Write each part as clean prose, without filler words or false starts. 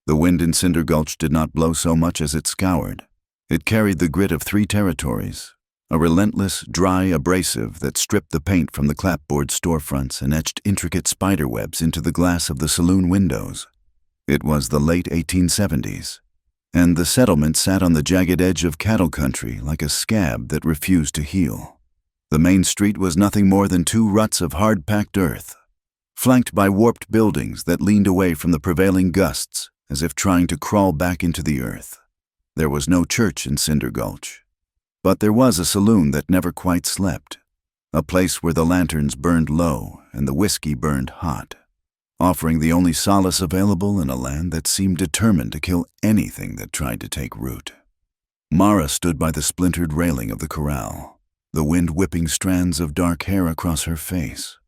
The wind in Cinder Gulch did not blow so much as it scoured. It carried the grit of 3 territories, a relentless, dry abrasive that stripped the paint from the clapboard storefronts and etched intricate spiderwebs into the glass of the saloon windows. It was the late 1870s, and the settlement sat on the jagged edge of cattle country like a scab that refused to heal. The main street was nothing more than 2 ruts of hard-packed earth, flanked by warped buildings that leaned away from the prevailing gusts as if trying to crawl back into the earth. There was no church in Cinder Gulch, but there was a saloon that never quite slept, a place where the lanterns burned low and the whiskey burned hot, offering the only solace available in a land that seemed determined to kill anything that tried to take root. Mara stood by the splintered railing of the corral, the wind whipping strands of dark hair across her face.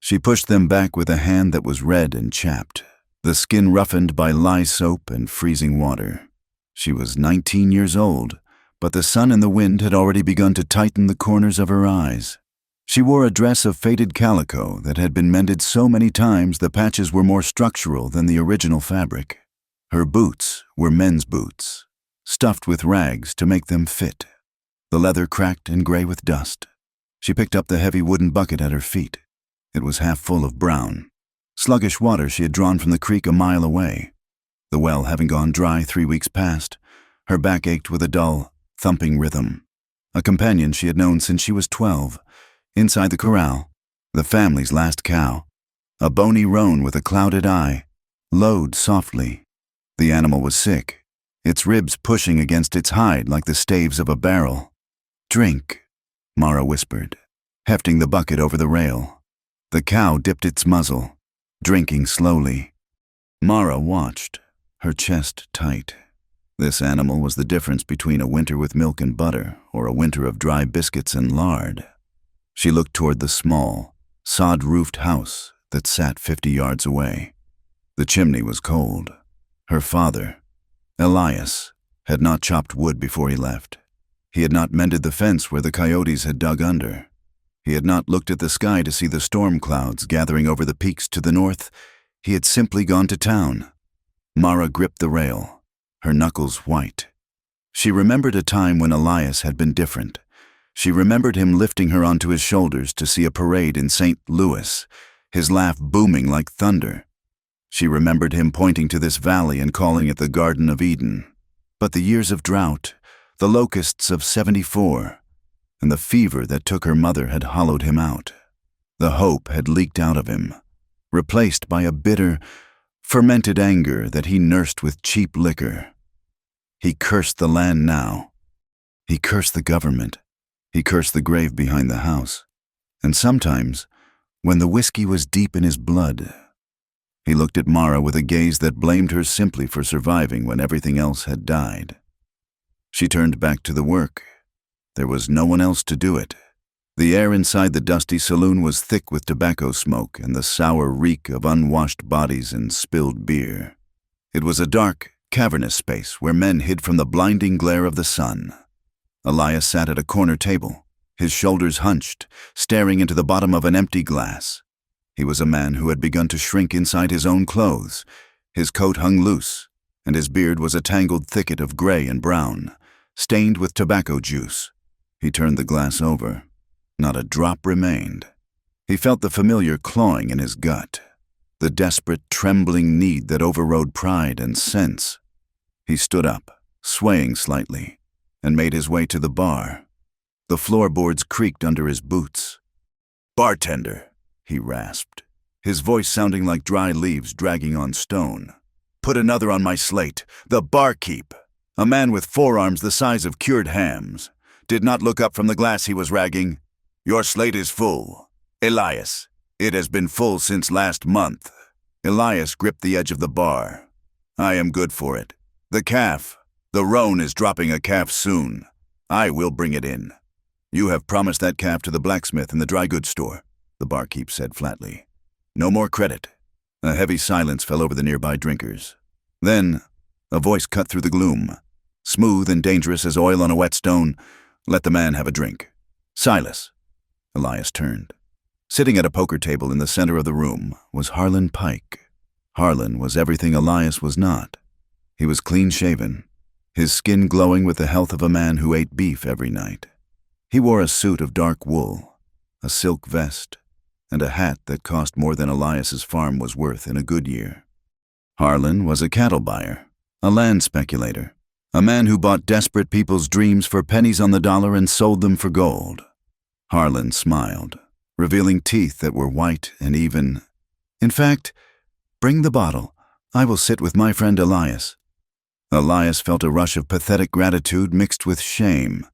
She pushed them back with a hand that was red and chapped, the skin roughened by lye soap and freezing water. She was 19 years old, but the sun and the wind had already begun to tighten the corners of her eyes. She wore a dress of faded calico that had been mended so many times the patches were more structural than the original fabric. Her boots were men's boots, stuffed with rags to make them fit, the leather cracked and gray with dust. She picked up the heavy wooden bucket at her feet. It was half full of brown, sluggish water she had drawn from the creek a mile away. The well having gone dry 3 weeks past, her back ached with a dull, thumping rhythm. A companion she had known since she was 12. Inside the corral, the family's last cow, a bony roan with a clouded eye, lowed softly. The animal was sick, its ribs pushing against its hide like the staves of a barrel. "Drink," Mara whispered, hefting the bucket over the rail. The cow dipped its muzzle, drinking slowly. Mara watched, her chest tight. This animal was the difference between a winter with milk and butter or a winter of dry biscuits and lard. She looked toward the small, sod-roofed house that sat 50 yards away. The chimney was cold. Her father, Elias, had not chopped wood before he left. He had not mended the fence where the coyotes had dug under. He had not looked at the sky to see the storm clouds gathering over the peaks to the north. He had simply gone to town. Mara gripped the rail, her knuckles white. She remembered a time when Elias had been different. She remembered him lifting her onto his shoulders to see a parade in St. Louis, his laugh booming like thunder. She remembered him pointing to this valley and calling it the Garden of Eden. But the years of drought, the locusts of '74, and the fever that took her mother had hollowed him out. The hope had leaked out of him, replaced by a bitter, fermented anger that he nursed with cheap liquor. He cursed the land now. He cursed the government. He cursed the grave behind the house. And sometimes, when the whiskey was deep in his blood, he looked at Mara with a gaze that blamed her simply for surviving when everything else had died. She turned back to the work. There was no one else to do it. The air inside the dusty saloon was thick with tobacco smoke and the sour reek of unwashed bodies and spilled beer. It was a dark, cavernous space where men hid from the blinding glare of the sun. Elias sat at a corner table, his shoulders hunched, staring into the bottom of an empty glass. He was a man who had begun to shrink inside his own clothes. His coat hung loose, and his beard was a tangled thicket of gray and brown, stained with tobacco juice. He turned the glass over. Not a drop remained. He felt the familiar clawing in his gut, the desperate, trembling need that overrode pride and sense. He stood up, swaying slightly, and made his way to the bar. The floorboards creaked under his boots. "Bartender," he rasped, his voice sounding like dry leaves dragging on stone. "Put another on my slate. The barkeep," a man with forearms the size of cured hams, did not look up from the glass he was ragging. "Your slate is full. Elias, it has been full since last month." Elias gripped the edge of the bar. "I am good for it. The calf. The roan is dropping a calf soon. I will bring it in." "You have promised that calf to the blacksmith in the dry goods store," the barkeep said flatly. "No more credit." A heavy silence fell over the nearby drinkers. Then, a voice cut through the gloom, smooth and dangerous as oil on a whetstone. "Let the man have a drink. Silas." Elias turned. Sitting at a poker table in the center of the room was Harlan Pike. Harlan was everything Elias was not. He was clean-shaven, his skin glowing with the health of a man who ate beef every night. He wore a suit of dark wool, a silk vest, and a hat that cost more than Elias's farm was worth in a good year. Harlan was a cattle buyer, a land speculator, a man who bought desperate people's dreams for pennies on the dollar and sold them for gold. Harlan smiled, revealing teeth that were white and even. "In fact, bring the bottle. I will sit with my friend Elias." Elias felt a rush of pathetic gratitude mixed with shame.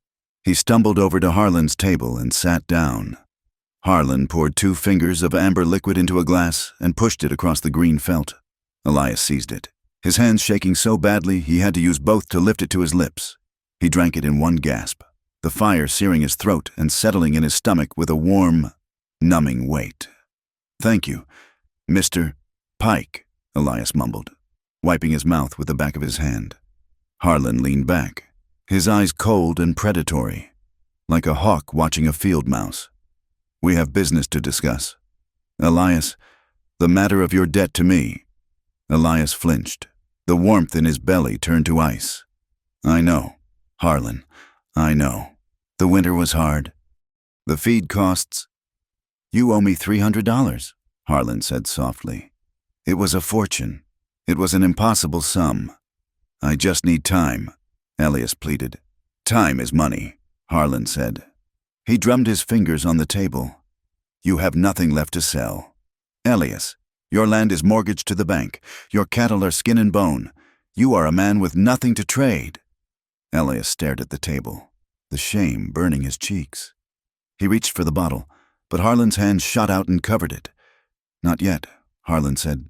He stumbled over to Harlan's table and sat down. Harlan poured 2 fingers of amber liquid into a glass and pushed it across the green felt. Elias seized it, his hands shaking so badly he had to use both to lift it to his lips. He drank it in one gasp, the fire searing his throat and settling in his stomach with a warm, numbing weight. "Thank you, Mr. Pike," Elias mumbled, wiping his mouth with the back of his hand. Harlan leaned back, his eyes cold and predatory, like a hawk watching a field mouse. "We have business to discuss. Elias, the matter of your debt to me." Elias flinched. The warmth in his belly turned to ice. "I know, Harlan, I know. The winter was hard. The feed costs—" "You owe me $300, Harlan said softly. It was a fortune. It was an impossible sum. "I just need time," Elias pleaded. "Time is money," Harlan said. He drummed his fingers on the table. "You have nothing left to sell. Elias, your land is mortgaged to the bank. Your cattle are skin and bone. You are a man with nothing to trade." Elias stared at the table, the shame burning his cheeks. He reached for the bottle, but Harlan's hand shot out and covered it. "Not yet," Harlan said.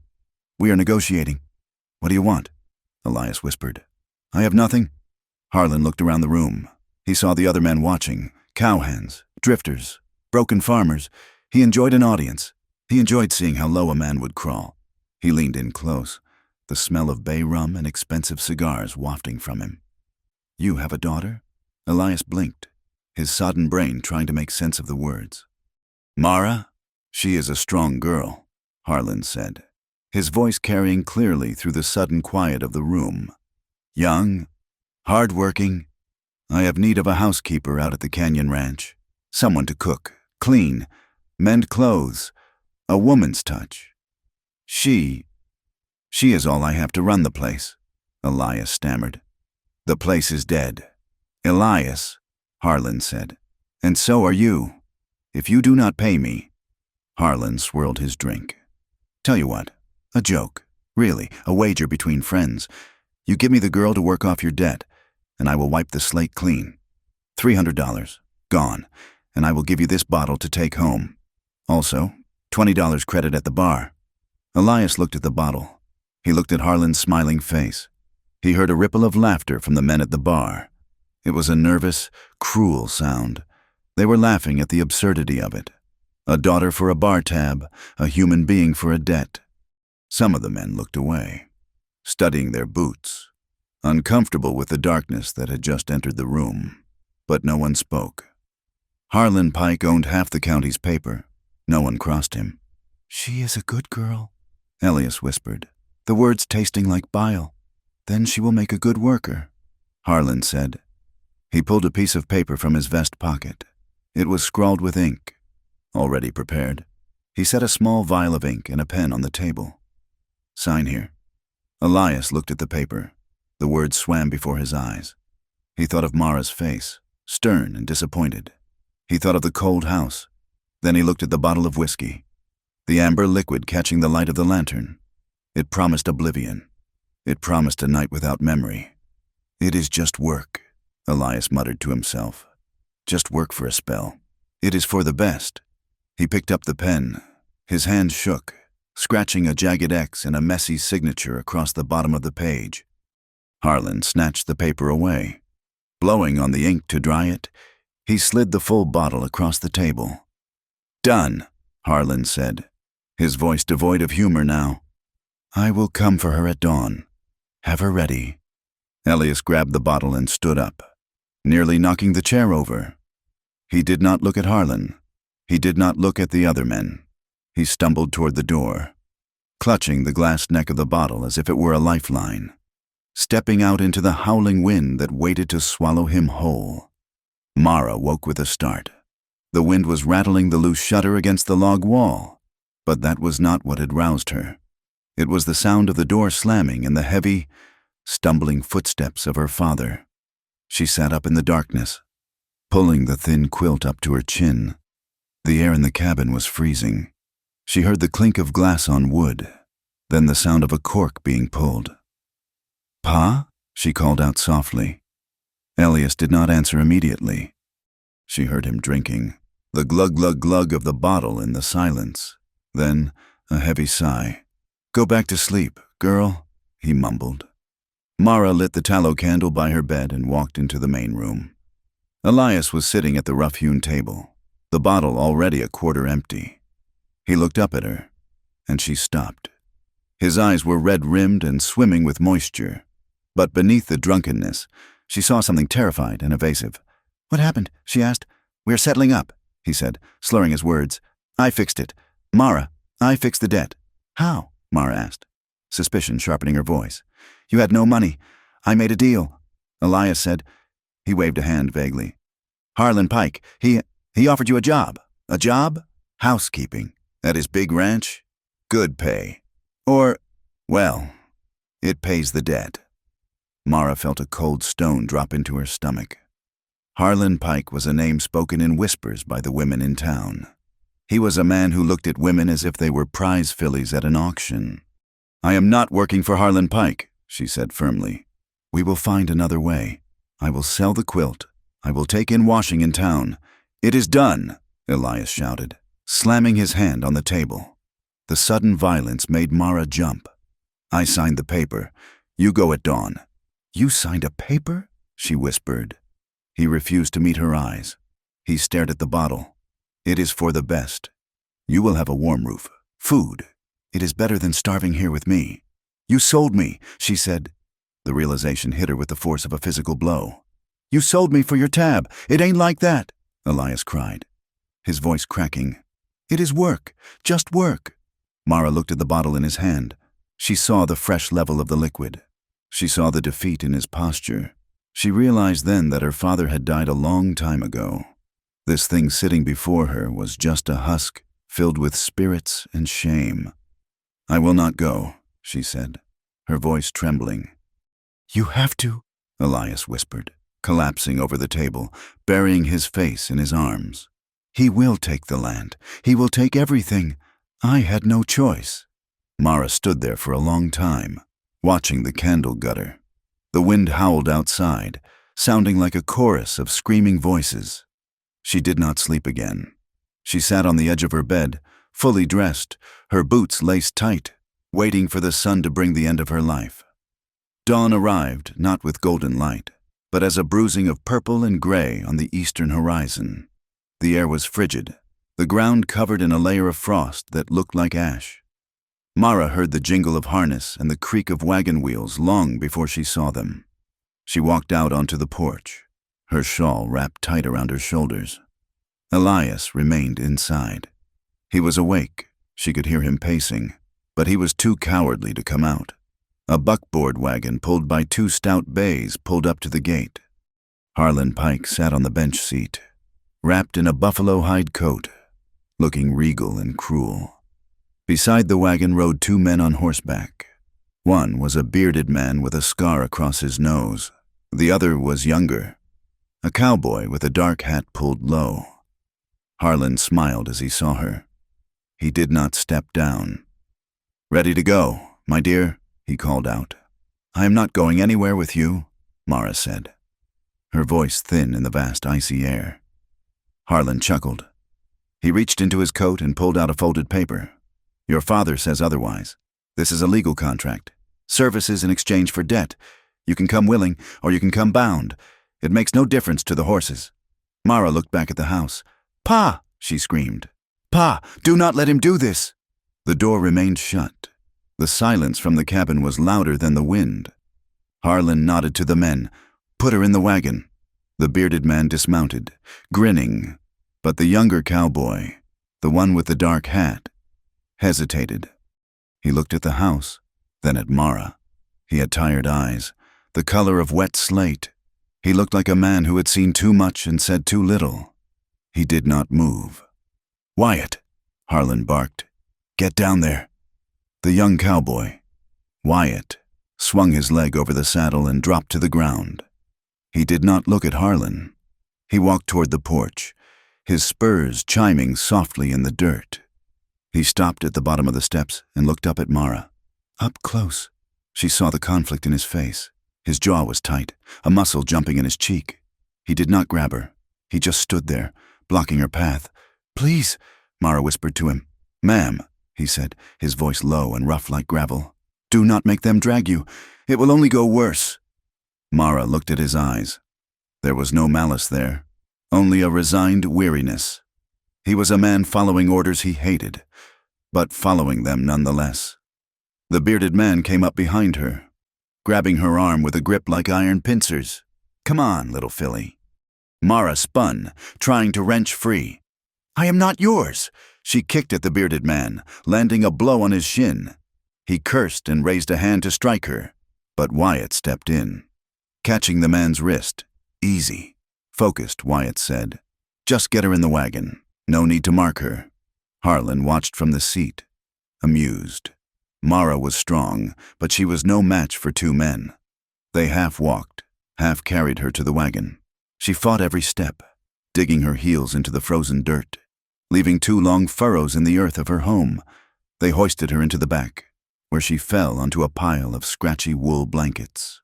"We are negotiating." "What do you want?" Elias whispered. "I have nothing." Harlan looked around the room. He saw the other men watching, cowhands, drifters, broken farmers. He enjoyed an audience. He enjoyed seeing how low a man would crawl. He leaned in close, the smell of bay rum and expensive cigars wafting from him. "You have a daughter?" Elias blinked, his sodden brain trying to make sense of the words. "Mara? She is a strong girl," Harlan said, his voice carrying clearly through the sudden quiet of the room. "Young, hard-working. I have need of a housekeeper out at the Canyon Ranch. Someone to cook, clean, mend clothes, a woman's touch. She is all I have to run the place," Elias stammered. "The place is dead." "Elias," Harlan said, "and so are you. If you do not pay me—" Harlan swirled his drink. "Tell you what, a joke, really, a wager between friends. You give me the girl to work off your debt, and I will wipe the slate clean. $300, gone, and I will give you this bottle to take home. Also, $20 credit at the bar." Elias looked at the bottle. He looked at Harlan's smiling face. He heard a ripple of laughter from the men at the bar. It was a nervous, cruel sound. They were laughing at the absurdity of it. A daughter for a bar tab, a human being for a debt. Some of the men looked away, studying their boots, uncomfortable with the darkness that had just entered the room. But no one spoke. Harlan Pike owned half the county's paper. No one crossed him. "She is a good girl," Elias whispered, the words tasting like bile. "Then she will make a good worker," Harlan said. He pulled a piece of paper from his vest pocket. It was scrawled with ink, already prepared. He set a small vial of ink and a pen on the table. "Sign here." Elias looked at the paper. The words swam before his eyes. He thought of Mara's face, stern and disappointed. He thought of the cold house. Then he looked at the bottle of whiskey, the amber liquid catching the light of the lantern. It promised oblivion. It promised a night without memory. "It is just work," Elias muttered to himself. "Just work for a spell. It is for the best." He picked up the pen. His hand shook, scratching a jagged X and a messy signature across the bottom of the page. Harlan snatched the paper away. Blowing on the ink to dry it, he slid the full bottle across the table. "Done," Harlan said, his voice devoid of humor now. "I will come for her at dawn. Have her ready." Elias grabbed the bottle and stood up, nearly knocking the chair over. He did not look at Harlan. He did not look at the other men. He stumbled toward the door, clutching the glass neck of the bottle as if it were a lifeline. stepping out into the howling wind that waited to swallow him whole. Mara woke with a start. The wind was rattling the loose shutter against the log wall, but that was not what had roused her. It was the sound of the door slamming and the heavy, stumbling footsteps of her father. She sat up in the darkness, pulling the thin quilt up to her chin. The air in the cabin was freezing. She heard the clink of glass on wood, then the sound of a cork being pulled. "Pa?" she called out softly. Elias did not answer immediately. She heard him drinking, the glug-glug-glug of the bottle in the silence, then a heavy sigh. "Go back to sleep, girl," he mumbled. Mara lit the tallow candle by her bed and walked into the main room. Elias was sitting at the rough-hewn table, the bottle already a quarter empty. He looked up at her, and she stopped. His eyes were red-rimmed and swimming with moisture, but beneath the drunkenness, she saw something terrified and evasive. "What happened?" she asked. "We're settling up," he said, slurring his words. "I fixed it. Mara, I fixed the debt." "How?" Mara asked, suspicion sharpening her voice. "You had no money. I made a deal," Elias said. He waved a hand vaguely. "Harlan Pike, he offered you a job." "A job?" "Housekeeping. At his big ranch. Good pay. Or, well, it pays the debt." Mara felt a cold stone drop into her stomach. Harlan Pike was a name spoken in whispers by the women in town. He was a man who looked at women as if they were prize fillies at an auction. "I am not working for Harlan Pike," she said firmly. "We will find another way. I will sell the quilt. I will take in washing in town." "It is done," Elias shouted, slamming his hand on the table. The sudden violence made Mara jump. "I signed the paper. You go at dawn." "You signed a paper?" she whispered. He refused to meet her eyes. He stared at the bottle. "It is for the best. You will have a warm roof, food. It is better than starving here with me." "You sold me," she said. The realization hit her with the force of a physical blow. "You sold me for your tab. It ain't like that," Elias cried, his voice cracking. "It is work, just work." Mara looked at the bottle in his hand. She saw the fresh level of the liquid. She saw the defeat in his posture. She realized then that her father had died a long time ago. This thing sitting before her was just a husk filled with spirits and shame. "I will not go," she said, her voice trembling. "You have to," Elias whispered, collapsing over the table, burying his face in his arms. "He will take the land. He will take everything. I had no choice." Mara stood there for a long time, watching the candle gutter. The wind howled outside, sounding like a chorus of screaming voices. She did not sleep again. She sat on the edge of her bed, fully dressed, her boots laced tight, waiting for the sun to bring the end of her life. Dawn arrived, not with golden light, but as a bruising of purple and gray on the eastern horizon. The air was frigid, the ground covered in a layer of frost that looked like ash. Mara heard the jingle of harness and the creak of wagon wheels long before she saw them. She walked out onto the porch, her shawl wrapped tight around her shoulders. Elias remained inside. He was awake. She could hear him pacing, but he was too cowardly to come out. A buckboard wagon pulled by two stout bays pulled up to the gate. Harlan Pike sat on the bench seat, wrapped in a buffalo hide coat, looking regal and cruel. Beside the wagon rode two men on horseback. One was a bearded man with a scar across his nose. The other was younger, a cowboy with a dark hat pulled low. Harlan smiled as he saw her. He did not step down. "Ready to go, my dear?" he called out. "I am not going anywhere with you," Mara said, her voice thin in the vast icy air. Harlan chuckled. He reached into his coat and pulled out a folded paper. "Your father says otherwise. This is a legal contract. Services in exchange for debt. You can come willing, or you can come bound. It makes no difference to the horses." Mara looked back at the house. "Pa!" she screamed. "Pa, do not let him do this!" The door remained shut. The silence from the cabin was louder than the wind. Harlan nodded to the men. "Put her in the wagon." The bearded man dismounted, grinning, but the younger cowboy, the one with the dark hat, hesitated. He looked at the house, then at Mara. He had tired eyes, the color of wet slate. He looked like a man who had seen too much and said too little. He did not move. "Wyatt," Harlan barked. "Get down there." The young cowboy, Wyatt, swung his leg over the saddle and dropped to the ground. He did not look at Harlan. He walked toward the porch, his spurs chiming softly in the dirt. He stopped at the bottom of the steps and looked up at Mara. Up close, she saw the conflict in his face. His jaw was tight, a muscle jumping in his cheek. He did not grab her. He just stood there, blocking her path. "Please," Mara whispered to him. "Ma'am," he said, his voice low and rough like gravel. "Do not make them drag you. It will only go worse." Mara looked at his eyes. There was no malice there, only a resigned weariness. He was a man following orders he hated, but following them nonetheless. The bearded man came up behind her, grabbing her arm with a grip like iron pincers. "Come on, little filly." Mara spun, trying to wrench free. "I am not yours." She kicked at the bearded man, landing a blow on his shin. He cursed and raised a hand to strike her, but Wyatt stepped in, catching the man's wrist. "Easy." Focused, Wyatt said. "Just get her in the wagon. No need to mark her." Harlan watched from the seat, amused. Mara was strong, but she was no match for two men. They half walked, half carried her to the wagon. She fought every step, digging her heels into the frozen dirt, leaving 2 long furrows in the earth of her home. They hoisted her into the back, where she fell onto a pile of scratchy wool blankets.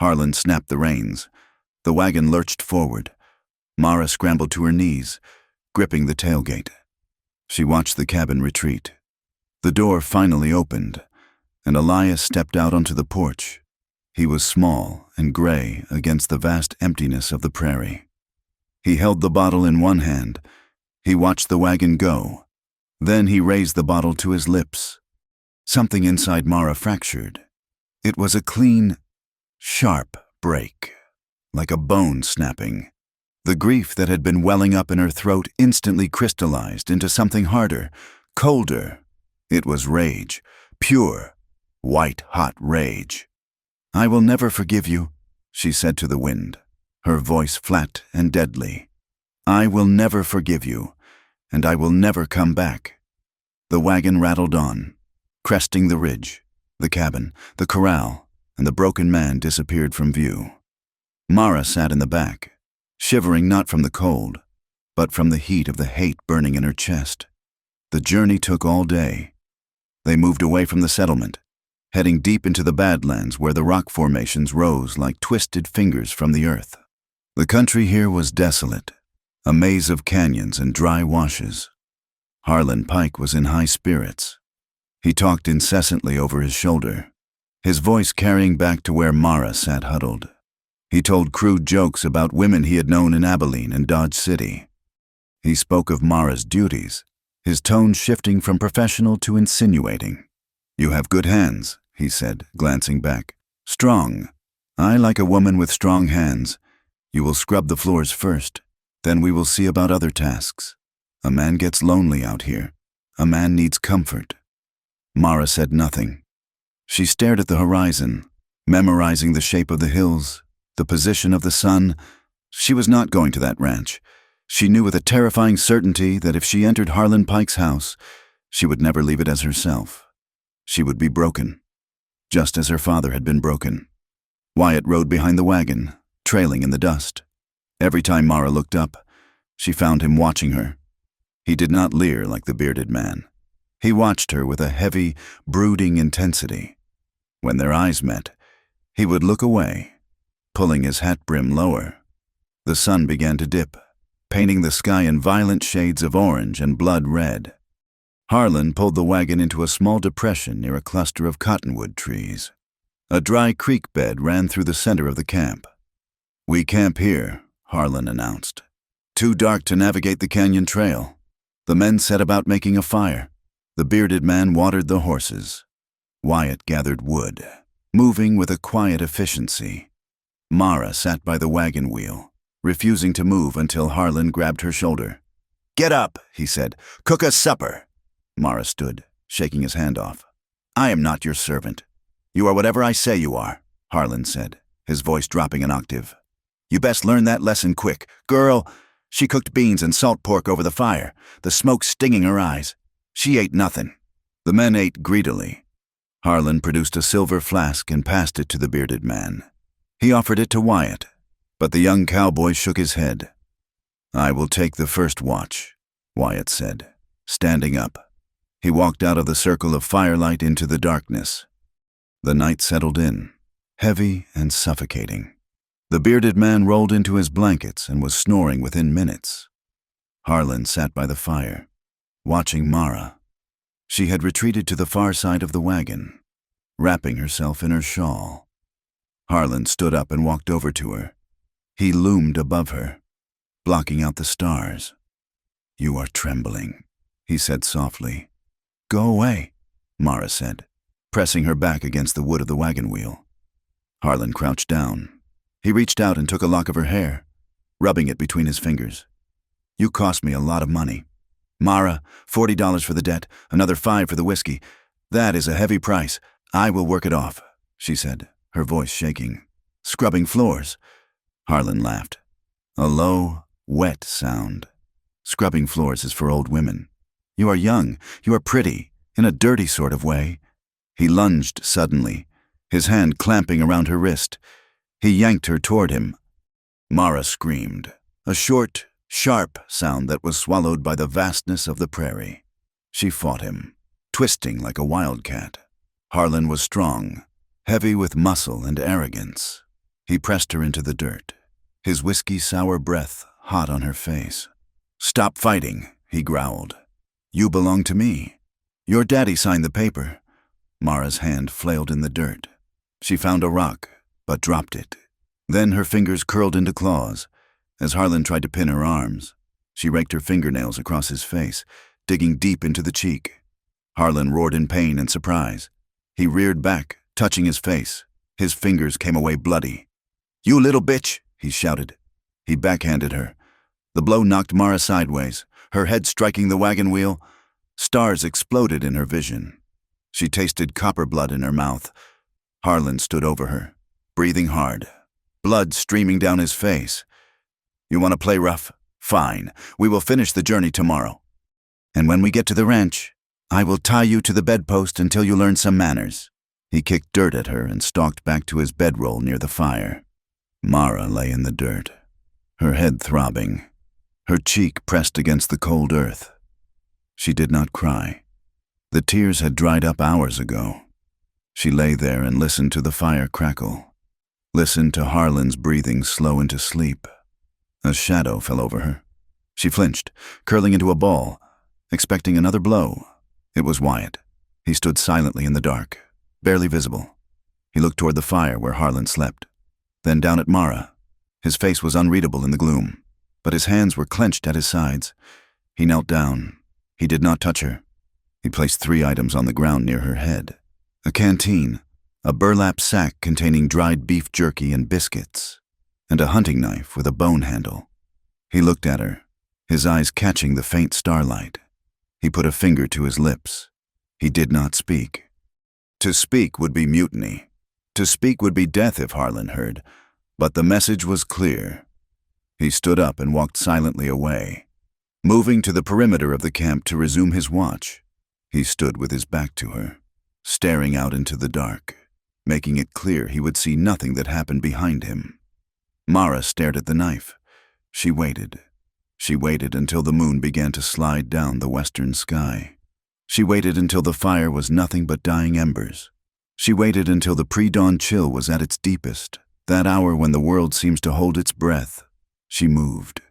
Harlan snapped the reins. The wagon lurched forward. Mara scrambled to her knees, gripping the tailgate. She watched the cabin retreat. The door finally opened, and Elias stepped out onto the porch. He was small and gray against the vast emptiness of the prairie. He held the bottle in one hand. He watched the wagon go. Then he raised the bottle to his lips. Something inside Mara fractured. It was a clean, sharp break, like a bone snapping. The grief that had been welling up in her throat instantly crystallized into something harder, colder. It was rage, pure, white-hot rage. "I will never forgive you," she said to the wind, her voice flat and deadly. "I will never forgive you, and I will never come back." The wagon rattled on, cresting the ridge. The cabin, the corral, and the broken man disappeared from view. Mara sat in the back, shivering not from the cold, but from the heat of the hate burning in her chest. The journey took all day. They moved away from the settlement, heading deep into the Badlands where the rock formations rose like twisted fingers from the earth. The country here was desolate, a maze of canyons and dry washes. Harlan Pike was in high spirits. He talked incessantly over his shoulder, his voice carrying back to where Mara sat huddled. He told crude jokes about women he had known in Abilene and Dodge City. He spoke of Mara's duties, his tone shifting from professional to insinuating. "You have good hands," he said, glancing back. "Strong. I like a woman with strong hands. You will scrub the floors first, then we will see about other tasks. A man gets lonely out here. A man needs comfort." Mara said nothing. She stared at the horizon, memorizing the shape of the hills, the position of the sun. She was not going to that ranch. She knew with a terrifying certainty that if she entered Harlan Pike's house, she would never leave it as herself. She would be broken, just as her father had been broken. Wyatt rode behind the wagon, trailing in the dust. Every time Mara looked up, she found him watching her. He did not leer like the bearded man. He watched her with a heavy, brooding intensity. When their eyes met, he would look away, pulling his hat brim lower. The sun began to dip, painting the sky in violent shades of orange and blood red. Harlan pulled the wagon into a small depression near a cluster of cottonwood trees. A dry creek bed ran through the center of the camp. "We camp here," Harlan announced. "Too dark to navigate the canyon trail." The men set about making a fire. The bearded man watered the horses. Wyatt gathered wood, moving with a quiet efficiency. Mara sat by the wagon wheel, refusing to move until Harlan grabbed her shoulder. "Get up," he said. "Cook us supper." Mara stood, shaking his hand off. "I am not your servant." "You are whatever I say you are," Harlan said. his voice dropping an octave. "You best learn that lesson quick. Girl," she cooked beans and salt pork over the fire, the smoke stinging her eyes. She ate nothing. The men ate greedily. Harlan produced a silver flask and passed it to the bearded man. He offered it to Wyatt, but the young cowboy shook his head. "I will take the first watch," Wyatt said, standing up. He walked out of the circle of firelight into the darkness. The night settled in, heavy and suffocating. The bearded man rolled into his blankets and was snoring within minutes. Harlan sat by the fire, watching Mara. She had retreated to the far side of the wagon, wrapping herself in her shawl. Harlan stood up and walked over to her. He loomed above her, blocking out the stars. "You are trembling," he said softly. "Go away," Mara said, pressing her back against the wood of the wagon wheel. Harlan crouched down. He reached out and took a lock of her hair, rubbing it between his fingers. "You cost me a lot of money. Mara, $40 for the debt, another $5 for the whiskey. That is a heavy price. I will work it off," she said, her voice shaking. "Scrubbing floors." Harlan laughed. A low, wet sound. "Scrubbing floors is for old women. You are young, you are pretty, in a dirty sort of way." He lunged suddenly, his hand clamping around her wrist. He yanked her toward him. Mara screamed, a short, sharp sound that was swallowed by the vastness of the prairie. She fought him, twisting like a wildcat. Harlan was strong, heavy with muscle and arrogance. He pressed her into the dirt, his whiskey-sour breath hot on her face. "Stop fighting," he growled. "You belong to me. Your daddy signed the paper." Mara's hand flailed in the dirt. She found a rock, but dropped it. Then her fingers curled into claws. As Harlan tried to pin her arms, she raked her fingernails across his face, digging deep into the cheek. Harlan roared in pain and surprise. He reared back, touching his face. His fingers came away bloody. "You little bitch," he shouted. He backhanded her. The blow knocked Mara sideways, her head striking the wagon wheel. Stars exploded in her vision. She tasted copper blood in her mouth. Harlan stood over her, breathing hard, blood streaming down his face. "You want to play rough? Fine. We will finish the journey tomorrow. And when we get to the ranch, I will tie you to the bedpost until you learn some manners." He kicked dirt at her and stalked back to his bedroll near the fire. Mara lay in the dirt, her head throbbing, her cheek pressed against the cold earth. She did not cry. The tears had dried up hours ago. She lay there and listened to the fire crackle, listened to Harlan's breathing slow into sleep. A shadow fell over her. She flinched, curling into a ball, expecting another blow. It was Wyatt. He stood silently in the dark, barely visible. He looked toward the fire where Harlan slept, then down at Mara. His face was unreadable in the gloom, but his hands were clenched at his sides. He knelt down. He did not touch her. He placed 3 items on the ground near her head: a canteen, a burlap sack containing dried beef jerky and biscuits, and a hunting knife with a bone handle. He looked at her, his eyes catching the faint starlight. He put a finger to his lips. He did not speak. To speak would be mutiny. To speak would be death if Harlan heard, but the message was clear. He stood up and walked silently away, moving to the perimeter of the camp to resume his watch. He stood with his back to her, staring out into the dark, making it clear he would see nothing that happened behind him. Mara stared at the knife. She waited. She waited until the moon began to slide down the western sky. She waited until the fire was nothing but dying embers. She waited until the pre-dawn chill was at its deepest, that hour when the world seems to hold its breath. She moved.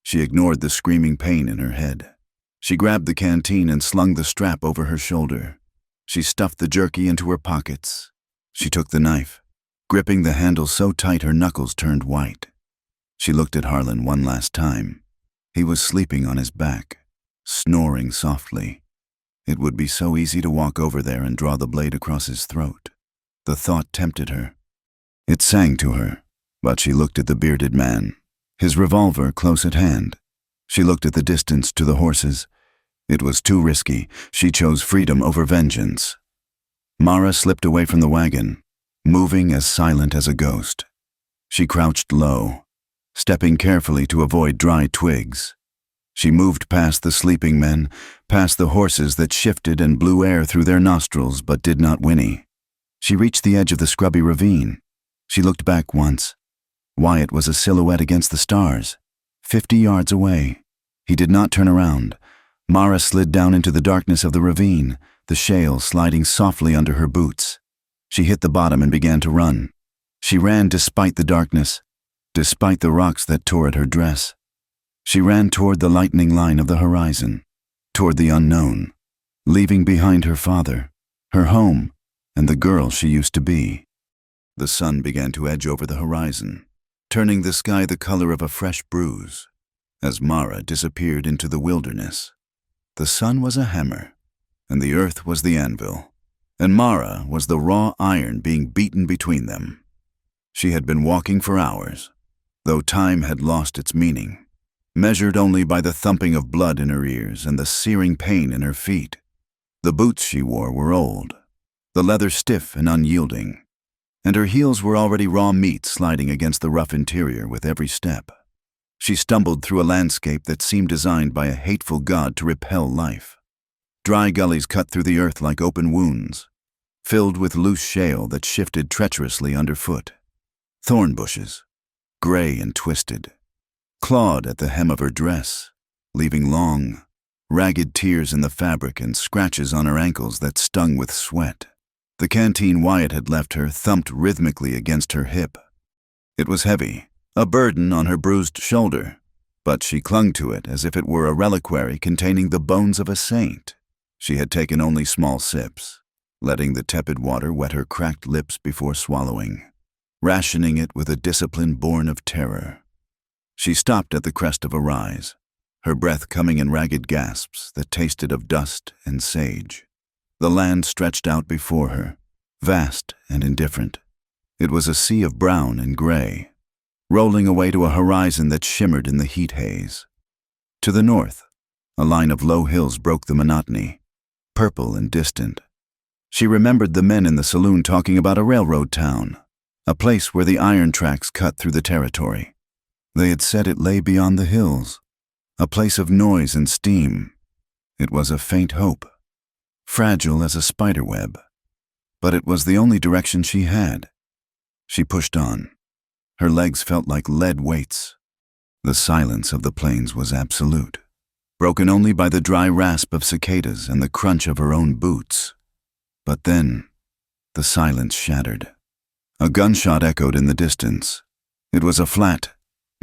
She ignored the screaming pain in her head. She grabbed the canteen and slung the strap over her shoulder. She stuffed the jerky into her pockets. She took the knife, gripping the handle so tight her knuckles turned white. She looked at Harlan one last time. He was sleeping on his back, snoring softly. It would be so easy to walk over there and draw the blade across his throat. The thought tempted her. It sang to her, but she looked at the bearded man, his revolver close at hand. She looked at the distance to the horses. It was too risky. She chose freedom over vengeance. Mara slipped away from the wagon, moving as silent as a ghost. She crouched low, stepping carefully to avoid dry twigs. She moved past the sleeping men, past the horses that shifted and blew air through their nostrils but did not whinny. She reached the edge of the scrubby ravine. She looked back once. Wyatt was a silhouette against the stars, 50 yards away. He did not turn around. Mara slid down into the darkness of the ravine, the shale sliding softly under her boots. She hit the bottom and began to run. She ran despite the darkness, despite the rocks that tore at her dress. She ran toward the lightening line of the horizon, toward the unknown, leaving behind her father, her home, and the girl she used to be. The sun began to edge over the horizon, turning the sky the color of a fresh bruise. As Mara disappeared into the wilderness, the sun was a hammer, and the earth was the anvil, and Mara was the raw iron being beaten between them. She had been walking for hours, though time had lost its meaning, measured only by the thumping of blood in her ears and the searing pain in her feet. The boots she wore were old, the leather stiff and unyielding, and her heels were already raw meat sliding against the rough interior with every step. She stumbled through a landscape that seemed designed by a hateful god to repel life. Dry gullies cut through the earth like open wounds, filled with loose shale that shifted treacherously underfoot. Thorn bushes, gray and twisted, clawed at the hem of her dress, leaving long, ragged tears in the fabric and scratches on her ankles that stung with sweat. The canteen Wyatt had left her thumped rhythmically against her hip. It was heavy, a burden on her bruised shoulder, but she clung to it as if it were a reliquary containing the bones of a saint. She had taken only small sips, letting the tepid water wet her cracked lips before swallowing, rationing it with a discipline born of terror. She stopped at the crest of a rise, her breath coming in ragged gasps that tasted of dust and sage. The land stretched out before her, vast and indifferent. It was a sea of brown and gray, rolling away to a horizon that shimmered in the heat haze. To the north, a line of low hills broke the monotony, purple and distant. She remembered the men in the saloon talking about a railroad town, a place where the iron tracks cut through the territory. They had said it lay beyond the hills, a place of noise and steam. It was a faint hope, fragile as a spider web, but it was the only direction she had. She pushed on. Her legs felt like lead weights. The silence of the plains was absolute, broken only by the dry rasp of cicadas and the crunch of her own boots. But then, the silence shattered. A gunshot echoed in the distance. It was a flat,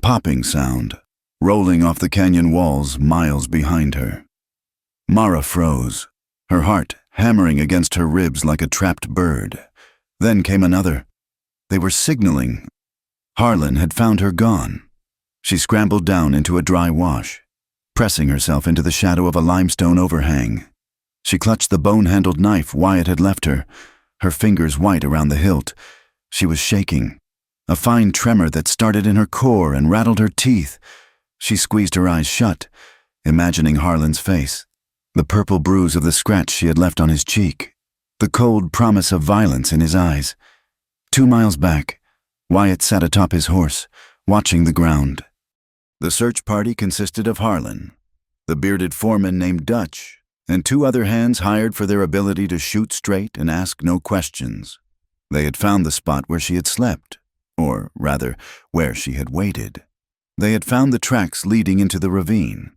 popping sound, rolling off the canyon walls miles behind her. Mara froze, her heart hammering against her ribs like a trapped bird. Then came another. They were signaling. Harlan had found her gone. She scrambled down into a dry wash, pressing herself into the shadow of a limestone overhang. She clutched the bone-handled knife Wyatt had left her, her fingers white around the hilt. She was shaking, a fine tremor that started in her core and rattled her teeth. She squeezed her eyes shut, imagining Harlan's face, the purple bruise of the scratch she had left on his cheek, the cold promise of violence in his eyes. 2 miles back, Wyatt sat atop his horse, watching the ground. The search party consisted of Harlan, the bearded foreman named Dutch, and 2 other hands hired for their ability to shoot straight and ask no questions. They had found the spot where she had slept, or rather, where she had waited. They had found the tracks leading into the ravine.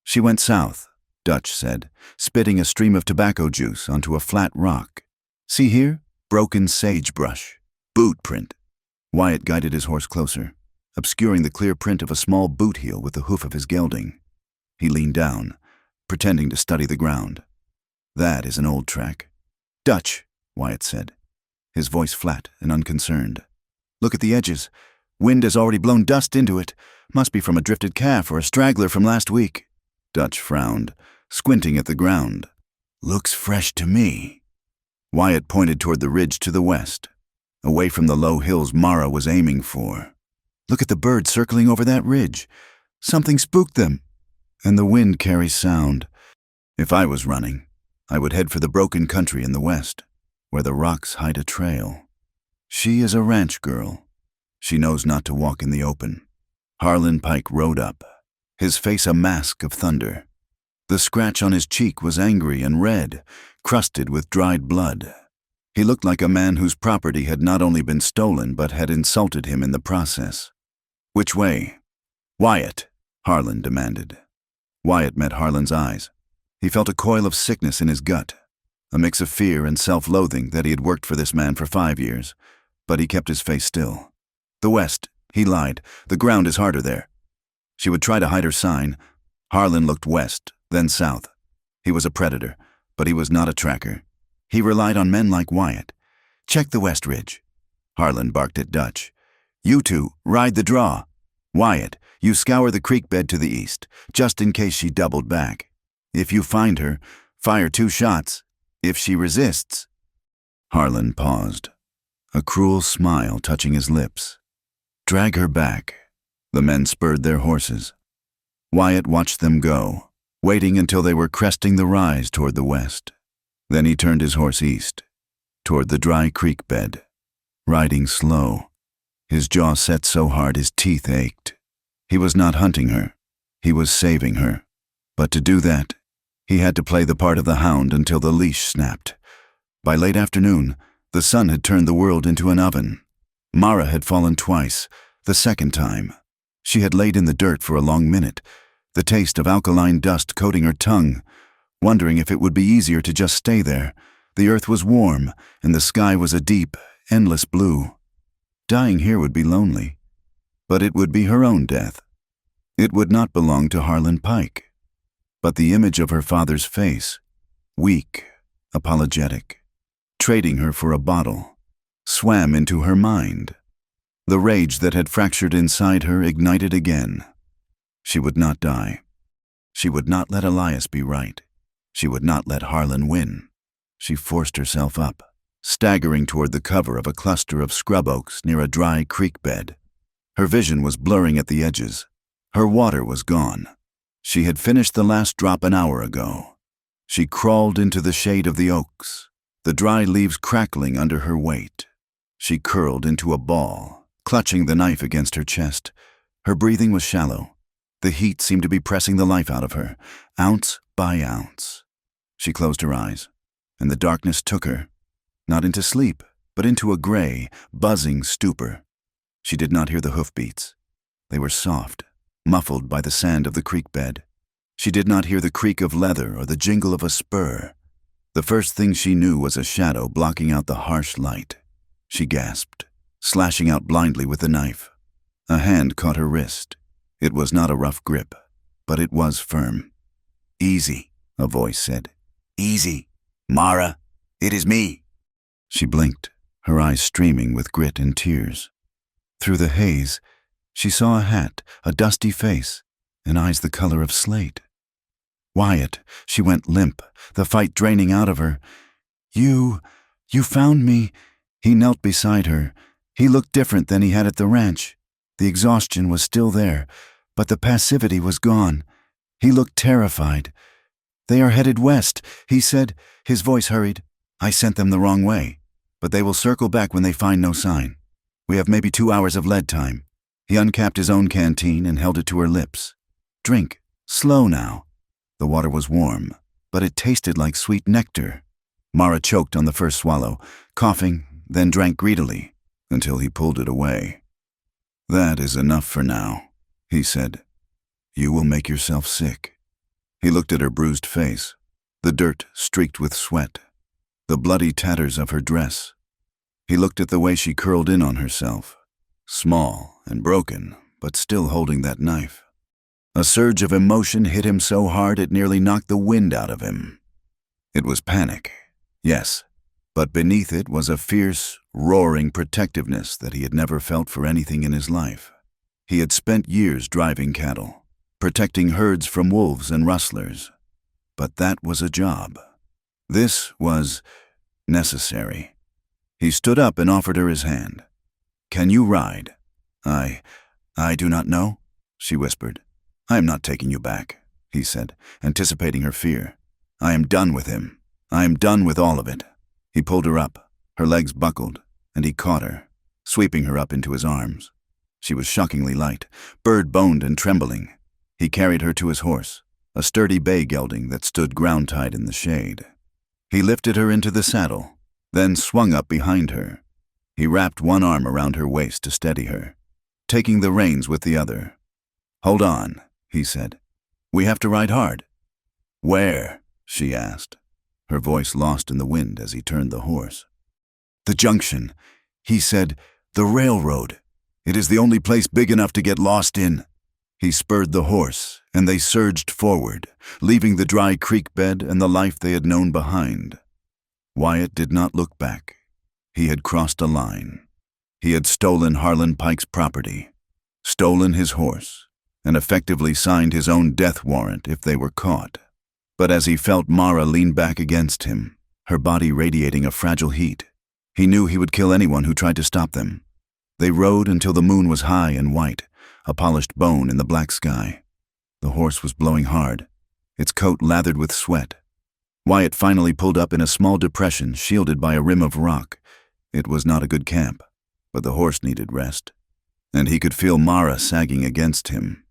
She went south, Dutch said, spitting a stream of tobacco juice onto a flat rock. See here? Broken sagebrush. Boot print. Wyatt guided his horse closer, obscuring the clear print of a small boot heel with the hoof of his gelding. He leaned down, pretending to study the ground. That is an old track. Dutch, Wyatt said, his voice flat and unconcerned. Look at the edges. Wind has already blown dust into it. Must be from a drifted calf or a straggler from last week. Dutch frowned, squinting at the ground. Looks fresh to me. Wyatt pointed toward the ridge to the west, away from the low hills Mara was aiming for. Look at the birds circling over that ridge. Something spooked them. And the wind carries sound. If I was running, I would head for the broken country in the west, where the rocks hide a trail. She is a ranch girl. She knows not to walk in the open. Harlan Pike rode up, his face a mask of thunder. The scratch on his cheek was angry and red, crusted with dried blood. He looked like a man whose property had not only been stolen but had insulted him in the process. "Which way?" "Wyatt," Harlan demanded. Wyatt met Harlan's eyes. He felt a coil of sickness in his gut, a mix of fear and self-loathing that he had worked for this man for 5 years, but he kept his face still. "The west," he lied. "The ground is harder there." She would try to hide her sign. Harlan looked west, then south. He was a predator, but he was not a tracker. He relied on men like Wyatt. "Check the west ridge." Harlan barked at Dutch. "You two, ride the draw. Wyatt, you scour the creek bed to the east, just in case she doubled back. If you find her, fire 2 shots. If she resists—" Harlan paused, a cruel smile touching his lips. "Drag her back." The men spurred their horses. Wyatt watched them go, waiting until they were cresting the rise toward the west. Then he turned his horse east, toward the dry creek bed, riding slow. His jaw set so hard his teeth ached. He was not hunting her. He was saving her. But to do that, he had to play the part of the hound until the leash snapped. By late afternoon, the sun had turned the world into an oven. Mara had fallen twice, the second time. She had laid in the dirt for a long minute, the taste of alkaline dust coating her tongue, wondering if it would be easier to just stay there. The earth was warm, and the sky was a deep, endless blue. Dying here would be lonely, but it would be her own death. It would not belong to Harlan Pike. But the image of her father's face, weak, apologetic, trading her for a bottle, swam into her mind. The rage that had fractured inside her ignited again. She would not die. She would not let Elias be right. She would not let Harlan win. She forced herself up, staggering toward the cover of a cluster of scrub oaks near a dry creek bed. Her vision was blurring at the edges. Her water was gone. She had finished the last drop an hour ago. She crawled into the shade of the oaks, the dry leaves crackling under her weight. She curled into a ball, clutching the knife against her chest. Her breathing was shallow. The heat seemed to be pressing the life out of her, ounce by ounce. She closed her eyes, and the darkness took her, not into sleep, but into a gray, buzzing stupor. She did not hear the hoofbeats. They were soft, muffled by the sand of the creek bed. She did not hear the creak of leather or the jingle of a spur. The first thing she knew was a shadow blocking out the harsh light. She gasped, slashing out blindly with the knife. A hand caught her wrist. It was not a rough grip, but it was firm. "Easy," a voice said. "Easy. Mara, it is me." She blinked, her eyes streaming with grit and tears. Through the haze, she saw a hat, a dusty face, and eyes the color of slate. "Wyatt," she went limp, the fight draining out of her. You found me." He knelt beside her. He looked different than he had at the ranch. The exhaustion was still there, but the passivity was gone. He looked terrified. "They are headed west," he said, his voice hurried. "I sent them the wrong way, but they will circle back when they find no sign. We have maybe 2 hours of lead time." He uncapped his own canteen and held it to her lips. "Drink, slow now." The water was warm, but it tasted like sweet nectar. Mara choked on the first swallow, coughing, then drank greedily, until he pulled it away. "That is enough for now," he said. "You will make yourself sick." He looked at her bruised face, the dirt streaked with sweat, the bloody tatters of her dress. He looked at the way she curled in on herself, small and broken, but still holding that knife. A surge of emotion hit him so hard it nearly knocked the wind out of him. It was panic, yes, but beneath it was a fierce, roaring protectiveness that he had never felt for anything in his life. He had spent years driving cattle, protecting herds from wolves and rustlers. But that was a job. This was necessary. He stood up and offered her his hand. "Can you ride?" I do not know," she whispered. "I am not taking you back," he said, anticipating her fear. "I am done with him. I am done with all of it." He pulled her up, her legs buckled, and he caught her, sweeping her up into his arms. She was shockingly light, bird-boned and trembling. He carried her to his horse, a sturdy bay gelding that stood ground-tied in the shade. He lifted her into the saddle, then swung up behind her. He wrapped one arm around her waist to steady her, taking the reins with the other. "Hold on," he said. "We have to ride hard." "Where?" she asked, her voice lost in the wind as he turned the horse. "The junction," he said. "The railroad. It is the only place big enough to get lost in." He spurred the horse, and they surged forward, leaving the dry creek bed and the life they had known behind. Wyatt did not look back. He had crossed a line. He had stolen Harlan Pike's property, stolen his horse, and effectively signed his own death warrant if they were caught. But as he felt Mara lean back against him, her body radiating a fragile heat, he knew he would kill anyone who tried to stop them. They rode until the moon was high and white, a polished bone in the black sky. The horse was blowing hard, its coat lathered with sweat. Wyatt finally pulled up in a small depression shielded by a rim of rock. It was not a good camp, but the horse needed rest. And he could feel Mara sagging against him,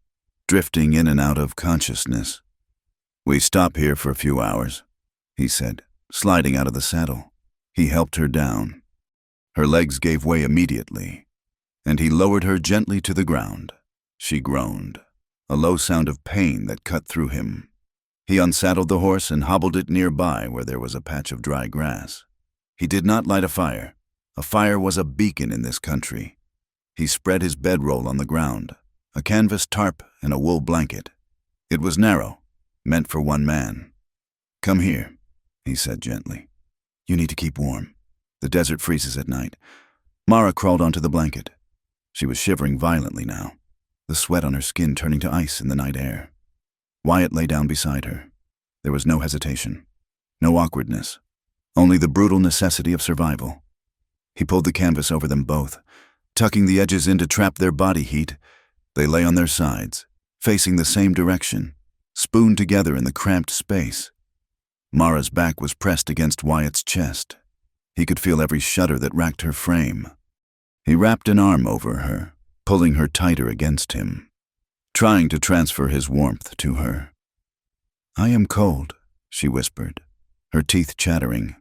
drifting in and out of consciousness. "We stop here for a few hours," he said, sliding out of the saddle. He helped her down. Her legs gave way immediately, and he lowered her gently to the ground. She groaned, a low sound of pain that cut through him. He unsaddled the horse and hobbled it nearby where there was a patch of dry grass. He did not light a fire. A fire was a beacon in this country. He spread his bedroll on the ground, a canvas tarp and a wool blanket. It was narrow, meant for one man. "Come here," he said gently. "You need to keep warm. The desert freezes at night." Mara crawled onto the blanket. She was shivering violently now, the sweat on her skin turning to ice in the night air. Wyatt lay down beside her. There was no hesitation, no awkwardness, only the brutal necessity of survival. He pulled the canvas over them both, tucking the edges in to trap their body heat. They lay on their sides, facing the same direction, spooned together in the cramped space. Mara's back was pressed against Wyatt's chest. He could feel every shudder that racked her frame. He wrapped an arm over her, pulling her tighter against him, trying to transfer his warmth to her. "I am cold," she whispered, her teeth chattering.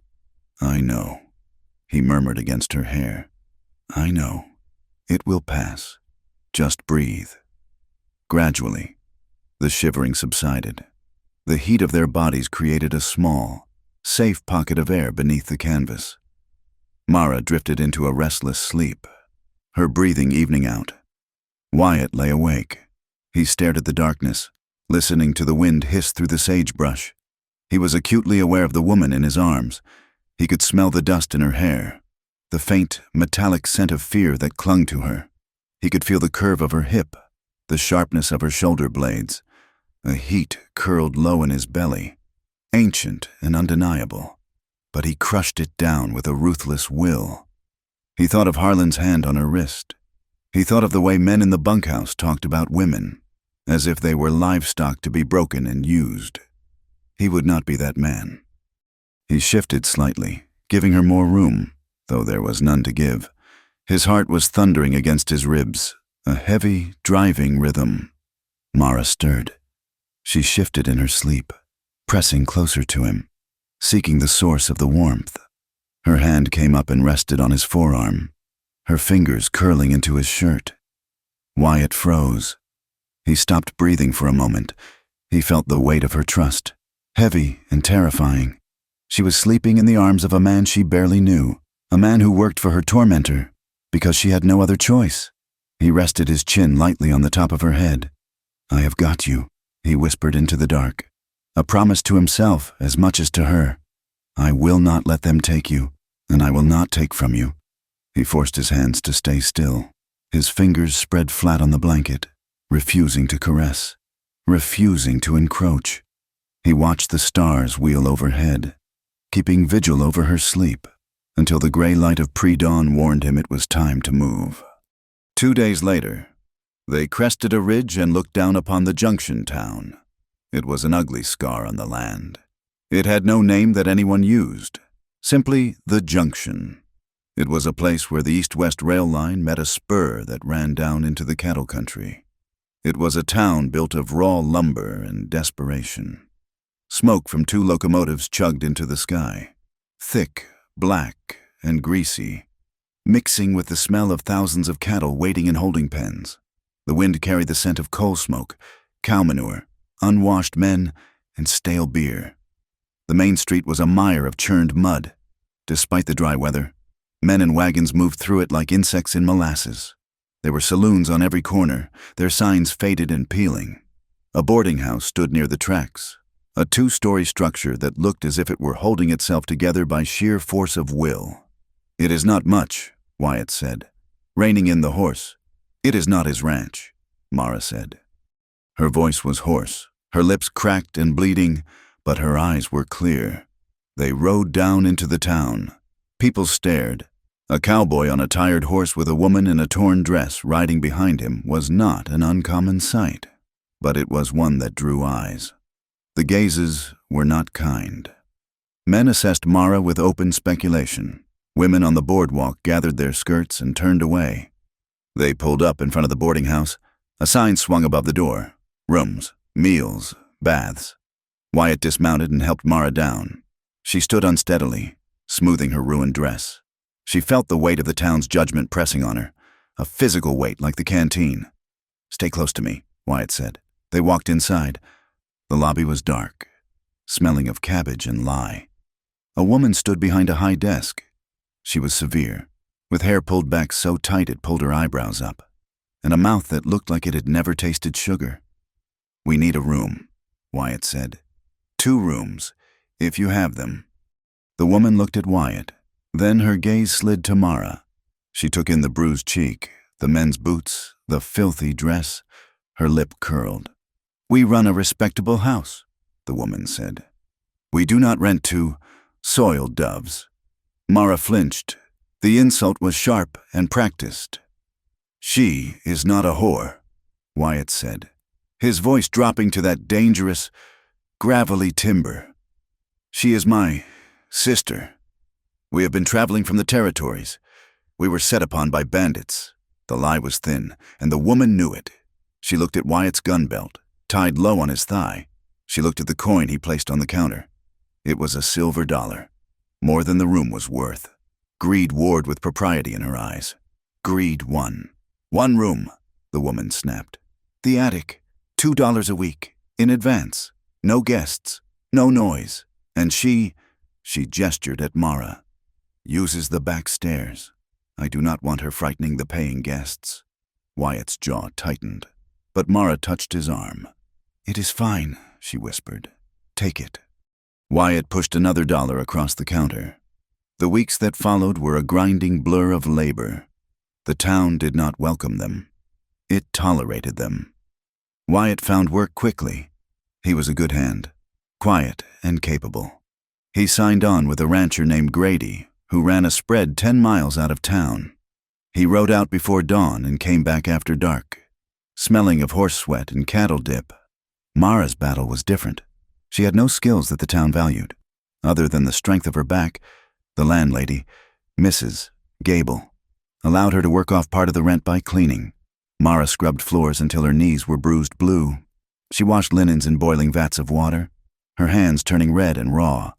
"I know," he murmured against her hair. "I know. It will pass. Just breathe." Gradually, the shivering subsided. The heat of their bodies created a small, safe pocket of air beneath the canvas. Mara drifted into a restless sleep, her breathing evening out. Wyatt lay awake. He stared at the darkness, listening to the wind hiss through the sagebrush. He was acutely aware of the woman in his arms. He could smell the dust in her hair, the faint, metallic scent of fear that clung to her. He could feel the curve of her hip, the sharpness of her shoulder blades. A heat curled low in his belly, ancient and undeniable, but he crushed it down with a ruthless will. He thought of Harlan's hand on her wrist. He thought of the way men in the bunkhouse talked about women, as if they were livestock to be broken and used. He would not be that man. He shifted slightly, giving her more room, though there was none to give. His heart was thundering against his ribs, a heavy, driving rhythm. Mara stirred. She shifted in her sleep, pressing closer to him, seeking the source of the warmth. Her hand came up and rested on his forearm, her fingers curling into his shirt. Wyatt froze. He stopped breathing for a moment. He felt the weight of her trust, heavy and terrifying. She was sleeping in the arms of a man she barely knew, a man who worked for her tormentor, because she had no other choice. He rested his chin lightly on the top of her head. "I have got you," he whispered into the dark, a promise to himself as much as to her. "I will not let them take you, and I will not take from you." He forced his hands to stay still, his fingers spread flat on the blanket, refusing to caress, refusing to encroach. He watched the stars wheel overhead, keeping vigil over her sleep, until the gray light of pre-dawn warned him it was time to move. 2 days later, they crested a ridge and looked down upon the junction town. It was an ugly scar on the land. It had no name that anyone used, simply the junction. It was a place where the east-west rail line met a spur that ran down into the cattle country. It was a town built of raw lumber and desperation. Smoke from 2 locomotives chugged into the sky, thick, black, and greasy, mixing with the smell of thousands of cattle waiting in holding pens. The wind carried the scent of coal smoke, cow manure, unwashed men, and stale beer. The main street was a mire of churned mud. Despite the dry weather, men and wagons moved through it like insects in molasses. There were saloons on every corner, their signs faded and peeling. A boarding house stood near the tracks, a 2-story structure that looked as if it were holding itself together by sheer force of will. "It is not much," Wyatt said, reining in the horse. "It is not his ranch," Mara said. Her voice was hoarse, her lips cracked and bleeding, but her eyes were clear. They rode down into the town. People stared. A cowboy on a tired horse with a woman in a torn dress riding behind him was not an uncommon sight, but it was one that drew eyes. The gazes were not kind. Men assessed Mara with open speculation. Women on the boardwalk gathered their skirts and turned away. They pulled up in front of the boarding house. A sign swung above the door. Rooms, meals, baths. Wyatt dismounted and helped Mara down. She stood unsteadily, smoothing her ruined dress. She felt the weight of the town's judgment pressing on her, a physical weight like the canteen. "Stay close to me," Wyatt said. They walked inside. The lobby was dark, smelling of cabbage and lye. A woman stood behind a high desk. She was severe, with hair pulled back so tight it pulled her eyebrows up, and a mouth that looked like it had never tasted sugar. "We need a room," Wyatt said. "2 rooms, if you have them." The woman looked at Wyatt. Then her gaze slid to Mara. She took in the bruised cheek, the men's boots, the filthy dress. Her lip curled. "We run a respectable house," the woman said. "We do not rent to soiled doves." Mara flinched. The insult was sharp and practiced. "She is not a whore," Wyatt said, his voice dropping to that dangerous, gravelly timbre. "She is my sister. We have been traveling from the territories. We were set upon by bandits." The lie was thin, and the woman knew it. She looked at Wyatt's gun belt, tied low on his thigh. She looked at the coin he placed on the counter. It was a silver dollar, more than the room was worth. Greed warred with propriety in her eyes. Greed won. "1 room," the woman snapped. "The attic, $2 a week, in advance. No guests, no noise. And she gestured at Mara, "uses the back stairs. I do not want her frightening the paying guests." Wyatt's jaw tightened, but Mara touched his arm. "It is fine," she whispered. "Take it." Wyatt pushed another dollar across the counter. The weeks that followed were a grinding blur of labor. The town did not welcome them. It tolerated them. Wyatt found work quickly. He was a good hand, quiet and capable. He signed on with a rancher named Grady, who ran a spread 10 miles out of town. He rode out before dawn and came back after dark, smelling of horse sweat and cattle dip. Mara's battle was different. She had no skills that the town valued. Other than the strength of her back, the landlady, Mrs. Gable, allowed her to work off part of the rent by cleaning. Mara scrubbed floors until her knees were bruised blue. She washed linens in boiling vats of water, her hands turning red and raw,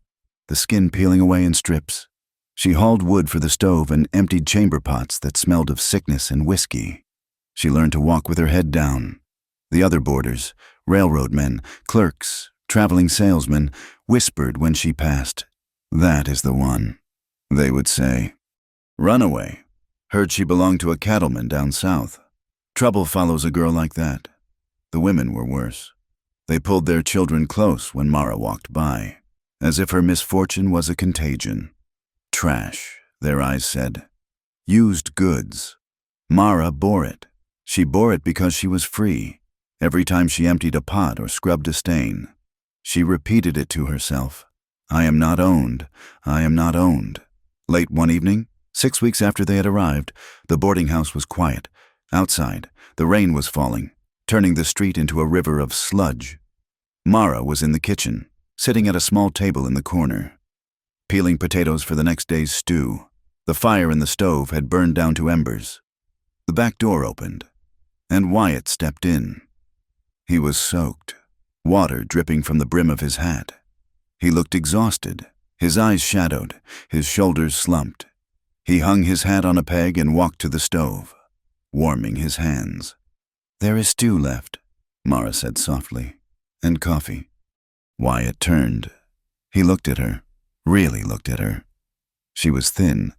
the skin peeling away in strips. She hauled wood for the stove and emptied chamber pots that smelled of sickness and whiskey. She learned to walk with her head down. The other boarders, railroad men, clerks, traveling salesmen, whispered when she passed, "That is the one," they would say. "Runaway. Heard she belonged to a cattleman down south. Trouble follows a girl like that." The women were worse. They pulled their children close when Mara walked by, as if her misfortune was a contagion. Trash, their eyes said. Used goods. Mara bore it. She bore it because she was free. Every time she emptied a pot or scrubbed a stain, she repeated it to herself. "I am not owned. I am not owned." Late one evening, 6 weeks after they had arrived, the boarding house was quiet. Outside, the rain was falling, turning the street into a river of sludge. Mara was in the kitchen, sitting at a small table in the corner, peeling potatoes for the next day's stew. The fire in the stove had burned down to embers. The back door opened, and Wyatt stepped in. He was soaked, water dripping from the brim of his hat. He looked exhausted, his eyes shadowed, his shoulders slumped. He hung his hat on a peg and walked to the stove, warming his hands. "There is stew left," Mara said softly, "and coffee." Wyatt turned. He looked at her, really looked at her. She was thin.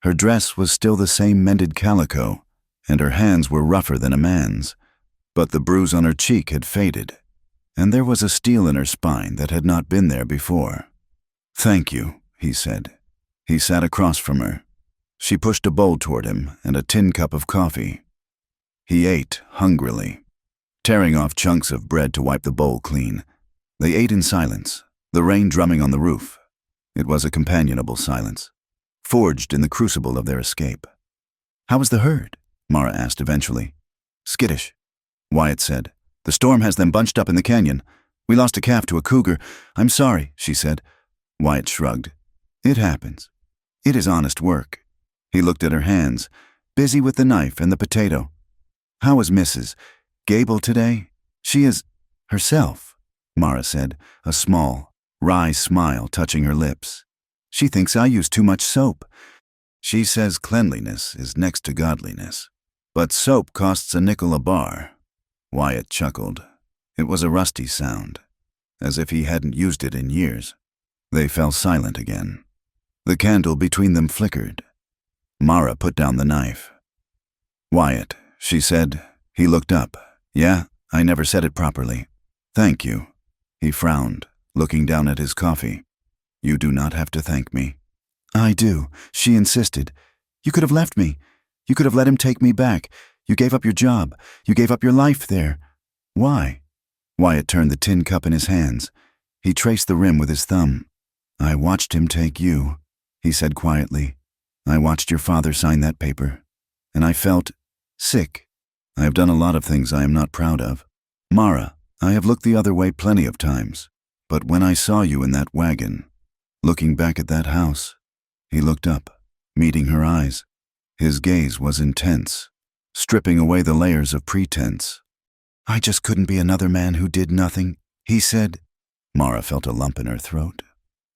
Her dress was still the same mended calico, and her hands were rougher than a man's. But the bruise on her cheek had faded, and there was a steel in her spine that had not been there before. "Thank you," he said. He sat across from her. She pushed a bowl toward him and a tin cup of coffee. He ate hungrily, tearing off chunks of bread to wipe the bowl clean. They ate in silence, the rain drumming on the roof. It was a companionable silence, forged in the crucible of their escape. "How was the herd?" Mara asked eventually. "Skittish," Wyatt said. "The storm has them bunched up in the canyon. We lost a calf to a cougar. I'm sorry," she said. Wyatt shrugged. "It happens. It is honest work." He looked at her hands, busy with the knife and the potato. "How is Mrs. Gable today?" "She is herself," Mara said, a small, wry smile touching her lips. "She thinks I use too much soap. She says cleanliness is next to godliness. But soap costs a nickel a bar." Wyatt chuckled. It was a rusty sound, as if he hadn't used it in years. They fell silent again. The candle between them flickered. Mara put down the knife. "Wyatt," she said. He looked up. "Yeah, I never said it properly. Thank you." He frowned, looking down at his coffee. "You do not have to thank me." "I do," she insisted. "You could have left me. You could have let him take me back. You gave up your job. You gave up your life there. Why?" Wyatt turned the tin cup in his hands. He traced the rim with his thumb. "I watched him take you," he said quietly. "I watched your father sign that paper, and I felt sick. I have done a lot of things I am not proud of. Mara, I have looked the other way plenty of times, but when I saw you in that wagon, looking back at that house," he looked up, meeting her eyes. His gaze was intense, stripping away the layers of pretense. "I just couldn't be another man who did nothing," he said. Mara felt a lump in her throat.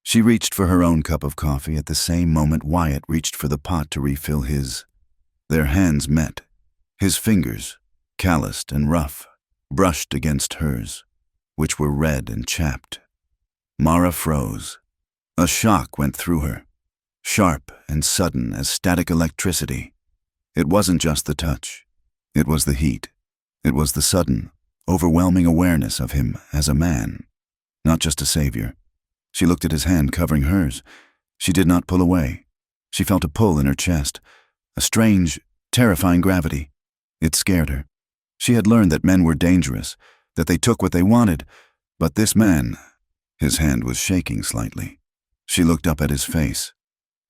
She reached for her own cup of coffee at the same moment Wyatt reached for the pot to refill his. Their hands met. His fingers, calloused and rough, brushed against hers, which were red and chapped. Mara froze. A shock went through her, sharp and sudden as static electricity. It wasn't just the touch. It was the heat. It was the sudden, overwhelming awareness of him as a man, not just a savior. She looked at his hand covering hers. She did not pull away. She felt a pull in her chest, a strange, terrifying gravity. It scared her. She had learned that men were dangerous, that they took what they wanted, but this man, his hand was shaking slightly. She looked up at his face.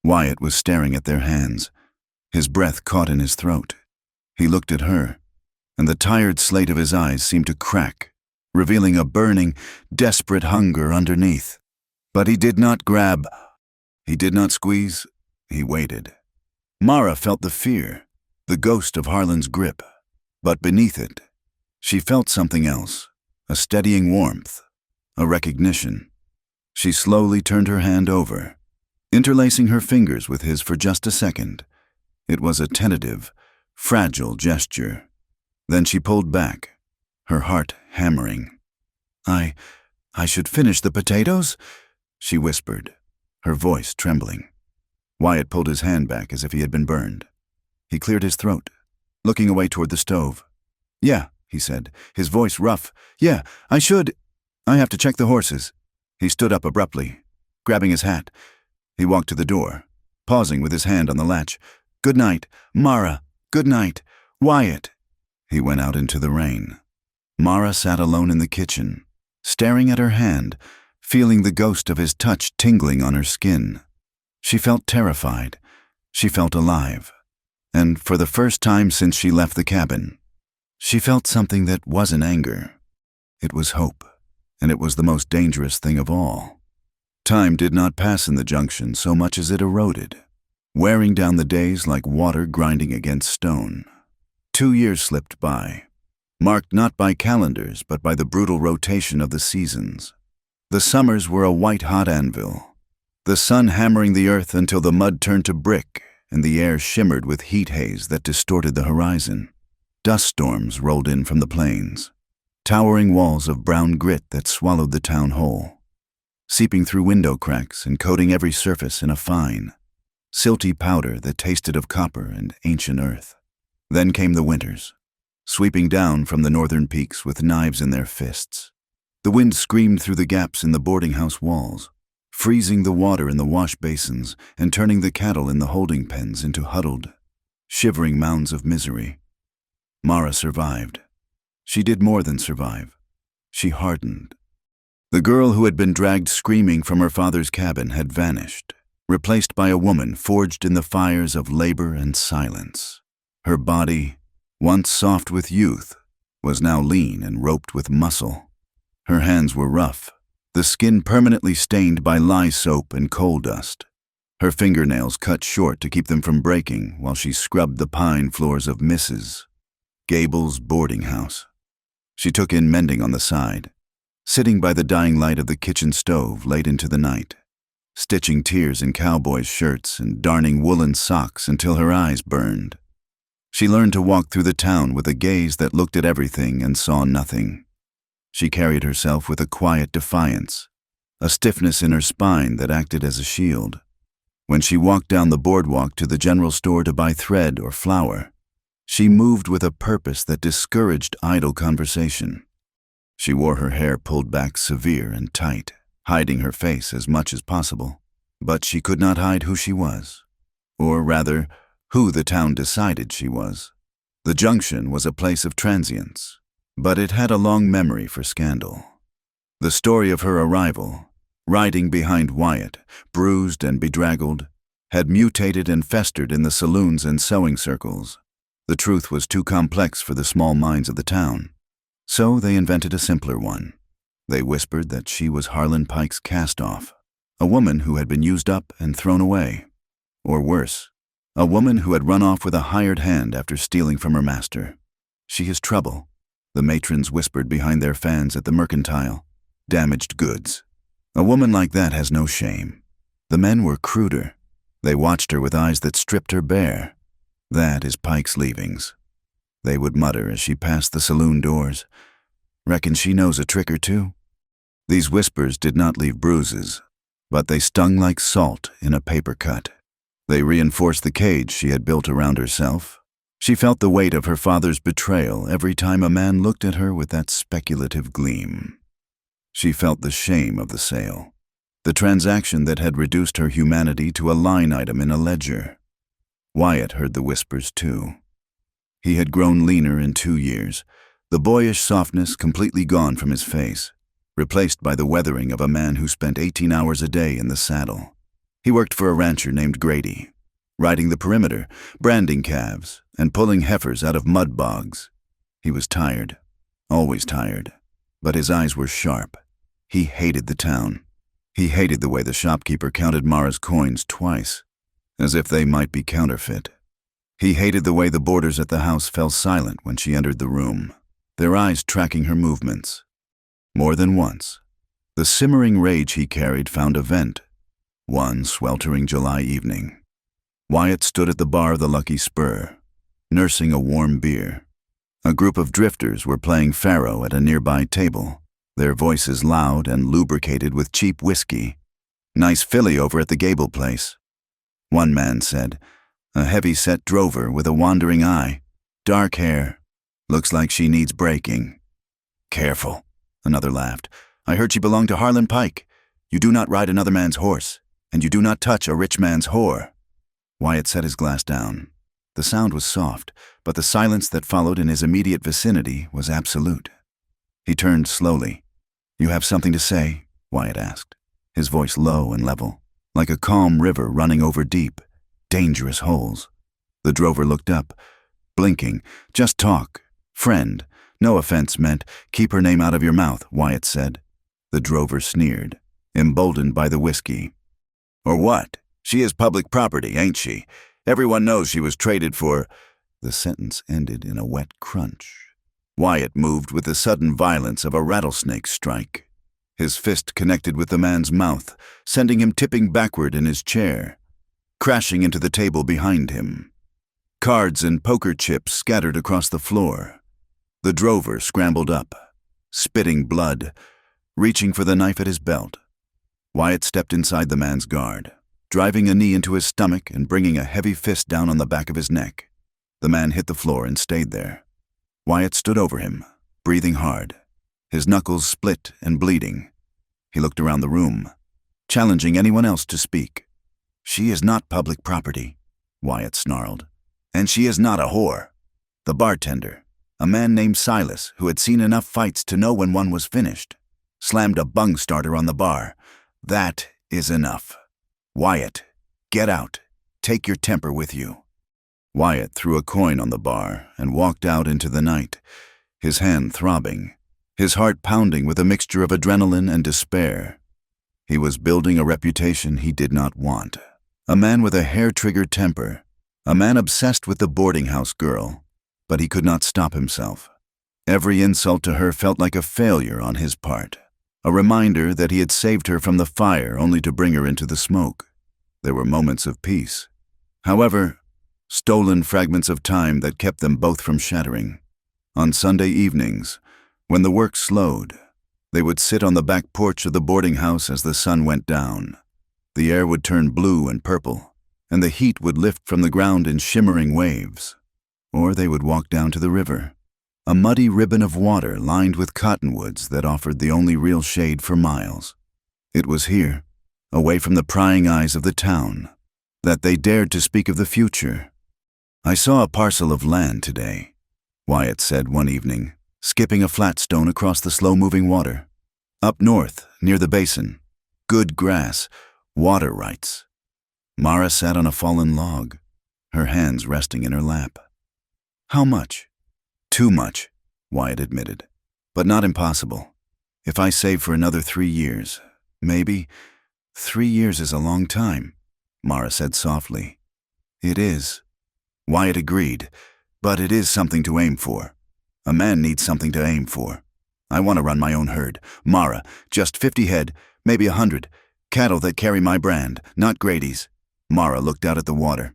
Wyatt was staring at their hands. His breath caught in his throat. He looked at her, and the tired slate of his eyes seemed to crack, revealing a burning, desperate hunger underneath. But he did not grab. He did not squeeze. He waited. Mara felt the fear, the ghost of Harlan's grip. But beneath it, she felt something else, a steadying warmth, a recognition. She slowly turned her hand over, interlacing her fingers with his for just a second. It was a tentative, fragile gesture. Then she pulled back, her heart hammering. I should finish the potatoes?" she whispered, her voice trembling. Wyatt pulled his hand back as if he had been burned. He cleared his throat, looking away toward the stove. "Yeah," he said, his voice rough. "Yeah, I should. I have to check the horses." He stood up abruptly, grabbing his hat. He walked to the door, pausing with his hand on the latch. "Good night, Mara. Good night, Wyatt." He went out into the rain. Mara sat alone in the kitchen, staring at her hand, feeling the ghost of his touch tingling on her skin. She felt terrified. She felt alive. And for the first time since she left the cabin, she felt something that wasn't anger. It was hope, and it was the most dangerous thing of all. Time did not pass in the junction so much as it eroded. wearing down the days like water grinding against stone. 2 years slipped by, marked not by calendars but by the brutal rotation of the seasons. The summers were a white-hot anvil, the sun hammering the earth until the mud turned to brick and the air shimmered with heat haze that distorted the horizon. Dust storms rolled in from the plains, towering walls of brown grit that swallowed the town whole, seeping through window cracks and coating every surface in a fine, silty powder that tasted of copper and ancient earth. Then came the winters, sweeping down from the northern peaks with knives in their fists. The wind screamed through the gaps in the boarding house walls, freezing the water in the wash basins and turning the cattle in the holding pens into huddled, shivering mounds of misery. Mara survived. She did more than survive. She hardened. The girl who had been dragged screaming from her father's cabin had vanished, replaced by a woman forged in the fires of labor and silence. Her body, once soft with youth, was now lean and roped with muscle. Her hands were rough, the skin permanently stained by lye soap and coal dust. Her fingernails cut short to keep them from breaking while she scrubbed the pine floors of Mrs. Gable's boarding house. She took in mending on the side, sitting by the dying light of the kitchen stove late into the night, stitching tears in cowboys' shirts and darning woolen socks until her eyes burned. She learned to walk through the town with a gaze that looked at everything and saw nothing. She carried herself with a quiet defiance, a stiffness in her spine that acted as a shield. When she walked down the boardwalk to the general store to buy thread or flour, she moved with a purpose that discouraged idle conversation. She wore her hair pulled back severe and tight, hiding her face as much as possible. But she could not hide who she was, or rather, who the town decided she was. The junction was a place of transience, but it had a long memory for scandal. The story of her arrival, riding behind Wyatt, bruised and bedraggled, had mutated and festered in the saloons and sewing circles. The truth was too complex for the small minds of the town, so they invented a simpler one. They whispered that she was Harlan Pike's cast-off, a woman who had been used up and thrown away. Or worse, a woman who had run off with a hired hand after stealing from her master. She is trouble, the matrons whispered behind their fans at the mercantile. Damaged goods. A woman like that has no shame. The men were cruder. They watched her with eyes that stripped her bare. That is Pike's leavings. They would mutter as she passed the saloon doors. Reckon she knows a trick or two? These whispers did not leave bruises, but they stung like salt in a paper cut. They reinforced the cage she had built around herself. She felt the weight of her father's betrayal every time a man looked at her with that speculative gleam. She felt the shame of the sale, the transaction that had reduced her humanity to a line item in a ledger. Wyatt heard the whispers too. He had grown leaner in 2 years, the boyish softness completely gone from his face, replaced by the weathering of a man who spent 18 hours a day in the saddle. He worked for a rancher named Grady, riding the perimeter, branding calves, and pulling heifers out of mud bogs. He was tired, always tired, but his eyes were sharp. He hated the town. He hated the way the shopkeeper counted Mara's coins twice, as if they might be counterfeit. He hated the way the boarders at the house fell silent when she entered the room, their eyes tracking her movements. More than once, the simmering rage he carried found a vent. One sweltering July evening, Wyatt stood at the bar of the Lucky Spur, nursing a warm beer. A group of drifters were playing faro at a nearby table, their voices loud and lubricated with cheap whiskey. "Nice filly over at the Gable place," one man said, a heavy-set drover with a wandering eye, dark hair. "Looks like she needs breaking." "Careful," another laughed. "I heard she belonged to Harlan Pike. You do not ride another man's horse, and you do not touch a rich man's whore." Wyatt set his glass down. The sound was soft, but the silence that followed in his immediate vicinity was absolute. He turned slowly. "You have something to say?" Wyatt asked, his voice low and level, like a calm river running over deep, dangerous holes. The drover looked up, blinking. "Just talk. Friend. No offense meant. Keep her name out of your mouth," Wyatt said. The drover sneered, emboldened by the whiskey. "Or what?" She is public property, ain't she? Everyone knows she was traded for—" The sentence ended in a wet crunch. Wyatt moved with the sudden violence of a rattlesnake strike. His fist connected with the man's mouth, sending him tipping backward in his chair, crashing into the table behind him. Cards and poker chips scattered across the floor. The drover scrambled up, spitting blood, reaching for the knife at his belt. Wyatt stepped inside the man's guard, driving a knee into his stomach and bringing a heavy fist down on the back of his neck. The man hit the floor and stayed there. Wyatt stood over him, breathing hard, his knuckles split and bleeding. He looked around the room, challenging anyone else to speak. "She is not public property," Wyatt snarled. "And she is not a whore." The bartender, a man named Silas who had seen enough fights to know when one was finished, slammed a bung starter on the bar. "That is enough. Wyatt, get out. Take your temper with you." Wyatt threw a coin on the bar and walked out into the night, his hand throbbing, his heart pounding with a mixture of adrenaline and despair. He was building a reputation he did not want. A man with a hair-triggered temper, a man obsessed with the boarding house girl, but he could not stop himself. Every insult to her felt like a failure on his part, a reminder that he had saved her from the fire only to bring her into the smoke. There were moments of peace. However, stolen fragments of time that kept them both from shattering. On Sunday evenings, when the work slowed, they would sit on the back porch of the boarding house as the sun went down. The air would turn blue and purple, and the heat would lift from the ground in shimmering waves. Or they would walk down to the river, a muddy ribbon of water lined with cottonwoods that offered the only real shade for miles. It was here, away from the prying eyes of the town, that they dared to speak of the future. "I saw a parcel of land today," Wyatt said one evening, skipping a flat stone across the slow-moving water. "Up north, near the basin. Good grass, water rights." Mara sat on a fallen log, her hands resting in her lap. "How much?" "Too much," Wyatt admitted, "but not impossible. If I save for another 3 years, maybe. 3 years is a long time," Mara said softly. "It is." Wyatt agreed, "but it is something to aim for. A man needs something to aim for. I want to run my own herd. Mara, just 50 head, maybe 100. Cattle that carry my brand, not Grady's." Mara looked out at the water.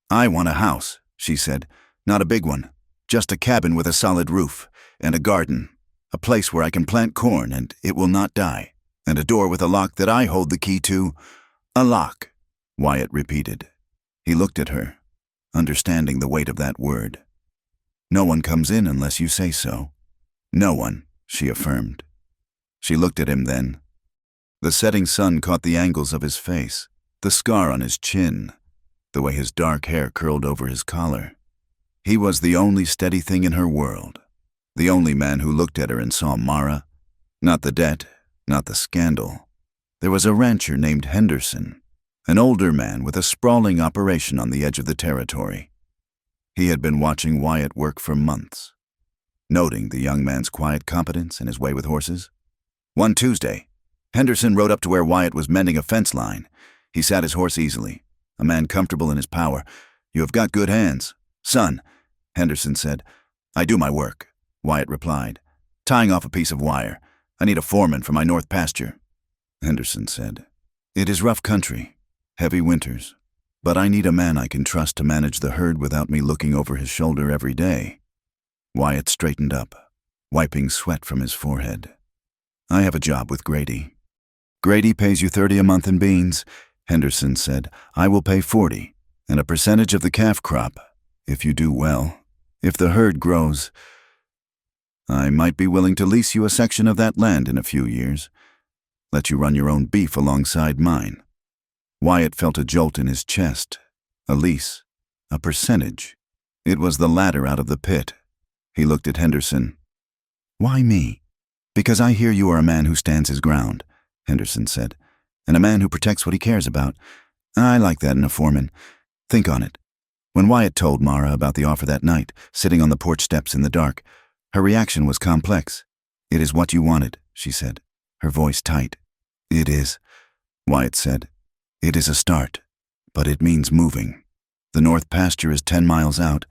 "I want a house," she said. "Not a big one. Just a cabin with a solid roof, and a garden. A place where I can plant corn and it will not die. And a door with a lock that I hold the key to." "A lock," Wyatt repeated. He looked at her, understanding the weight of that word. "No one comes in unless you say so." "No one," she affirmed. She looked at him then. The setting sun caught the angles of his face, the scar on his chin, the way his dark hair curled over his collar. He was the only steady thing in her world, the only man who looked at her and saw Mara, not the debt, not the scandal. There was a rancher named Henderson, an older man with a sprawling operation on the edge of the territory. He had been watching Wyatt work for months, noting the young man's quiet competence and his way with horses. One Tuesday, Henderson rode up to where Wyatt was mending a fence line. He sat his horse easily, a man comfortable in his power. "You have got good hands." "Son," Henderson said. "I do my work," Wyatt replied, "tying off a piece of wire. I need a foreman for my north pasture." Henderson said, "It is rough country, heavy winters, but I need a man I can trust to manage the herd without me looking over his shoulder every day." Wyatt straightened up, wiping sweat from his forehead. "I have a job with Grady." "Grady pays you 30 a month in beans," Henderson said. "I will pay 40, and a percentage of the calf crop, if you do well. If the herd grows, I might be willing to lease you a section of that land in a few years. Let you run your own beef alongside mine." Wyatt felt a jolt in his chest. A lease, a percentage. It was the ladder out of the pit. He looked at Henderson. "Why me?" "Because I hear you are a man who stands his ground," Henderson said, "and a man who protects what he cares about. I like that in a foreman. Think on it." When Wyatt told Mara about the offer that night, sitting on the porch steps in the dark, her reaction was complex. "It is what you wanted," she said, her voice tight. "It is," Wyatt said. "It is a start." but it means moving. The north pasture is 10 miles out.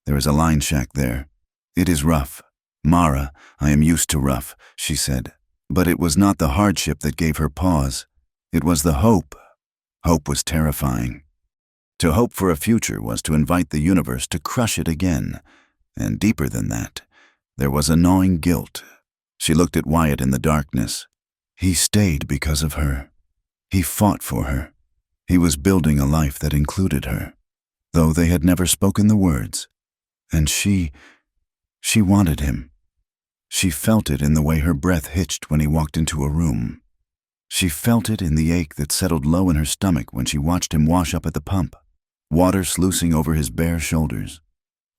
There is a line shack there. It is rough. Mara, I am used to rough, she said. But it was not the hardship that gave her pause. It was the hope. Hope was terrifying. To hope for a future was to invite the universe to crush it again. And deeper than that, there was a gnawing guilt. She looked at Wyatt in the darkness. He stayed because of her. He fought for her. He was building a life that included her, though they had never spoken the words. And she wanted him. She felt it in the way her breath hitched when he walked into a room. She felt it in the ache that settled low in her stomach when she watched him wash up at the pump, water sluicing over his bare shoulders.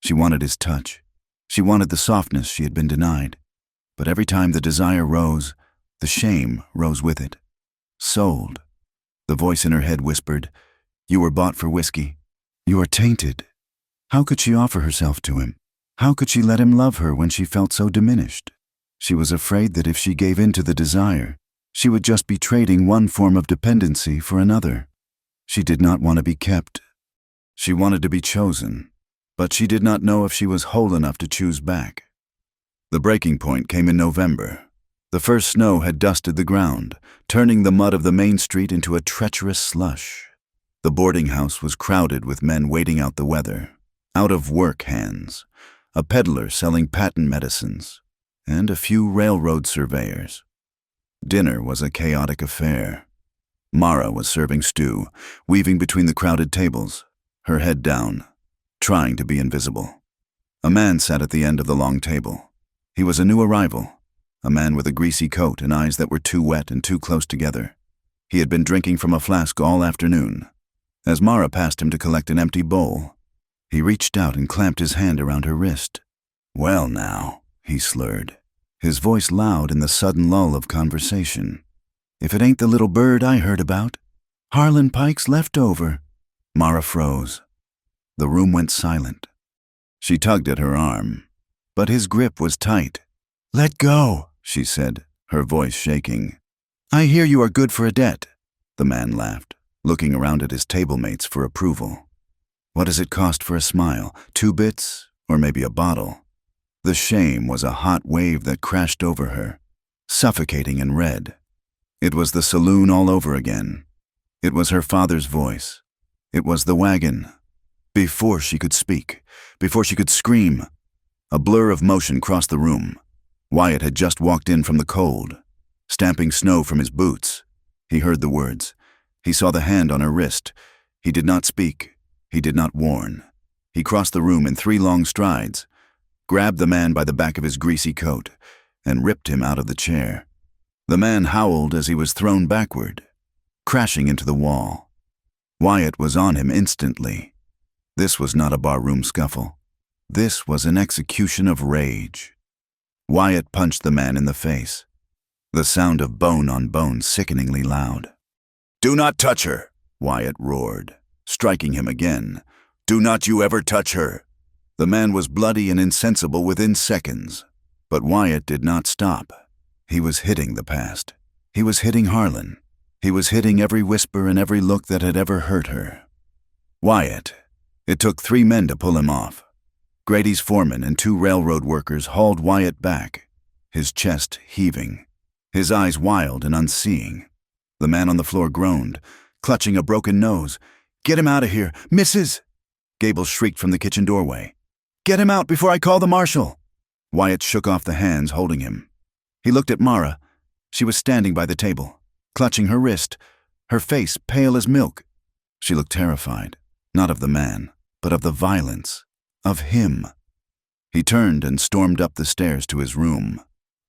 She wanted his touch. She wanted the softness she had been denied. But every time the desire rose, the shame rose with it. Sold. The voice in her head whispered, "You were bought for whiskey. You are tainted." How could she offer herself to him? How could she let him love her when she felt so diminished? She was afraid that if she gave in to the desire, she would just be trading one form of dependency for another. She did not want to be kept. She wanted to be chosen, but she did not know if she was whole enough to choose back. The breaking point came in November. The first snow had dusted the ground, turning the mud of the main street into a treacherous slush. The boarding house was crowded with men waiting out the weather, out-of-work hands, a peddler selling patent medicines, and a few railroad surveyors. Dinner was a chaotic affair. Mara was serving stew, weaving between the crowded tables, her head down, trying to be invisible. A man sat at the end of the long table. He was a new arrival, a man with a greasy coat and eyes that were too wet and too close together. He had been drinking from a flask all afternoon. As Mara passed him to collect an empty bowl, he reached out and clamped his hand around her wrist. "Well now," he slurred, his voice loud in the sudden lull of conversation. "If it ain't the little bird I heard about. Harlan Pike's leftover." Mara froze. The room went silent. She tugged at her arm, but his grip was tight. "Let go," she said, her voice shaking. "I hear you are good for a debt." The man laughed, looking around at his table mates for approval. What does it cost for a smile? 2 bits, or maybe a bottle? The shame was a hot wave that crashed over her, suffocating and red. It was the saloon all over again. It was her father's voice. It was the wagon. Before she could speak, before she could scream, a blur of motion crossed the room. Wyatt had just walked in from the cold, stamping snow from his boots. He heard the words. He saw the hand on her wrist. He did not speak. He did not warn. He crossed the room in 3 long strides, grabbed the man by the back of his greasy coat, and ripped him out of the chair. The man howled as he was thrown backward, crashing into the wall. Wyatt was on him instantly. This was not a barroom scuffle. This was an execution of rage. Wyatt punched the man in the face, the sound of bone on bone sickeningly loud. "Do not touch her," Wyatt roared, striking him again. "Do not you ever touch her." The man was bloody and insensible within seconds, but Wyatt did not stop. He was hitting the past. He was hitting Harlan. He was hitting every whisper and every look that had ever hurt her. Wyatt. It took 3 men to pull him off. Grady's foreman and 2 railroad workers hauled Wyatt back, his chest heaving, his eyes wild and unseeing. The man on the floor groaned, clutching a broken nose. "Get him out of here, Mrs." Gable shrieked from the kitchen doorway. "Get him out before I call the marshal." Wyatt shook off the hands holding him. He looked at Mara. She was standing by the table, clutching her wrist, her face pale as milk. She looked terrified, not of the man, but of the violence, of him. He turned and stormed up the stairs to his room,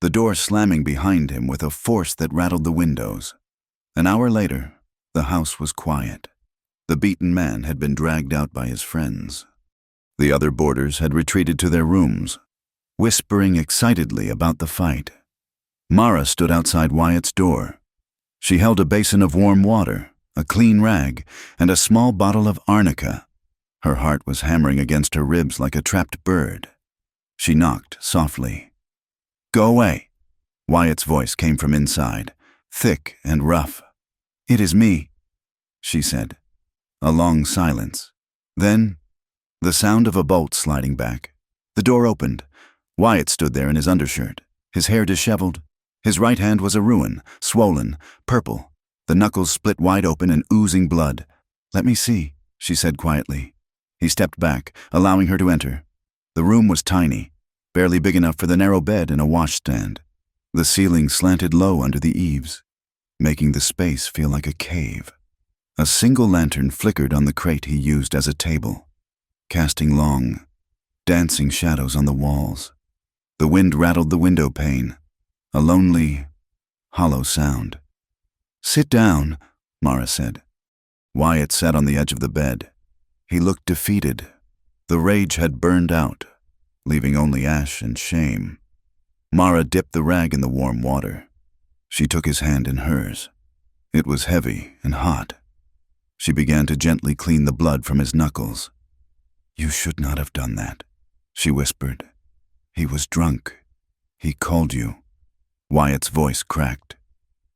the door slamming behind him with a force that rattled the windows. An hour later, the house was quiet. The beaten man had been dragged out by his friends. The other boarders had retreated to their rooms, whispering excitedly about the fight. Mara stood outside Wyatt's door. She held a basin of warm water, a clean rag, and a small bottle of arnica. Her heart was hammering against her ribs like a trapped bird. She knocked softly. "Go away." Wyatt's voice came from inside, thick and rough. "It is me," she said. A long silence. Then, the sound of a bolt sliding back. The door opened. Wyatt stood there in his undershirt, his hair disheveled. His right hand was a ruin, swollen, purple, the knuckles split wide open and oozing blood. "Let me see," she said quietly. He stepped back, allowing her to enter. The room was tiny, barely big enough for the narrow bed and a washstand. The ceiling slanted low under the eaves, making the space feel like a cave. A single lantern flickered on the crate he used as a table, casting long, dancing shadows on the walls. The wind rattled the window pane, a lonely, hollow sound. "Sit down," Mara said. Wyatt sat on the edge of the bed. He looked defeated. The rage had burned out, leaving only ash and shame. Mara dipped the rag in the warm water. She took his hand in hers. It was heavy and hot. She began to gently clean the blood from his knuckles. "You should not have done that," she whispered. "He was drunk. He called you." Wyatt's voice cracked.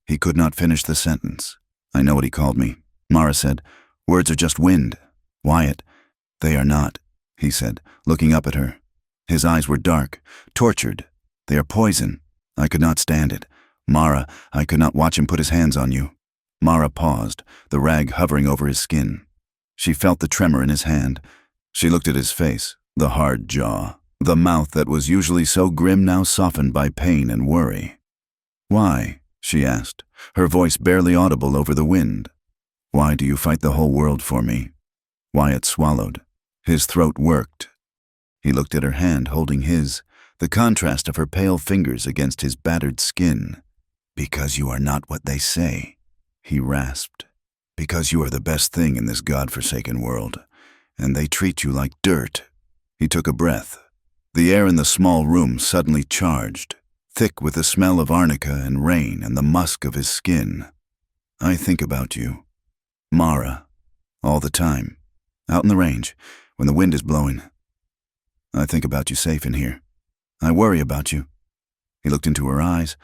He could not finish the sentence. "I know what he called me," Mara said. "Words are just wind." "Wyatt, they are not," he said, looking up at her. His eyes were dark, tortured. "They are poison. I could not stand it. Mara, I could not watch him put his hands on you." Mara paused, the rag hovering over his skin. She felt the tremor in his hand. She looked at his face, the hard jaw, the mouth that was usually so grim now softened by pain and worry. "Why?" she asked, her voice barely audible over the wind. "Why do you fight the whole world for me?" Wyatt swallowed. His throat worked. He looked at her hand holding his, the contrast of her pale fingers against his battered skin. "Because you are not what they say," he rasped. "Because you are the best thing in this God-forsaken world, and they treat you like dirt." He took a breath. The air in the small room suddenly charged, thick with the smell of arnica and rain and the musk of his skin. "I think about you, Mara, all the time, out in the range, when the wind is blowing. I think about you safe in here. I worry about you." He looked into her eyes,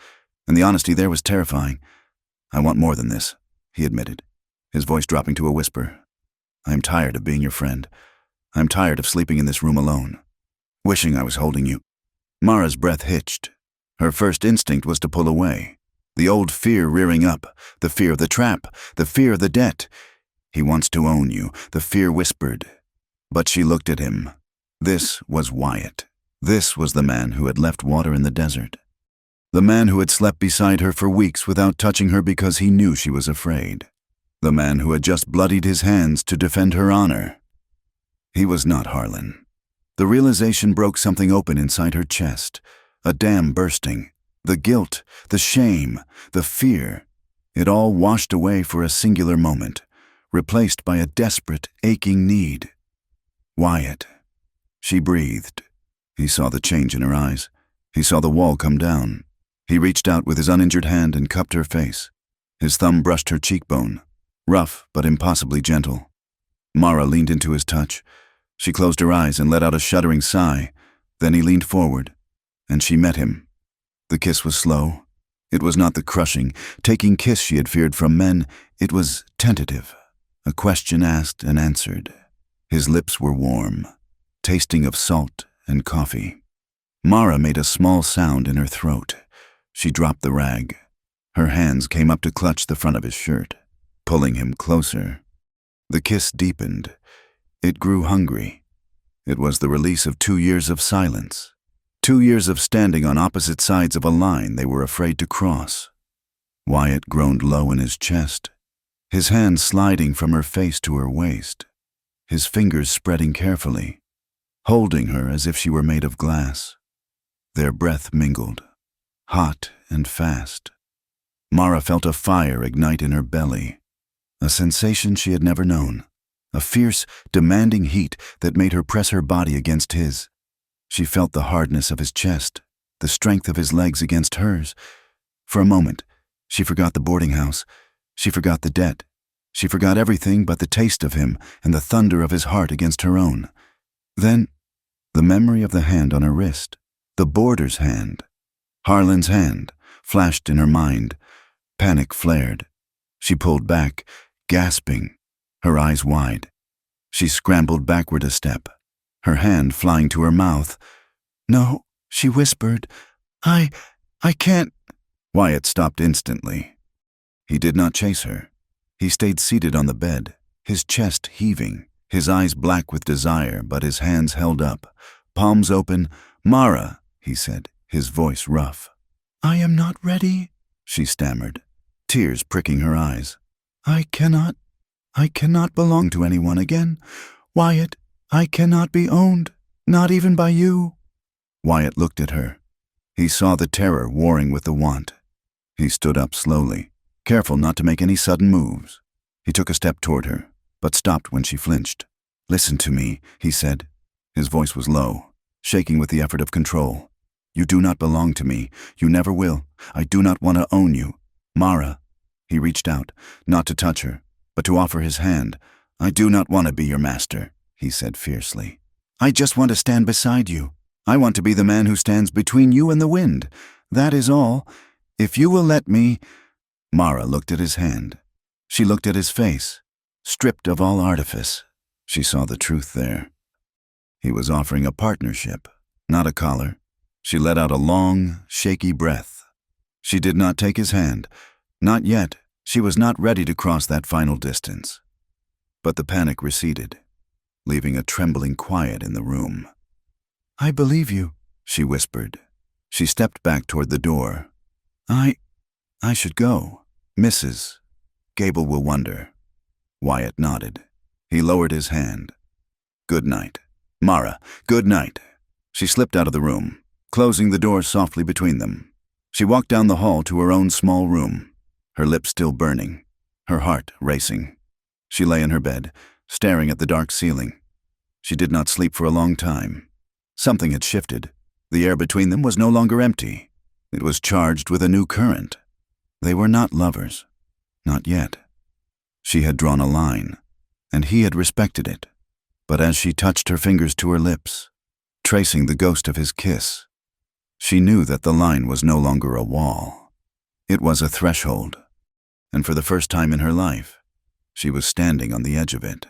and the honesty there was terrifying. "I want more than this," he admitted, his voice dropping to a whisper. "I am tired of being your friend. I am tired of sleeping in this room alone, wishing I was holding you." Mara's breath hitched. Her first instinct was to pull away, the old fear rearing up, the fear of the trap, the fear of the debt. "He wants to own you," the fear whispered. But she looked at him. This was Wyatt. This was the man who had left water in the desert. The man who had slept beside her for weeks without touching her because he knew she was afraid. The man who had just bloodied his hands to defend her honor. He was not Harlan. The realization broke something open inside her chest, a dam bursting. The guilt, the shame, the fear, it all washed away for a singular moment, replaced by a desperate, aching need. "Wyatt." She breathed. He saw the change in her eyes. He saw the wall come down. He reached out with his uninjured hand and cupped her face. His thumb brushed her cheekbone, rough but impossibly gentle. Mara leaned into his touch. She closed her eyes and let out a shuddering sigh. Then he leaned forward, and she met him. The kiss was slow. It was not the crushing, taking kiss she had feared from men. It was tentative, a question asked and answered. His lips were warm, tasting of salt and coffee. Mara made a small sound in her throat. She dropped the rag. Her hands came up to clutch the front of his shirt, pulling him closer. The kiss deepened. It grew hungry. It was the release of 2 years of silence. 2 years of standing on opposite sides of a line they were afraid to cross. Wyatt groaned low in his chest, his hands sliding from her face to her waist, his fingers spreading carefully, holding her as if she were made of glass. Their breath mingled, hot and fast. Mara felt a fire ignite in her belly, a sensation she had never known, a fierce, demanding heat that made her press her body against his. She felt the hardness of his chest, the strength of his legs against hers. For a moment, she forgot the boarding house. She forgot the debt. She forgot everything but the taste of him and the thunder of his heart against her own. Then, the memory of the hand on her wrist, the boarder's hand, Harlan's hand, flashed in her mind. Panic flared. She pulled back, gasping. her eyes wide. She scrambled backward a step, her hand flying to her mouth. "No," she whispered. I can't." Wyatt stopped instantly. He did not chase her. He stayed seated on the bed, his chest heaving, his eyes black with desire, but his hands held up, palms open. "Mara," he said, his voice rough. "I am not ready," she stammered, tears pricking her eyes. I cannot belong to anyone again. Wyatt, I cannot be owned, not even by you." Wyatt looked at her. He saw the terror warring with the want. He stood up slowly, careful not to make any sudden moves. He took a step toward her, but stopped when she flinched. "Listen to me," he said. His voice was low, shaking with the effort of control. "You do not belong to me. You never will. I do not want to own you. Mara." He reached out, not to touch her, but to offer his hand. "I do not want to be your master," he said fiercely. "I just want to stand beside you. I want to be the man who stands between you and the wind. That is all. If you will let me—" Mara looked at his hand. She looked at his face, stripped of all artifice. She saw the truth there. He was offering a partnership, not a collar. She let out a long, shaky breath. She did not take his hand. Not yet. She was not ready to cross that final distance. But the panic receded, leaving a trembling quiet in the room. "I believe you," she whispered. She stepped back toward the door. I should go. Mrs. Gable will wonder." Wyatt nodded. He lowered his hand. "Good night. Mara, good night." She slipped out of the room, closing the door softly between them. She walked down the hall to her own small room, her lips still burning, her heart racing. She lay in her bed, staring at the dark ceiling. She did not sleep for a long time. Something had shifted. The air between them was no longer empty. It was charged with a new current. They were not lovers. Not yet. She had drawn a line, and he had respected it. But as she touched her fingers to her lips, tracing the ghost of his kiss, she knew that the line was no longer a wall. It was a threshold, and for the first time in her life, she was standing on the edge of it,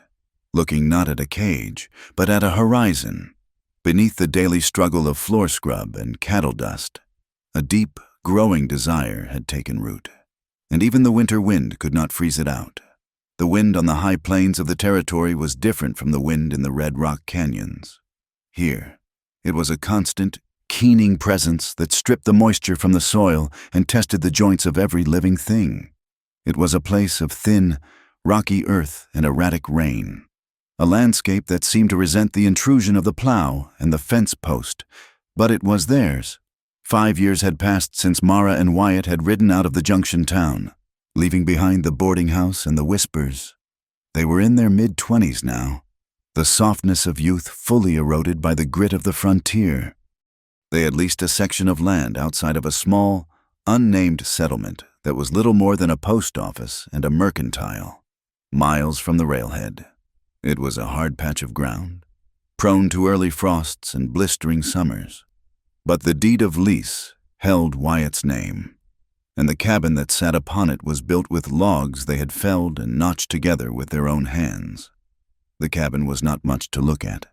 looking not at a cage, but at a horizon. Beneath the daily struggle of floor scrub and cattle dust, a deep, growing desire had taken root, and even the winter wind could not freeze it out. The wind on the high plains of the territory was different from the wind in the red rock canyons. Here, it was a constant, keening presence that stripped the moisture from the soil and tested the joints of every living thing. It was a place of thin, rocky earth and erratic rain, a landscape that seemed to resent the intrusion of the plow and the fence post, but it was theirs. 5 years had passed since Mara and Wyatt had ridden out of the junction town, leaving behind the boarding house and the whispers. They were in their mid-20s now, the softness of youth fully eroded by the grit of the frontier. They had leased a section of land outside of a small, unnamed settlement that was little more than a post office and a mercantile, miles from the railhead. It was a hard patch of ground, prone to early frosts and blistering summers. But the deed of lease held Wyatt's name, and the cabin that sat upon it was built with logs they had felled and notched together with their own hands. The cabin was not much to look at.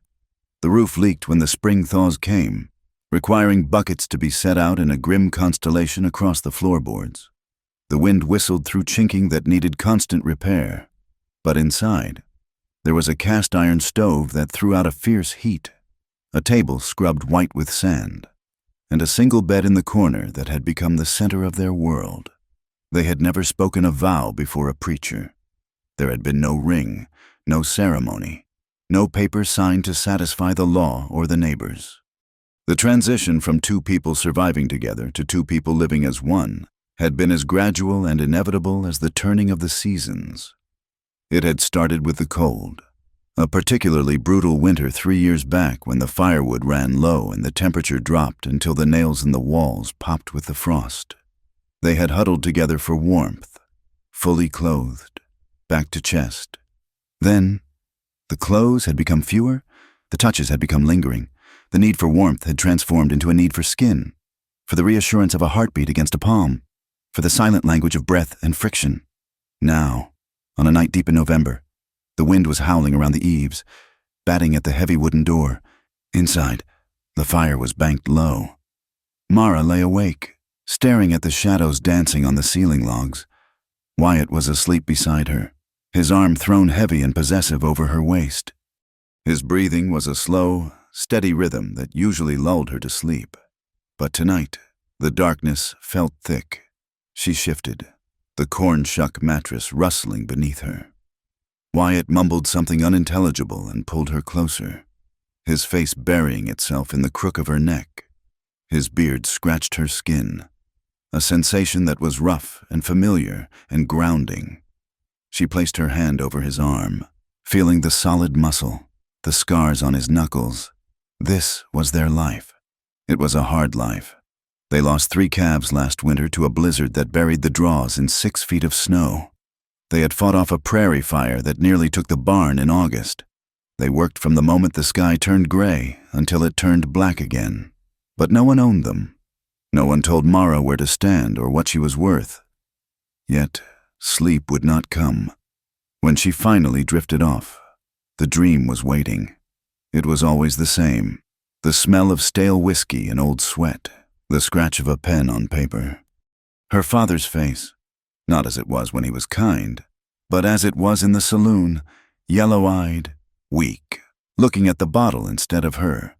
The roof leaked when the spring thaws came, requiring buckets to be set out in a grim constellation across the floorboards. The wind whistled through chinking that needed constant repair, but inside, there was a cast-iron stove that threw out a fierce heat, a table scrubbed white with sand, and a single bed in the corner that had become the center of their world. They had never spoken a vow before a preacher. There had been no ring, no ceremony, no paper signed to satisfy the law or the neighbors. The transition from two people surviving together to two people living as one had been as gradual and inevitable as the turning of the seasons. It had started with the cold, a particularly brutal winter 3 years back when the firewood ran low and the temperature dropped until the nails in the walls popped with the frost. They had huddled together for warmth, fully clothed, back to chest. Then, the clothes had become fewer, the touches had become lingering, the need for warmth had transformed into a need for skin, for the reassurance of a heartbeat against a palm, for the silent language of breath and friction. Now, on a night deep in November, The wind was howling around the eaves, batting at the heavy wooden door. Inside, the fire was banked low. Mara lay awake, staring at the shadows dancing on the ceiling logs. Wyatt was asleep beside her, his arm thrown heavy and possessive over her waist. His breathing was a slow, steady rhythm that usually lulled her to sleep. But tonight, the darkness felt thick. She shifted, the corn shuck mattress rustling beneath her. Wyatt mumbled something unintelligible and pulled her closer, his face burying itself in the crook of her neck. His beard scratched her skin, a sensation that was rough and familiar and grounding. She placed her hand over his arm, feeling the solid muscle, the scars on his knuckles. This was their life. It was a hard life. They lost 3 calves last winter to a blizzard that buried the draws in 6 feet of snow. They had fought off a prairie fire that nearly took the barn in August. They worked from the moment the sky turned gray until it turned black again. But no one owned them. No one told Mara where to stand or what she was worth. Yet, sleep would not come. When she finally drifted off, the dream was waiting. It was always the same. The smell of stale whiskey and old sweat, the scratch of a pen on paper. Her father's face, not as it was when he was kind, but as it was in the saloon, yellow-eyed, weak, looking at the bottle instead of her.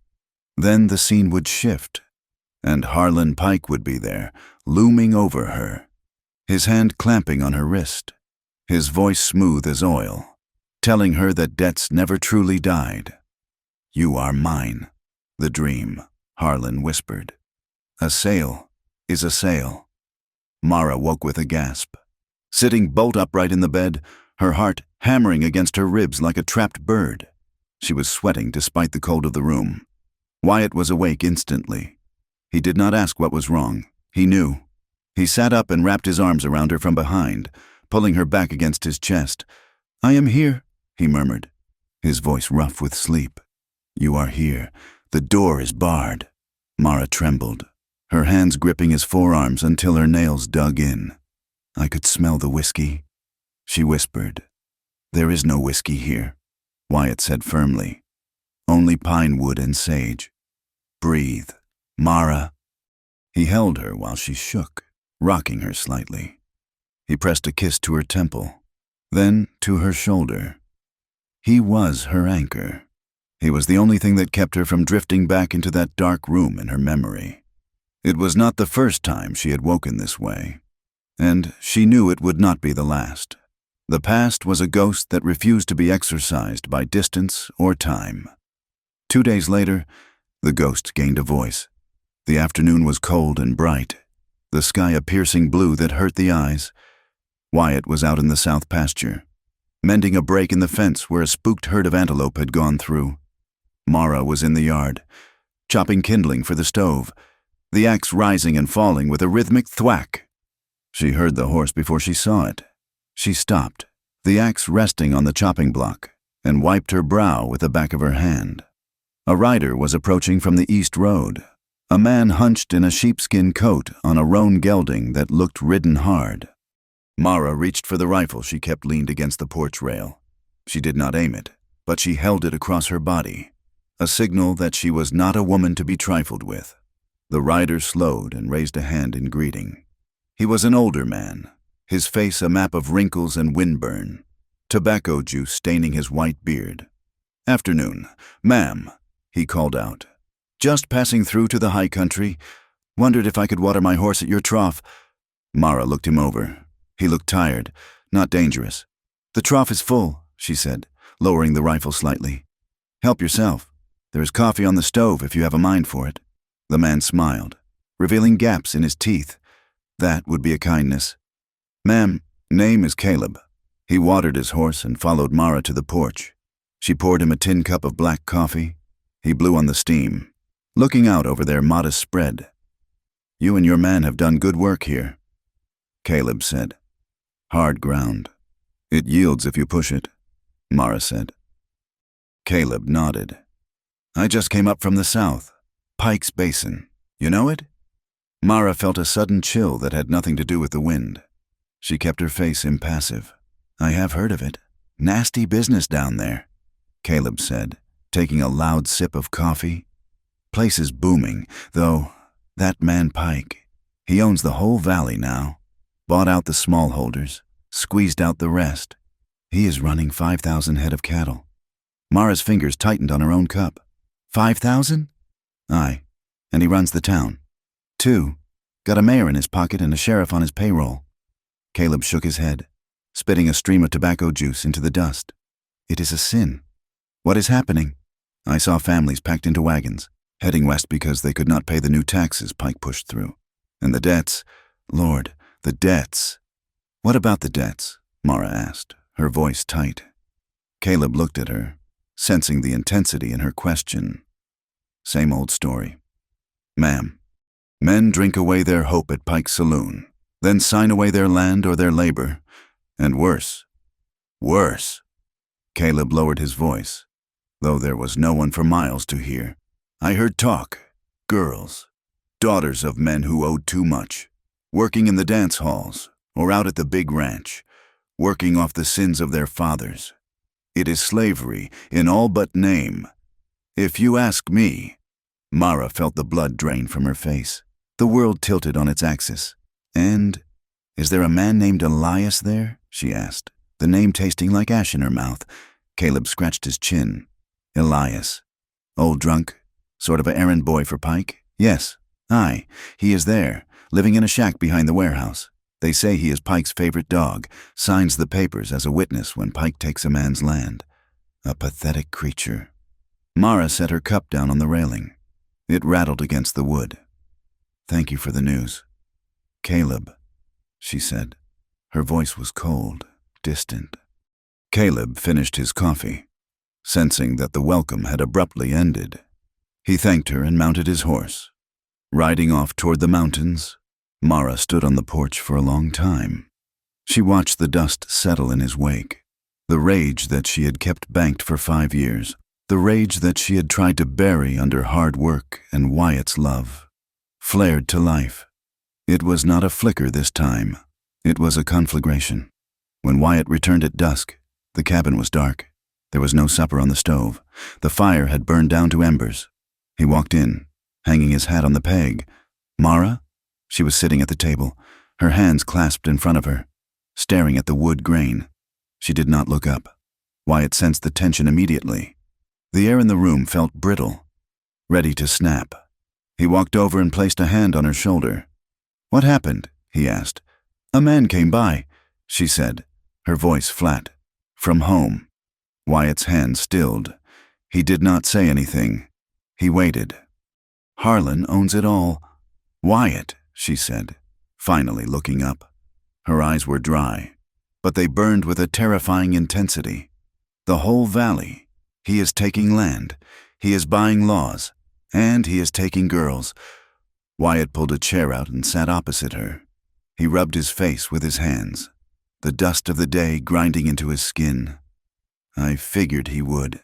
Then the scene would shift, and Harlan Pike would be there, looming over her, his hand clamping on her wrist, his voice smooth as oil, telling her that debts never truly died. "You are mine," the dream, Harlan whispered. "A sale is a sale." Mara woke with a gasp. Sitting bolt upright in the bed, her heart hammering against her ribs like a trapped bird. She was sweating despite the cold of the room. Wyatt was awake instantly. He did not ask what was wrong. He knew. He sat up and wrapped his arms around her from behind, pulling her back against his chest. "I am here," he murmured, his voice rough with sleep. "You are here. The door is barred." Mara trembled, her hands gripping his forearms until her nails dug in. "I could smell the whiskey," she whispered. "There is no whiskey here," Wyatt said firmly. "Only pine wood and sage. Breathe, Mara." He held her while she shook, rocking her slightly. He pressed a kiss to her temple, then to her shoulder. He was her anchor. He was the only thing that kept her from drifting back into that dark room in her memory. It was not the first time she had woken this way, and she knew it would not be the last. The past was a ghost that refused to be exorcised by distance or time. 2 days later, the ghost gained a voice. The afternoon was cold and bright, the sky a piercing blue that hurt the eyes. Wyatt was out in the south pasture, mending a break in the fence where a spooked herd of antelope had gone through. Mara was in the yard, chopping kindling for the stove, the axe rising and falling with a rhythmic thwack. She heard the horse before she saw it. She stopped, the axe resting on the chopping block, and wiped her brow with the back of her hand. A rider was approaching from the east road, a man hunched in a sheepskin coat on a roan gelding that looked ridden hard. Mara reached for the rifle she kept leaned against the porch rail. She did not aim it, but she held it across her body, a signal that she was not a woman to be trifled with. The rider slowed and raised a hand in greeting. He was an older man, his face a map of wrinkles and windburn, tobacco juice staining his white beard. "Afternoon, ma'am," he called out. "Just passing through to the high country. Wondered if I could water my horse at your trough." Mara looked him over. He looked tired, not dangerous. "The trough is full," she said, lowering the rifle slightly. "Help yourself. There is coffee on the stove if you have a mind for it." The man smiled, revealing gaps in his teeth. That would be a kindness. "Ma'am, name is Caleb." He watered his horse and followed Mara to the porch. She poured him a tin cup of black coffee. He blew on the steam, looking out over their modest spread. "You and your man have done good work here," Caleb said. "Hard ground. It yields if you push it," Mara said. Caleb nodded. "I just came up from the south. Pike's Basin. You know it?" Mara felt a sudden chill that had nothing to do with the wind. She kept her face impassive. "I have heard of it," Nasty business down there, Caleb said, taking a loud sip of coffee. Place is booming, though that man Pike, he owns the whole valley now. Bought out the smallholders, squeezed out the rest. He is running 5,000 head of cattle. Mara's fingers tightened on her own cup. 5,000? Aye, and he runs the town. 2. Got a mayor in his pocket and a sheriff on his payroll. Caleb shook his head, spitting a stream of tobacco juice into the dust. It is a sin. What is happening? I saw families packed into wagons, heading west because they could not pay the new taxes Pike pushed through. And the debts, Lord, the debts. What about the debts? Mara asked, her voice tight. Caleb looked at her, sensing the intensity in her question. Same old story. Ma'am, men drink away their hope at Pike's saloon, then sign away their land or their labor, and worse. Worse. Caleb lowered his voice, though there was no one for miles to hear. I heard talk. Girls. Daughters of men who owed too much. Working in the dance halls, or out at the big ranch, working off the sins of their fathers. It is slavery in all but name. If you ask me, Mara felt the blood drain from her face. The world tilted on its axis. And, is there a man named Elias there? She asked, the name tasting like ash in her mouth. Caleb scratched his chin. Elias. Old drunk? Sort of a errand boy for Pike? Yes. Aye, he is there, living in a shack behind the warehouse. They say he is Pike's favorite dog, signs the papers as a witness when Pike takes a man's land. A pathetic creature. Mara set her cup down on the railing. It rattled against the wood. Thank you for the news. Caleb, she said. Her voice was cold, distant. Caleb finished his coffee, sensing that the welcome had abruptly ended. He thanked her and mounted his horse. Riding off toward the mountains, Mara stood on the porch for a long time. She watched the dust settle in his wake, the rage that she had kept banked for 5 years, the rage that she had tried to bury under hard work and Wyatt's love, flared to life. It was not a flicker this time. It was a conflagration. When Wyatt returned at dusk, the cabin was dark. There was no supper on the stove. The fire had burned down to embers. He walked in, hanging his hat on the peg. Mara? She was sitting at the table, her hands clasped in front of her, staring at the wood grain. She did not look up. Wyatt sensed the tension immediately. The air in the room felt brittle, ready to snap. He walked over and placed a hand on her shoulder. What happened? He asked. A man came by, she said, her voice flat. From home. Wyatt's hand stilled. He did not say anything. He waited. Harlan owns it all. Wyatt, she said, finally looking up. Her eyes were dry, but they burned with a terrifying intensity. The whole valley. He is taking land. He is buying laws. And he is taking girls. Wyatt pulled a chair out and sat opposite her. He rubbed his face with his hands, the dust of the day grinding into his skin. I figured he would,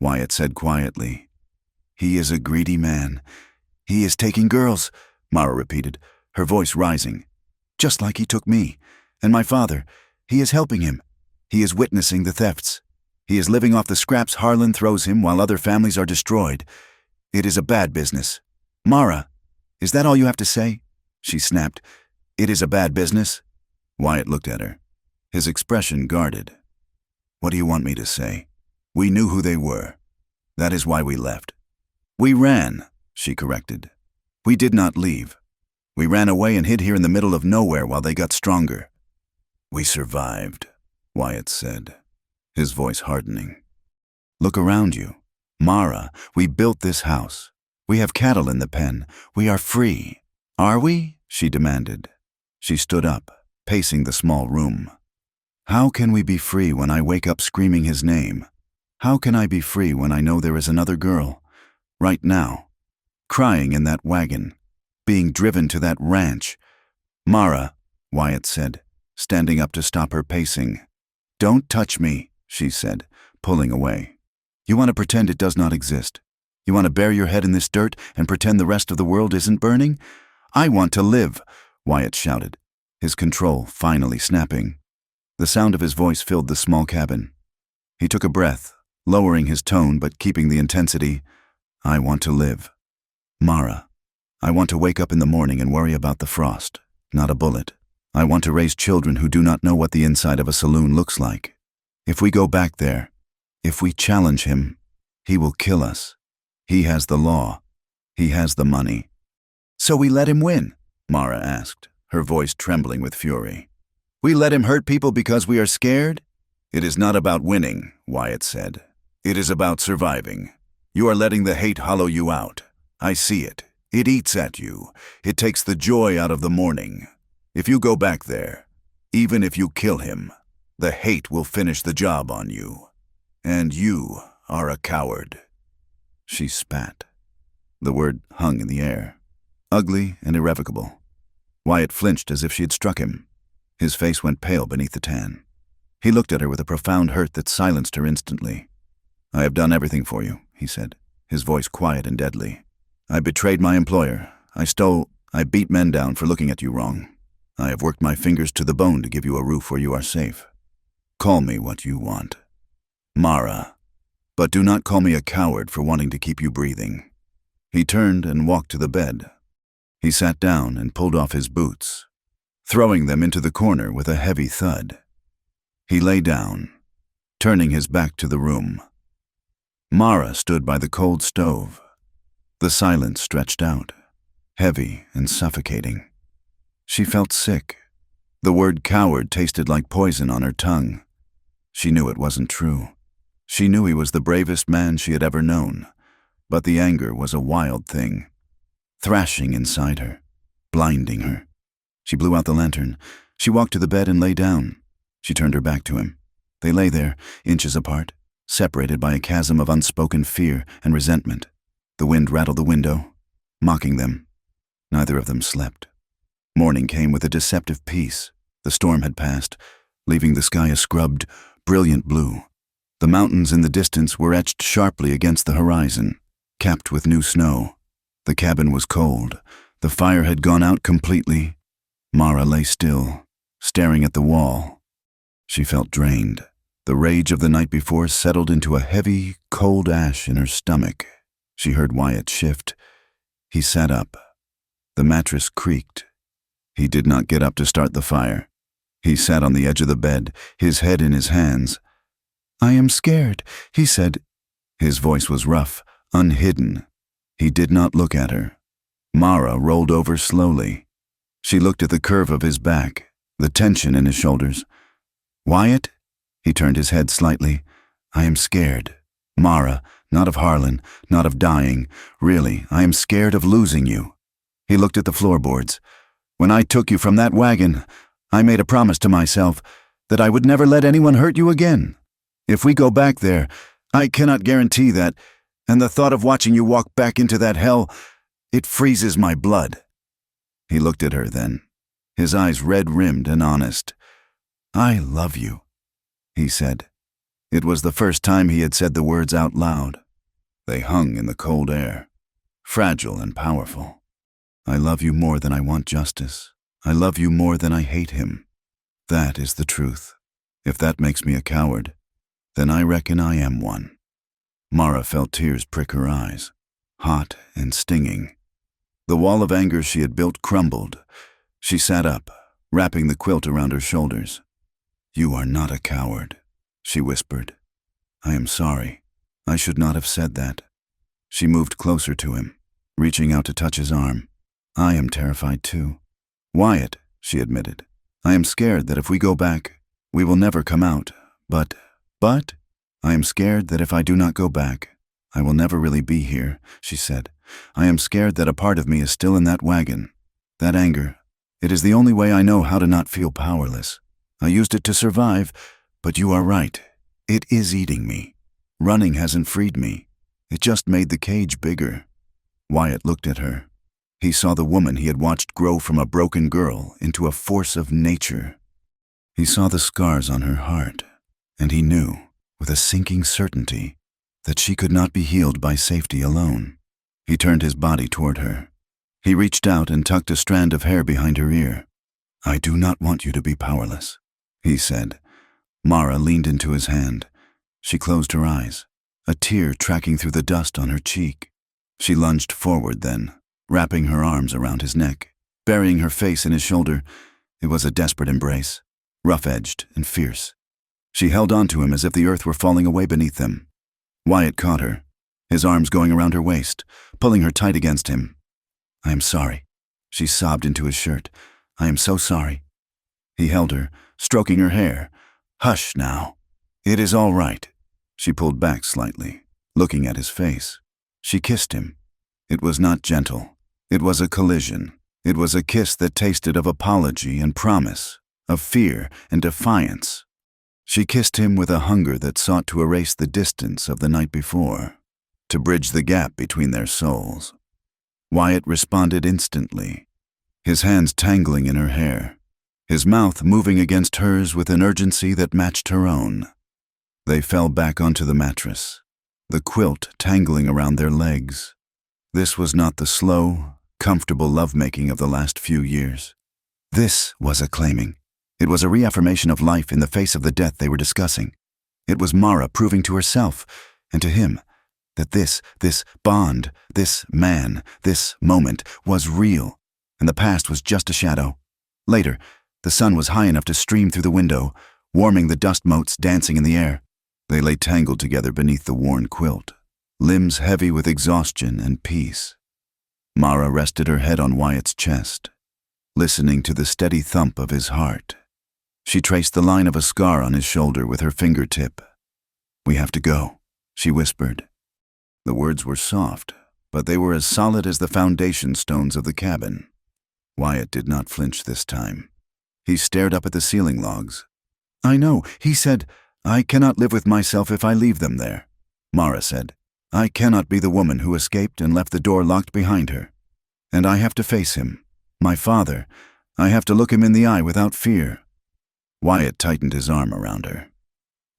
Wyatt said quietly. He is a greedy man. He is taking girls, Mara repeated, her voice rising. Just like he took me. And my father. He is helping him. He is witnessing the thefts. He is living off the scraps Harlan throws him while other families are destroyed. It is a bad business. Mara, is that all you have to say? She snapped. It is a bad business? Wyatt looked at her, his expression guarded. What do you want me to say? We knew who they were. That is why we left. We ran, she corrected. We did not leave. We ran away and hid here in the middle of nowhere while they got stronger. We survived, Wyatt said, his voice hardening. Look around you. Mara, we built this house. We have cattle in the pen. We are free. Are we? She demanded. She stood up, pacing the small room. How can we be free when I wake up screaming his name? How can I be free when I know there is another girl, right now, crying in that wagon, being driven to that ranch? Mara, Wyatt said, standing up to stop her pacing. Don't touch me, she said, pulling away. You want to pretend it does not exist. You want to bury your head in this dirt and pretend the rest of the world isn't burning? I want to live, Wyatt shouted, his control finally snapping. The sound of his voice filled the small cabin. He took a breath, lowering his tone but keeping the intensity. I want to live. Mara, I want to wake up in the morning and worry about the frost, not a bullet. I want to raise children who do not know what the inside of a saloon looks like. If we go back there, if we challenge him, he will kill us. He has the law. He has the money. So we let him win? Mara asked, her voice trembling with fury. We let him hurt people because we are scared? It is not about winning, Wyatt said. It is about surviving. You are letting the hate hollow you out. I see it. It eats at you. It takes the joy out of the morning. If you go back there, even if you kill him, the hate will finish the job on you. And you are a coward. She spat. The word hung in the air, ugly and irrevocable. Wyatt flinched as if she had struck him. His face went pale beneath the tan. He looked at her with a profound hurt that silenced her instantly. I have done everything for you, he said, his voice quiet and deadly. I betrayed my employer. I beat men down for looking at you wrong. I have worked my fingers to the bone to give you a roof where you are safe. Call me what you want. Mara. But do not call me a coward for wanting to keep you breathing. He turned and walked to the bed. He sat down and pulled off his boots, throwing them into the corner with a heavy thud. He lay down, turning his back to the room. Mara stood by the cold stove. The silence stretched out, heavy and suffocating. She felt sick. The word coward tasted like poison on her tongue. She knew it wasn't true. She knew he was the bravest man she had ever known, but the anger was a wild thing, thrashing inside her, blinding her. She blew out the lantern. She walked to the bed and lay down. She turned her back to him. They lay there, inches apart, separated by a chasm of unspoken fear and resentment. The wind rattled the window, mocking them. Neither of them slept. Morning came with a deceptive peace. The storm had passed, leaving the sky a scrubbed, brilliant blue. The mountains in the distance were etched sharply against the horizon, capped with new snow. The cabin was cold. The fire had gone out completely. Mara lay still, staring at the wall. She felt drained. The rage of the night before settled into a heavy, cold ash in her stomach. She heard Wyatt shift. He sat up. The mattress creaked. He did not get up to start the fire. He sat on the edge of the bed, his head in his hands. I am scared, he said. His voice was rough, unhidden. He did not look at her. Mara rolled over slowly. She looked at the curve of his back, the tension in his shoulders. Wyatt? He turned his head slightly. I am scared. Mara, not of Harlan, not of dying. Really, I am scared of losing you. He looked at the floorboards. When I took you from that wagon, I made a promise to myself that I would never let anyone hurt you again. If we go back there, I cannot guarantee that, and the thought of watching you walk back into that hell, it freezes my blood. He looked at her then, his eyes red-rimmed and honest. I love you, he said. It was the first time he had said the words out loud. They hung in the cold air, fragile and powerful. I love you more than I want justice. I love you more than I hate him. That is the truth. If that makes me a coward, then I reckon I am one. Mara felt tears prick her eyes, hot and stinging. The wall of anger she had built crumbled. She sat up, wrapping the quilt around her shoulders. You are not a coward, she whispered. I am sorry. I should not have said that. She moved closer to him, reaching out to touch his arm. I am terrified too. Wyatt, she admitted. I am scared that if we go back, we will never come out. But I am scared that if I do not go back, I will never really be here, she said. I am scared that a part of me is still in that wagon. That anger, it is the only way I know how to not feel powerless. I used it to survive, but you are right. It is eating me. Running hasn't freed me. It just made the cage bigger. Wyatt looked at her. He saw the woman he had watched grow from a broken girl into a force of nature. He saw the scars on her heart, and he knew, with a sinking certainty, that she could not be healed by safety alone. He turned his body toward her. He reached out and tucked a strand of hair behind her ear. I do not want you to be powerless, he said. Mara leaned into his hand. She closed her eyes, a tear tracking through the dust on her cheek. She lunged forward then, wrapping her arms around his neck, burying her face in his shoulder. It was a desperate embrace, rough-edged and fierce. She held on to him as if the earth were falling away beneath them. Wyatt caught her, his arms going around her waist, pulling her tight against him. "I am sorry," she sobbed into his shirt. "I am so sorry." He held her, stroking her hair. "Hush now. It is all right." She pulled back slightly, looking at his face. She kissed him. It was not gentle. It was a collision. It was a kiss that tasted of apology and promise, of fear and defiance. She kissed him with a hunger that sought to erase the distance of the night before, to bridge the gap between their souls. Wyatt responded instantly, his hands tangling in her hair, his mouth moving against hers with an urgency that matched her own. They fell back onto the mattress, the quilt tangling around their legs. This was not the slow, comfortable lovemaking of the last few years. This was a claiming. It was a reaffirmation of life in the face of the death they were discussing. It was Mara proving to herself and to him that this bond, this man, this moment was real, and the past was just a shadow. Later, the sun was high enough to stream through the window, warming the dust motes dancing in the air. They lay tangled together beneath the worn quilt, limbs heavy with exhaustion and peace. Mara rested her head on Wyatt's chest, listening to the steady thump of his heart. She traced the line of a scar on his shoulder with her fingertip. "We have to go," she whispered. The words were soft, but they were as solid as the foundation stones of the cabin. Wyatt did not flinch this time. He stared up at the ceiling logs. "I know," he said. "I cannot live with myself if I leave them there." Mara said, "I cannot be the woman who escaped and left the door locked behind her. And I have to face him, my father. I have to look him in the eye without fear." Wyatt tightened his arm around her.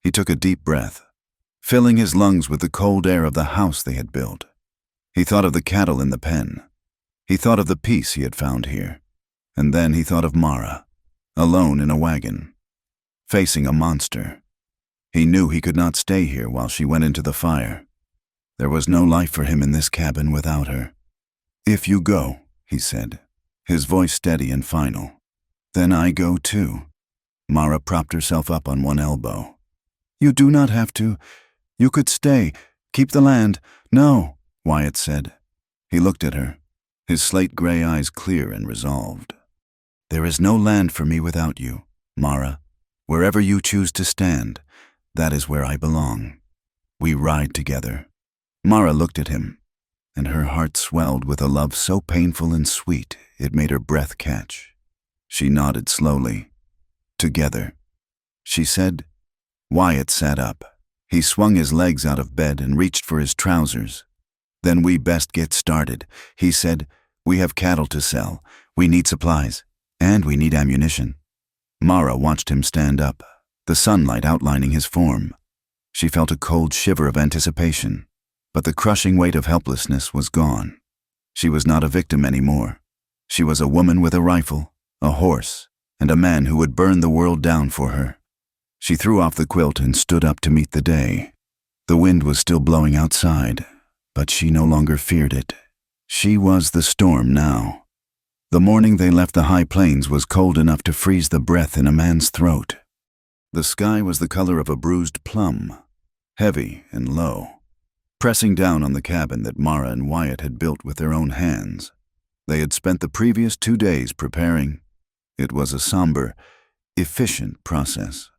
He took a deep breath, filling his lungs with the cold air of the house they had built. He thought of the cattle in the pen. He thought of the peace he had found here. And then he thought of Mara, alone in a wagon, facing a monster. He knew he could not stay here while she went into the fire. There was no life for him in this cabin without her. "If you go," he said, his voice steady and final, "then I go too." Mara propped herself up on one elbow. "You do not have to. You could stay. Keep the land." "No," Wyatt said. He looked at her, his slate-gray eyes clear and resolved. "There is no land for me without you, Mara. Wherever you choose to stand, that is where I belong. We ride together." Mara looked at him, and her heart swelled with a love so painful and sweet it made her breath catch. She nodded slowly. "Together," she said. Wyatt sat up. He swung his legs out of bed and reached for his trousers. "Then we best get started," he said. "We have cattle to sell. We need supplies. And we need ammunition." Mara watched him stand up, the sunlight outlining his form. She felt a cold shiver of anticipation, but the crushing weight of helplessness was gone. She was not a victim anymore. She was a woman with a rifle, a horse, and a man who would burn the world down for her. She threw off the quilt and stood up to meet the day. The wind was still blowing outside, but she no longer feared it. She was the storm now. The morning they left the high plains was cold enough to freeze the breath in a man's throat. The sky was the color of a bruised plum, heavy and low, pressing down on the cabin that Mara and Wyatt had built with their own hands. They had spent the previous 2 days preparing. It was a somber, efficient process,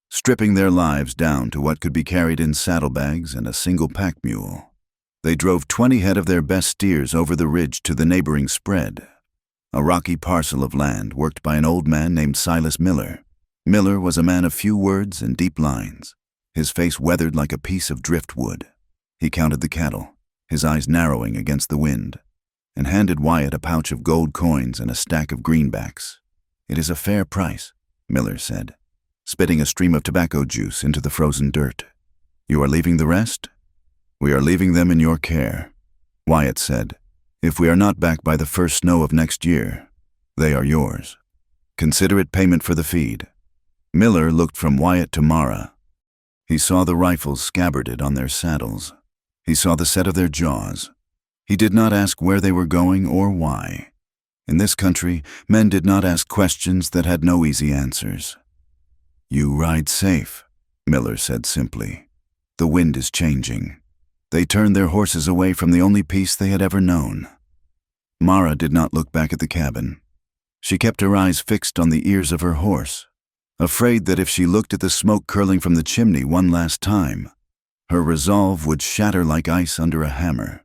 stripping their lives down to what could be carried in saddlebags and a single pack mule. They drove 20 head of their best steers over the ridge to the neighboring spread, a rocky parcel of land worked by an old man named Silas Miller. Miller was a man of few words and deep lines, his face weathered like a piece of driftwood. He counted the cattle, his eyes narrowing against the wind, and handed Wyatt a pouch of gold coins and a stack of greenbacks. "It is a fair price," Miller said, spitting a stream of tobacco juice into the frozen dirt. "You are leaving the rest?" "We are leaving them in your care," Wyatt said. "If we are not back by the first snow of next year, they are yours. Consider it payment for the feed." Miller looked from Wyatt to Mara. He saw the rifles scabbarded on their saddles. He saw the set of their jaws. He did not ask where they were going or why. In this country, men did not ask questions that had no easy answers. "You ride safe," Miller said simply. "The wind is changing." They turned their horses away from the only peace they had ever known. Mara did not look back at the cabin. She kept her eyes fixed on the ears of her horse, afraid that if she looked at the smoke curling from the chimney one last time, her resolve would shatter like ice under a hammer.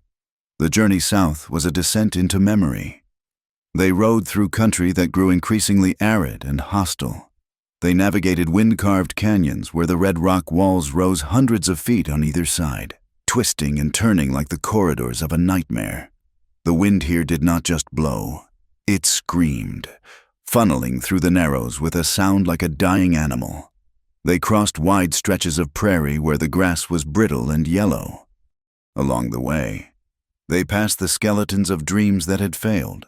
The journey south was a descent into memory. They rode through country that grew increasingly arid and hostile. They navigated wind-carved canyons where the red rock walls rose hundreds of feet on either side, twisting and turning like the corridors of a nightmare. The wind here did not just blow. It screamed, funneling through the narrows with a sound like a dying animal. They crossed wide stretches of prairie where the grass was brittle and yellow. Along the way, they passed the skeletons of dreams that had failed.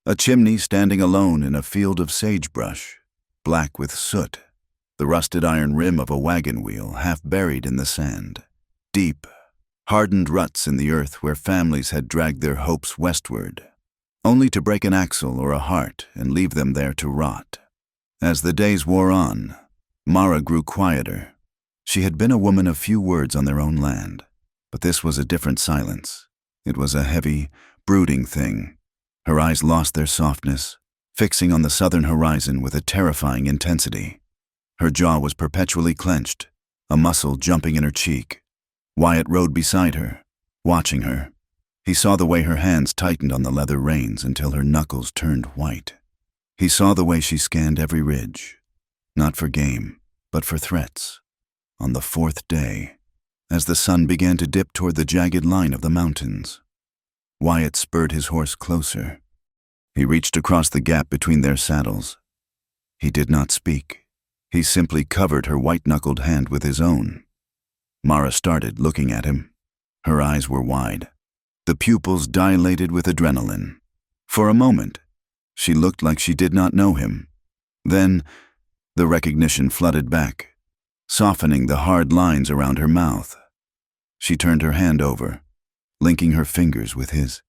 A chimney standing alone in a field of sagebrush, black with soot. The rusted iron rim of a wagon wheel half buried in the sand. Deep, hardened ruts in the earth where families had dragged their hopes westward, only to break an axle or a heart and leave them there to rot. As the days wore on, Mara grew quieter. She had been a woman of few words on their own land, but this was a different silence. It was a heavy, brooding thing. Her eyes lost their softness, fixing on the southern horizon with a terrifying intensity. Her jaw was perpetually clenched, a muscle jumping in her cheek. Wyatt rode beside her, watching her. He saw the way her hands tightened on the leather reins until her knuckles turned white. He saw the way she scanned every ridge, not for game, but for threats. On the fourth day, as the sun began to dip toward the jagged line of the mountains, Wyatt spurred his horse closer. He reached across the gap between their saddles. He did not speak. He simply covered her white-knuckled hand with his own. Mara started looking at him. Her eyes were wide, the pupils dilated with adrenaline. For a moment, she looked like she did not know him. Then, the recognition flooded back, softening the hard lines around her mouth. She turned her hand over, linking her fingers with his.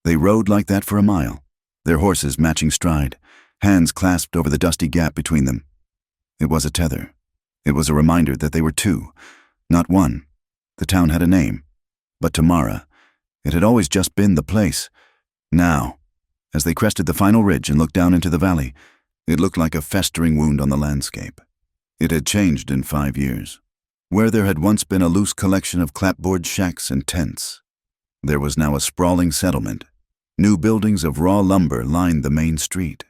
They rode like that for a mile, their horses matching stride, hands clasped over the dusty gap between them. It was a tether. It was a reminder that they were two, not one. The town had a name, but to Mara, it had always just been the place. Now, as they crested the final ridge and looked down into the valley, it looked like a festering wound on the landscape. It had changed in 5 years. Where there had once been a loose collection of clapboard shacks and tents, there was now a sprawling settlement. New buildings of raw lumber lined the main street.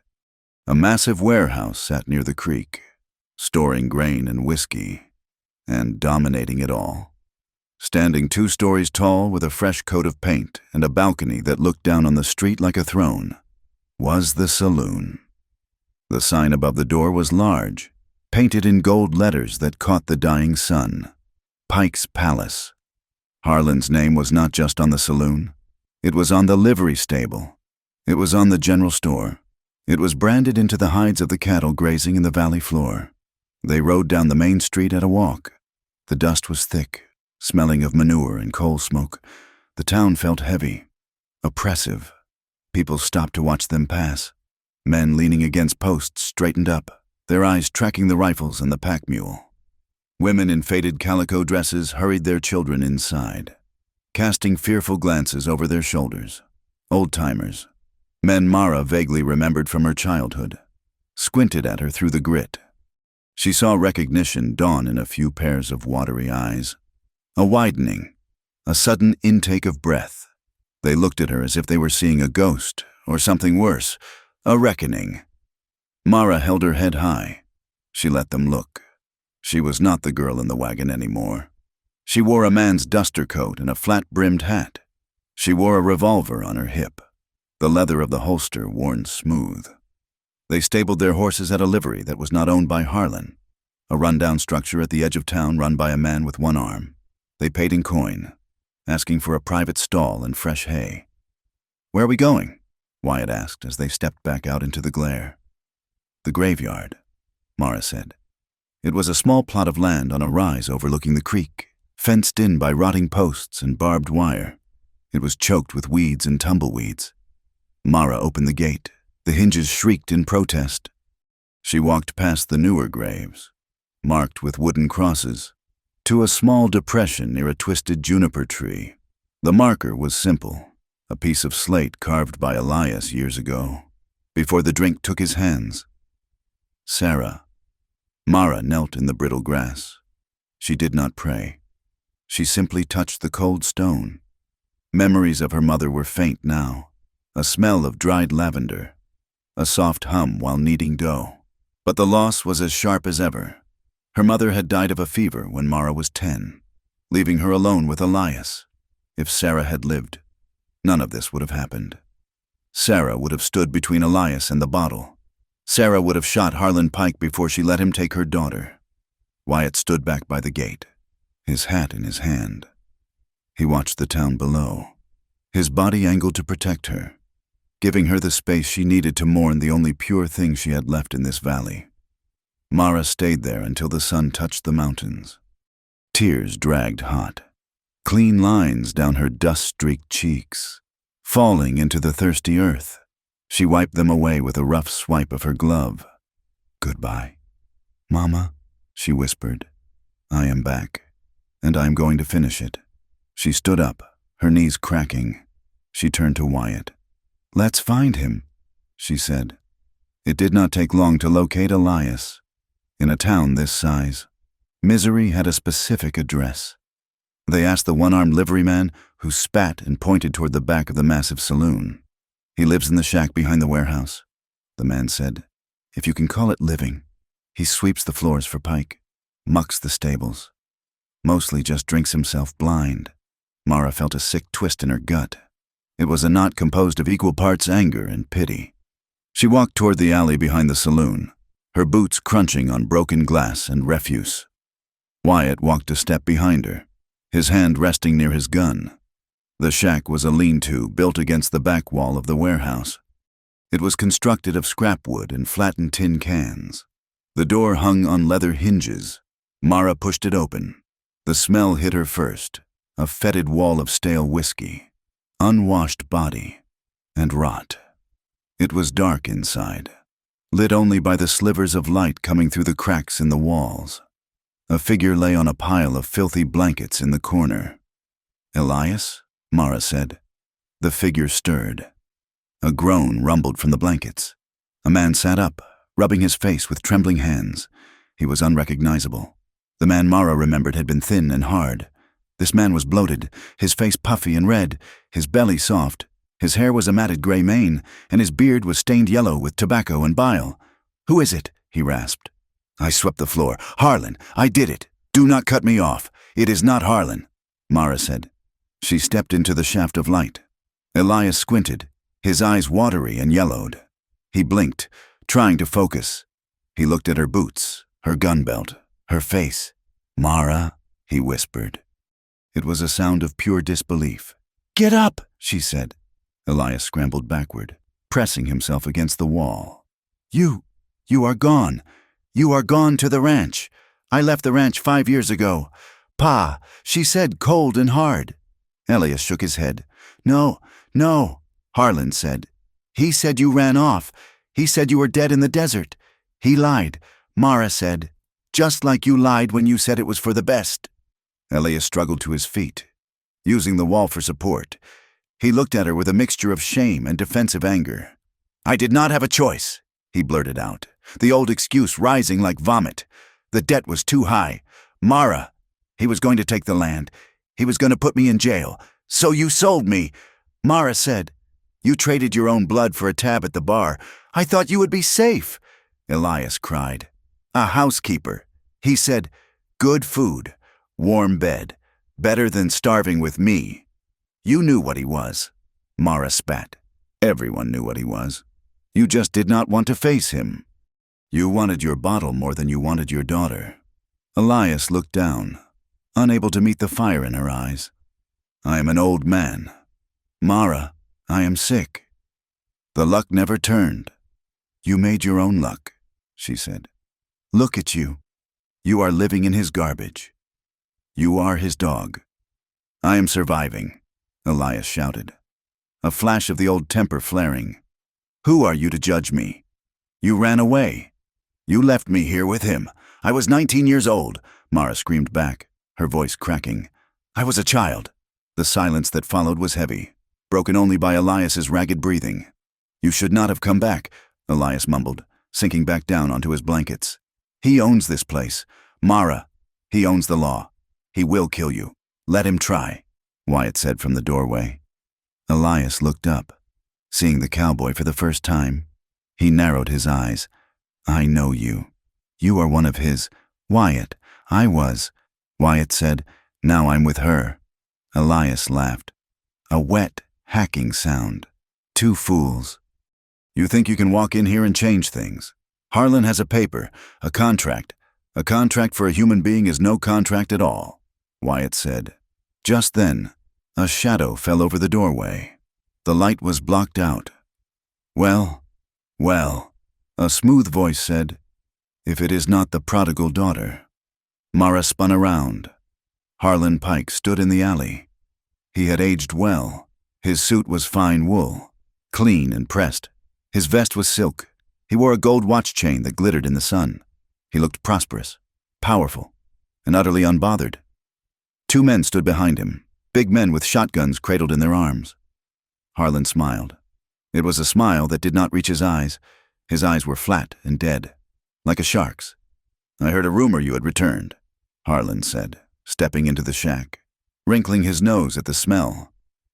A massive warehouse sat near the creek, storing grain and whiskey, and dominating it all. Standing 2 stories tall with a fresh coat of paint and a balcony that looked down on the street like a throne, was the saloon. The sign above the door was large, painted in gold letters that caught the dying sun. Pike's Palace. Harlan's name was not just on the saloon. It was on the livery stable. It was on the general store. It was branded into the hides of the cattle grazing in the valley floor. They rode down the main street at a walk. The dust was thick, smelling of manure and coal smoke. The town felt heavy, oppressive. People stopped to watch them pass. Men leaning against posts straightened up, their eyes tracking the rifles and the pack mule. Women in faded calico dresses hurried their children inside, casting fearful glances over their shoulders. Old-timers, men Mara vaguely remembered from her childhood, squinted at her through the grit. She saw recognition dawn in a few pairs of watery eyes. A widening, a sudden intake of breath. They looked at her as if they were seeing a ghost, or something worse, a reckoning. Mara held her head high. She let them look. She was not the girl in the wagon anymore. She wore a man's duster coat and a flat-brimmed hat. She wore a revolver on her hip, the leather of the holster worn smooth. They stabled their horses at a livery that was not owned by Harlan, a rundown structure at the edge of town run by a man with one arm. They paid in coin, asking for a private stall and fresh hay. "Where are we going?" Wyatt asked as they stepped back out into the glare. "The graveyard," Mara said. It was a small plot of land on a rise overlooking the creek, fenced in by rotting posts and barbed wire. It was choked with weeds and tumbleweeds. Mara opened the gate. The hinges shrieked in protest. She walked past the newer graves, marked with wooden crosses, to a small depression near a twisted juniper tree. The marker was simple, a piece of slate carved by Elias years ago, before the drink took his hands. Sarah. Mara knelt in the brittle grass. She did not pray. She simply touched the cold stone. Memories of her mother were faint now, a smell of dried lavender, a soft hum while kneading dough. But the loss was as sharp as ever. Her mother had died of a fever when Mara was 10, leaving her alone with Elias. If Sarah had lived, none of this would have happened. Sarah would have stood between Elias and the bottle. Sarah would have shot Harlan Pike before she let him take her daughter. Wyatt stood back by the gate, his hat in his hand. He watched the town below, his body angled to protect her, giving her the space she needed to mourn the only pure thing she had left in this valley. Mara stayed there until the sun touched the mountains. Tears dragged hot, clean lines down her dust-streaked cheeks, falling into the thirsty earth. She wiped them away with a rough swipe of her glove. "Goodbye, Mama," she whispered. "I am back, and I am going to finish it." She stood up, her knees cracking. She turned to Wyatt. "Let's find him," she said. It did not take long to locate Elias. In a town this size, misery had a specific address. They asked the one-armed liveryman, who spat and pointed toward the back of the massive saloon. "He lives in the shack behind the warehouse," the man said. "If you can call it living. He sweeps the floors for Pike, mucks the stables. Mostly just drinks himself blind." Mara felt a sick twist in her gut. It was a knot composed of equal parts anger and pity. She walked toward the alley behind the saloon, her boots crunching on broken glass and refuse. Wyatt walked a step behind her, his hand resting near his gun. The shack was a lean-to built against the back wall of the warehouse. It was constructed of scrap wood and flattened tin cans. The door hung on leather hinges. Mara pushed it open. The smell hit her first, a fetid wall of stale whiskey, unwashed body, and rot. It was dark inside, lit only by the slivers of light coming through the cracks in the walls. A figure lay on a pile of filthy blankets in the corner. "Elias?" Mara said. The figure stirred. A groan rumbled from the blankets. A man sat up, rubbing his face with trembling hands. He was unrecognizable. The man Mara remembered had been thin and hard. This man was bloated, his face puffy and red, his belly soft. His hair was a matted gray mane, and his beard was stained yellow with tobacco and bile. "Who is it?" he rasped. "I swept the floor. Harlan, I did it. Do not cut me off. It is not Harlan," Mara said. She stepped into the shaft of light. Elias squinted, his eyes watery and yellowed. He blinked, trying to focus. He looked at her boots, her gun belt, her face. "Mara," he whispered. It was a sound of pure disbelief. "Get up," she said. Elias scrambled backward, pressing himself against the wall. You are gone. You are gone to the ranch. I left the ranch 5 years ago. Pa, she said cold and hard." Elias shook his head. No, Harlan said. "He said you ran off. He said you were dead in the desert. He lied," Mara said. "Just like you lied when you said it was for the best." Elias struggled to his feet, using the wall for support. He looked at her with a mixture of shame and defensive anger. "I did not have a choice," he blurted out, the old excuse rising like vomit. "The debt was too high. Mara, he was going to take the land. He was going to put me in jail. So you sold me," Mara said. "You traded your own blood for a tab at the bar. I thought you would be safe," Elias cried. "A housekeeper," he said. "Good food, warm bed, better than starving with me." "You knew what he was," Mara spat. "Everyone knew what he was. You just did not want to face him. You wanted your bottle more than you wanted your daughter." Elias looked down, unable to meet the fire in her eyes. "I am an old man. Mara, I am sick." The luck never turned. "You made your own luck," she said. "Look at you. You are living in his garbage. You are his dog. I am surviving, Elias shouted, a flash of the old temper flaring. Who are you to judge me? You ran away. You left me here with him. I was 19 years old, Mara screamed back, her voice cracking. I was a child. The silence that followed was heavy, broken only by Elias's ragged breathing. You should not have come back, Elias mumbled, sinking back down onto his blankets. He owns this place. Mara, he owns the law. He will kill you. Let him try, Wyatt said from the doorway. Elias looked up, seeing the cowboy for the first time. He narrowed his eyes. I know you. You are one of his. Wyatt, I was. Wyatt said, now I'm with her. Elias laughed. A wet, hacking sound. Two fools. You think you can walk in here and change things? Harlan has a paper, a contract. A contract for a human being is no contract at all, Wyatt said. Just then, a shadow fell over the doorway. The light was blocked out. Well, a smooth voice said, if it is not the prodigal daughter. Mara spun around. Harlan Pike stood in the alley. He had aged well. His suit was fine wool, clean and pressed. His vest was silk. He wore a gold watch chain that glittered in the sun. He looked prosperous, powerful, and utterly unbothered. Two men stood behind him, big men with shotguns cradled in their arms. Harlan smiled. It was a smile that did not reach his eyes. His eyes were flat and dead, like a shark's. I heard a rumor you had returned, Harlan said, stepping into the shack, wrinkling his nose at the smell.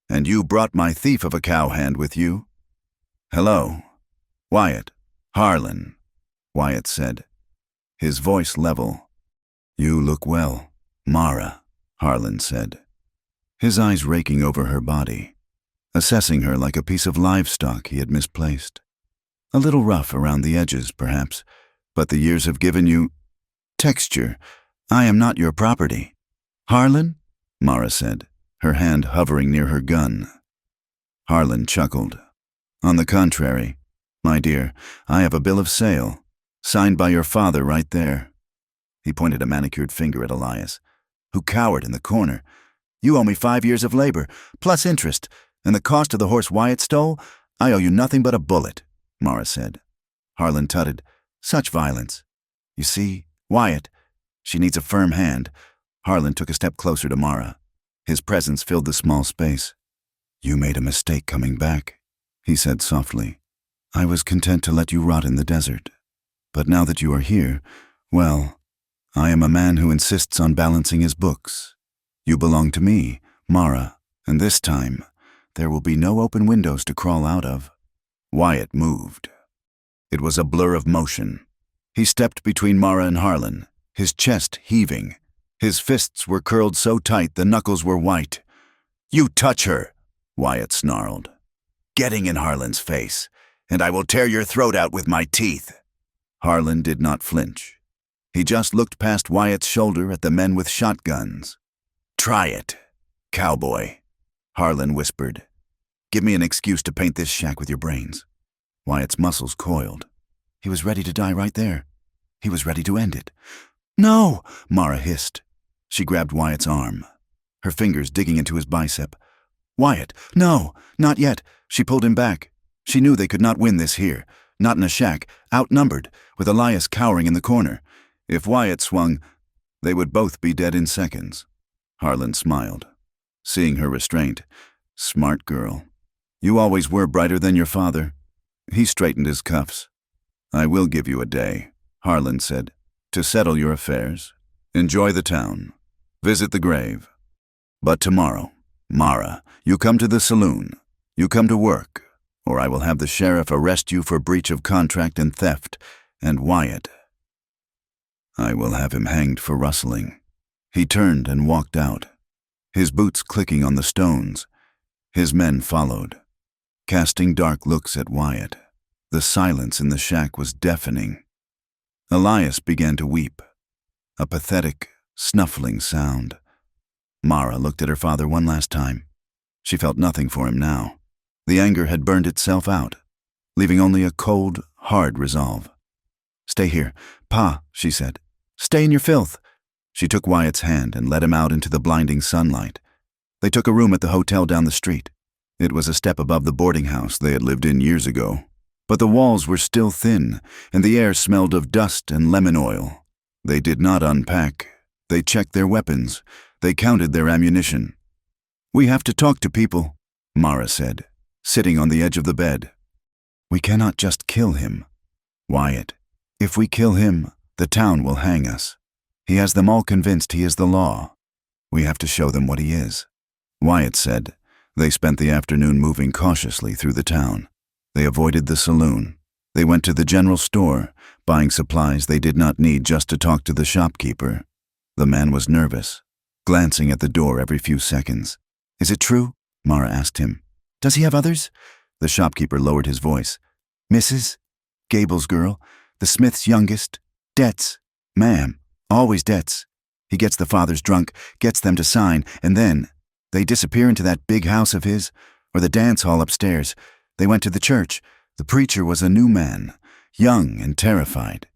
And you brought my thief of a cowhand with you? Hello, Wyatt. Harlan, Wyatt said, his voice level. You look well, Mara, Harlan said, his eyes raking over her body, assessing her like a piece of livestock he had misplaced. A little rough around the edges, perhaps, but the years have given you texture. I am not your property. Harlan? Mara said, her hand hovering near her gun. Harlan chuckled. On the contrary, my dear, I have a bill of sale, signed by your father right there. He pointed a manicured finger at Elias, who cowered in the corner. You owe me 5 years of labor, plus interest, and the cost of the horse Wyatt stole. I owe you nothing but a bullet, Mara said. Harlan tutted. Such violence. You see, Wyatt, she needs a firm hand. Harlan took a step closer to Mara. His presence filled the small space. You made a mistake coming back, he said softly. I was content to let you rot in the desert. But now that you are here, well, I am a man who insists on balancing his books. You belong to me, Mara, and this time, there will be no open windows to crawl out of. Wyatt moved. It was a blur of motion. He stepped between Mara and Harlan, his chest heaving. His fists were curled so tight the knuckles were white. You touch her, Wyatt snarled, getting in Harlan's face, and I will tear your throat out with my teeth. Harlan did not flinch. He just looked past Wyatt's shoulder at the men with shotguns. Try it, cowboy, Harlan whispered. Give me an excuse to paint this shack with your brains. Wyatt's muscles coiled. He was ready to die right there. He was ready to end it. No, Mara hissed. She grabbed Wyatt's arm, her fingers digging into his bicep. Wyatt, no, not yet. She pulled him back. She knew they could not win this here, not in a shack, outnumbered, with Elias cowering in the corner. If Wyatt swung, they would both be dead in seconds. Harlan smiled, seeing her restraint. Smart girl. You always were brighter than your father. He straightened his cuffs. I will give you a day, Harlan said, to settle your affairs. Enjoy the town. Visit the grave. But tomorrow, Mara, you come to the saloon. You come to work, or I will have the sheriff arrest you for breach of contract and theft, and Wyatt, I will have him hanged for rustling. He turned and walked out, his boots clicking on the stones. His men followed, casting dark looks at Wyatt. The silence in the shack was deafening. Elias began to weep, a pathetic, snuffling sound. Mara looked at her father one last time. She felt nothing for him now. The anger had burned itself out, leaving only a cold, hard resolve. Stay here, Pa, she said. Stay in your filth." She took Wyatt's hand and led him out into the blinding sunlight. They took a room at the hotel down the street. It was a step above the boarding house they had lived in years ago. But the walls were still thin, and the air smelled of dust and lemon oil. They did not unpack. They checked their weapons. They counted their ammunition. "We have to talk to people," Mara said, sitting on the edge of the bed. "We cannot just kill him. Wyatt, if we kill him, the town will hang us. He has them all convinced he is the law. We have to show them what he is." Wyatt said. They spent the afternoon moving cautiously through the town. They avoided the saloon. They went to the general store, buying supplies they did not need just to talk to the shopkeeper. The man was nervous, glancing at the door every few seconds. "Is it true?" Mara asked him. "Does he have others?" The shopkeeper lowered his voice. "Mrs. Gable's girl, the Smith's youngest, debts. Ma'am, always debts. He gets the fathers drunk, gets them to sign, and then they disappear into that big house of his, or the dance hall upstairs. They went to the church. The preacher was a new man, young and terrified.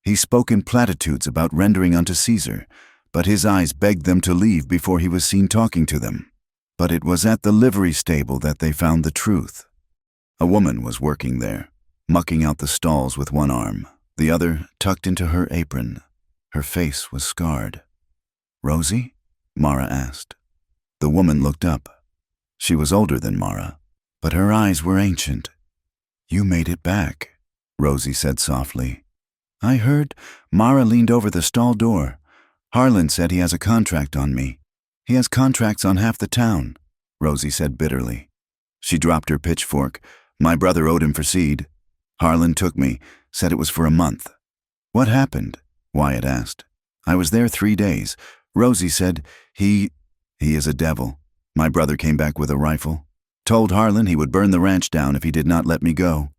He spoke in platitudes about rendering unto Caesar, but his eyes begged them to leave before he was seen talking to them. But it was at the livery stable that they found the truth. A woman was working there, mucking out the stalls with one arm, the other tucked into her apron. Her face was scarred. "Rosie?" Mara asked. The woman looked up. She was older than Mara, but her eyes were ancient. "You made it back," Rosie said softly. "I heard." Mara leaned over the stall door. "Harlan said he has a contract on me. He has contracts on half the town," Rosie said bitterly. She dropped her pitchfork. "My brother owed him for seed. Harlan took me, said it was for a month." "What happened?" Wyatt asked. "I was there 3 days. Rosie said, he is a devil. My brother came back with a rifle. Told Harlan he would burn the ranch down if he did not let me go.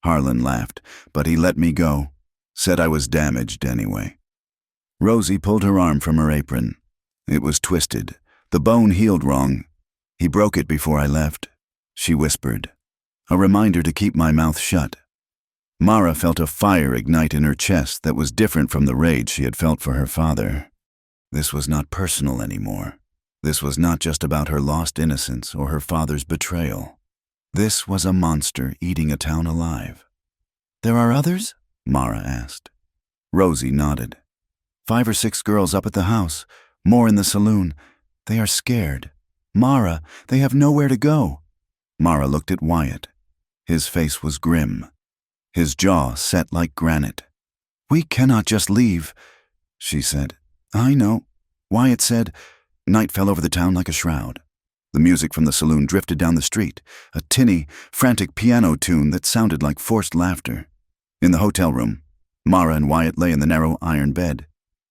Harlan laughed, but he let me go. Said I was damaged anyway." Rosie pulled her arm from her apron. "It was twisted. The bone healed wrong. He broke it before I left," she whispered. A reminder to keep my mouth shut. Mara felt a fire ignite in her chest that was different from the rage she had felt for her father. This was not personal anymore. This was not just about her lost innocence or her father's betrayal. This was a monster eating a town alive. "There are others?" Mara asked. Rosie nodded. 5 or 6 girls up at the house, more in the saloon. They are scared. Mara, they have nowhere to go." Mara looked at Wyatt. His face was grim. His jaw set like granite. "We cannot just leave," she said. "I know," Wyatt said. Night fell over the town like a shroud. The music from the saloon drifted down the street, a tinny, frantic piano tune that sounded like forced laughter. In the hotel room, Mara and Wyatt lay in the narrow iron bed.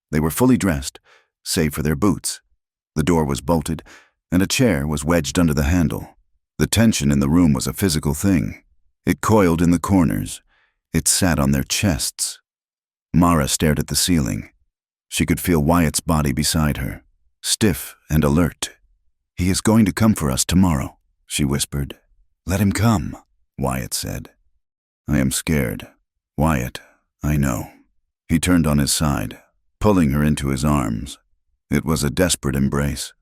They were fully dressed, save for their boots. The door was bolted, and a chair was wedged under the handle. The tension in the room was a physical thing. It coiled in the corners. It sat on their chests. Mara stared at the ceiling. She could feel Wyatt's body beside her, stiff and alert. "He is going to come for us tomorrow," she whispered. "Let him come," Wyatt said. "I am scared. Wyatt, I know." He turned on his side, pulling her into his arms. It was a desperate embrace.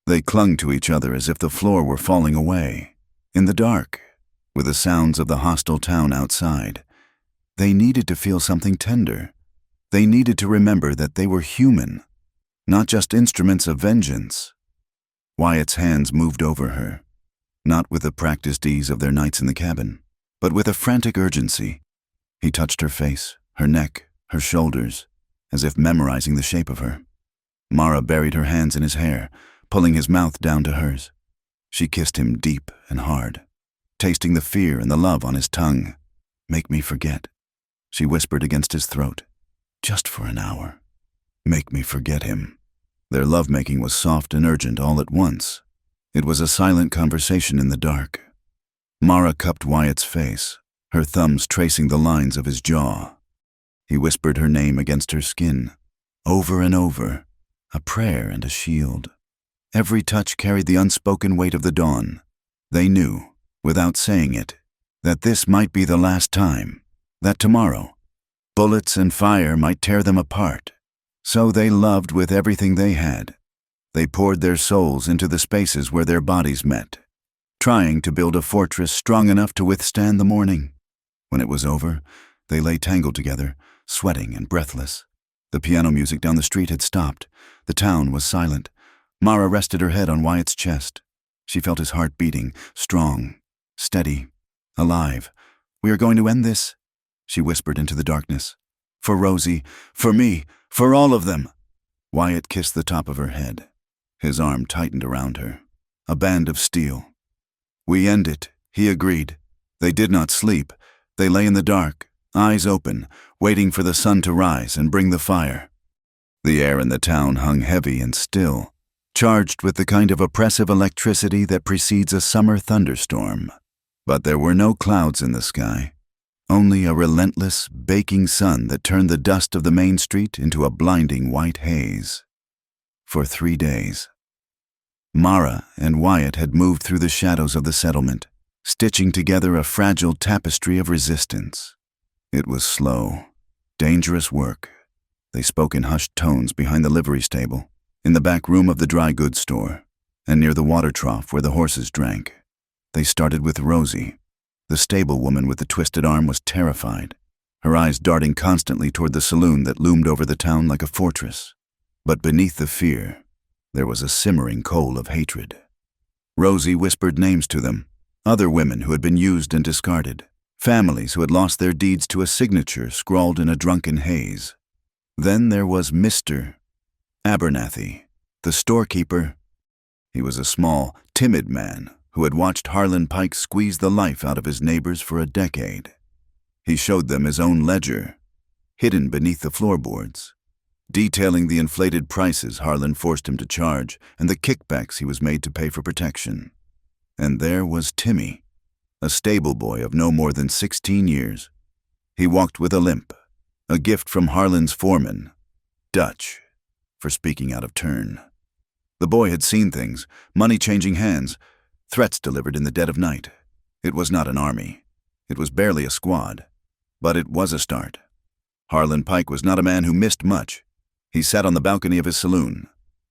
They clung to each other as if the floor were falling away. In the dark, with the sounds of the hostile town outside, they needed to feel something tender. They needed to remember that they were human, not just instruments of vengeance. Wyatt's hands moved over her, not with the practiced ease of their nights in the cabin, but with a frantic urgency. He touched her face, her neck, her shoulders, as if memorizing the shape of her. Mara buried her hands in his hair, pulling his mouth down to hers. She kissed him deep and hard, tasting the fear and the love on his tongue. "Make me forget," she whispered against his throat. "Just for an hour. Make me forget him." Their lovemaking was soft and urgent all at once. It was a silent conversation in the dark. Mara cupped Wyatt's face, her thumbs tracing the lines of his jaw. He whispered her name against her skin, over and over, a prayer and a shield. Every touch carried the unspoken weight of the dawn. They knew, without saying it, that this might be the last time, that tomorrow, bullets and fire might tear them apart. So they loved with everything they had. They poured their souls into the spaces where their bodies met, trying to build a fortress strong enough to withstand the morning. When it was over, they lay tangled together, sweating and breathless. The piano music down the street had stopped. The town was silent. Mara rested her head on Wyatt's chest. She felt his heart beating, strong, steady, alive. "We are going to end this," she whispered into the darkness. "For Rosie, for me, for all of them." Wyatt kissed the top of her head. His arm tightened around her, a band of steel. "We end it," he agreed. They did not sleep. They lay in the dark, eyes open, waiting for the sun to rise and bring the fire. The air in the town hung heavy and still, charged with the kind of oppressive electricity that precedes a summer thunderstorm. But there were no clouds in the sky, only a relentless, baking sun that turned the dust of the main street into a blinding white haze. For 3 days, Mara and Wyatt had moved through the shadows of the settlement, stitching together a fragile tapestry of resistance. It was slow, dangerous work. They spoke in hushed tones behind the livery stable, in the back room of the dry goods store, and near the water trough where the horses drank. They started with Rosie. The stable woman with the twisted arm was terrified, her eyes darting constantly toward the saloon that loomed over the town like a fortress. But beneath the fear, there was a simmering coal of hatred. Rosie whispered names to them, other women who had been used and discarded, families who had lost their deeds to a signature scrawled in a drunken haze. Then there was Mr. Abernathy, the storekeeper. He was a small, timid man who had watched Harlan Pike squeeze the life out of his neighbors for a decade. He showed them his own ledger, hidden beneath the floorboards, detailing the inflated prices Harlan forced him to charge and the kickbacks he was made to pay for protection. And there was Timmy, a stable boy of no more than 16 years. He walked with a limp, a gift from Harlan's foreman, Dutch, for speaking out of turn. The boy had seen things, money changing hands, threats delivered in the dead of night. It was not an army. It was barely a squad. But it was a start. Harlan Pike was not a man who missed much. He sat on the balcony of his saloon,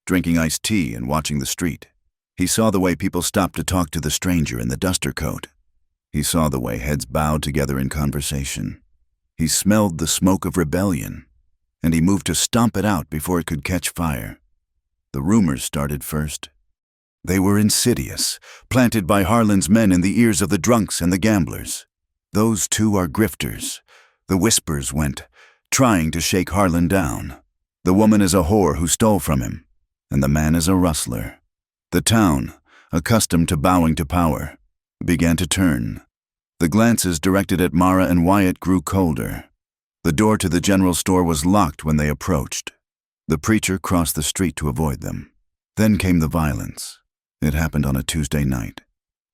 drinking iced tea and watching the street. He saw the way people stopped to talk to the stranger in the duster coat. He saw the way heads bowed together in conversation. He smelled the smoke of rebellion, and he moved to stomp it out before it could catch fire. The rumors started first. They were insidious, planted by Harlan's men in the ears of the drunks and the gamblers. "Those two are grifters," the whispers went, trying to shake Harlan down. "The woman is a whore who stole from him, and the man is a rustler." The town, accustomed to bowing to power, began to turn. The glances directed at Mara and Wyatt grew colder. The door to the general store was locked when they approached. The preacher crossed the street to avoid them. Then came the violence. It happened on a Tuesday night.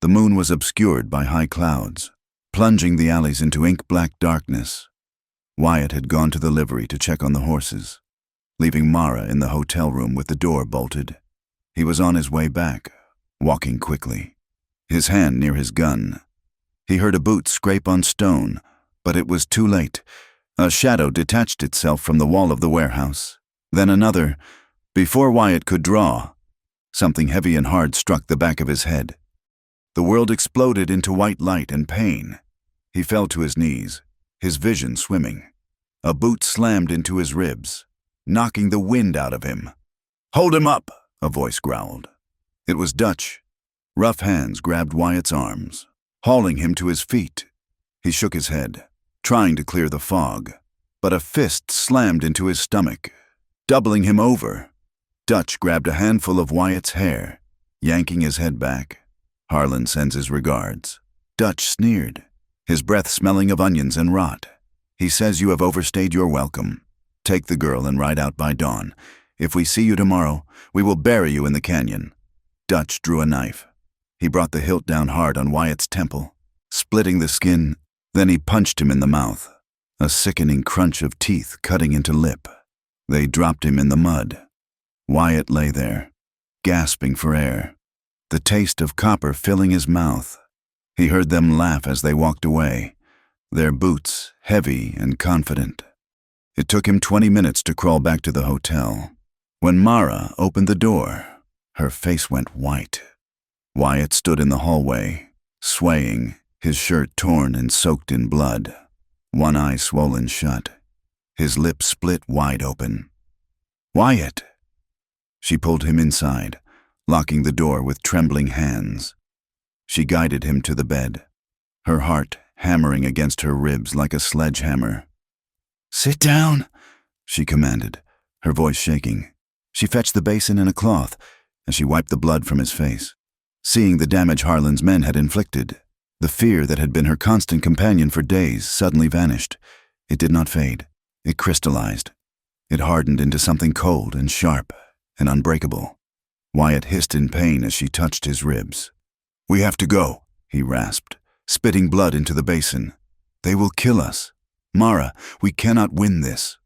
The moon was obscured by high clouds, plunging the alleys into ink-black darkness. Wyatt had gone to the livery to check on the horses, leaving Mara in the hotel room with the door bolted. He was on his way back, walking quickly, his hand near his gun. He heard a boot scrape on stone, but it was too late. A shadow detached itself from the wall of the warehouse. Then another. Before Wyatt could draw, something heavy and hard struck the back of his head. The world exploded into white light and pain. He fell to his knees, his vision swimming. A boot slammed into his ribs, knocking the wind out of him. "Hold him up!" a voice growled. It was Dutch. Rough hands grabbed Wyatt's arms, hauling him to his feet. He shook his head, trying to clear the fog, but a fist slammed into his stomach, doubling him over. Dutch grabbed a handful of Wyatt's hair, yanking his head back. "Harlan sends his regards." Dutch sneered, his breath smelling of onions and rot. "He says you have overstayed your welcome. Take the girl and ride out by dawn. If we see you tomorrow, we will bury you in the canyon." Dutch drew a knife. He brought the hilt down hard on Wyatt's temple, splitting the skin. Then he punched him in the mouth, a sickening crunch of teeth cutting into lip. They dropped him in the mud. Wyatt lay there, gasping for air, the taste of copper filling his mouth. He heard them laugh as they walked away, their boots heavy and confident. It took him 20 minutes to crawl back to the hotel. When Mara opened the door, her face went white. Wyatt stood in the hallway, swaying, his shirt torn and soaked in blood, one eye swollen shut, his lips split wide open. "Wyatt!" She pulled him inside, locking the door with trembling hands. She guided him to the bed, her heart hammering against her ribs like a sledgehammer. "Sit down," she commanded, her voice shaking. She fetched the basin and a cloth as she wiped the blood from his face. Seeing the damage Harlan's men had inflicted, the fear that had been her constant companion for days suddenly vanished. It did not fade. It crystallized. It hardened into something cold and sharp and unbreakable. Wyatt hissed in pain as she touched his ribs. "We have to go," he rasped, spitting blood into the basin. "They will kill us. Mara, we cannot win this."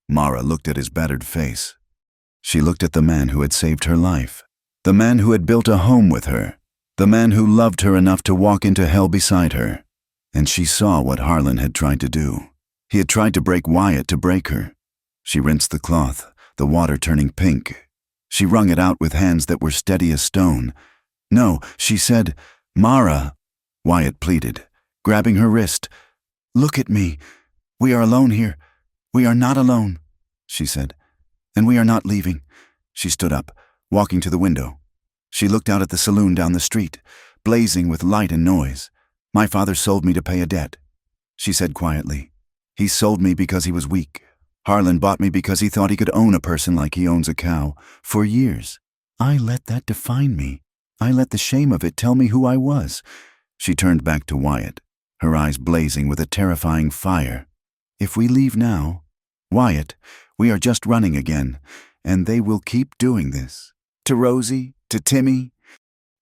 Mara looked at his battered face. She looked at the man who had saved her life, the man who had built a home with her, the man who loved her enough to walk into hell beside her. And she saw what Harlan had tried to do. He had tried to break Wyatt to break her. She rinsed the cloth, the water turning pink. She wrung it out with hands that were steady as stone. "No," she said. "Mara," Wyatt pleaded, grabbing her wrist. "Look at me. We are alone here. We are not alone," she said. "And we are not leaving." She stood up, walking to the window. She looked out at the saloon down the street, blazing with light and noise. "My father sold me to pay a debt," she said quietly. "He sold me because he was weak. Harlan bought me because he thought he could own a person like he owns a cow. For years, I let that define me. I let the shame of it tell me who I was." She turned back to Wyatt, her eyes blazing with a terrifying fire. "If we leave now, Wyatt, we are just running again, and they will keep doing this. To Rosie, to Timmy,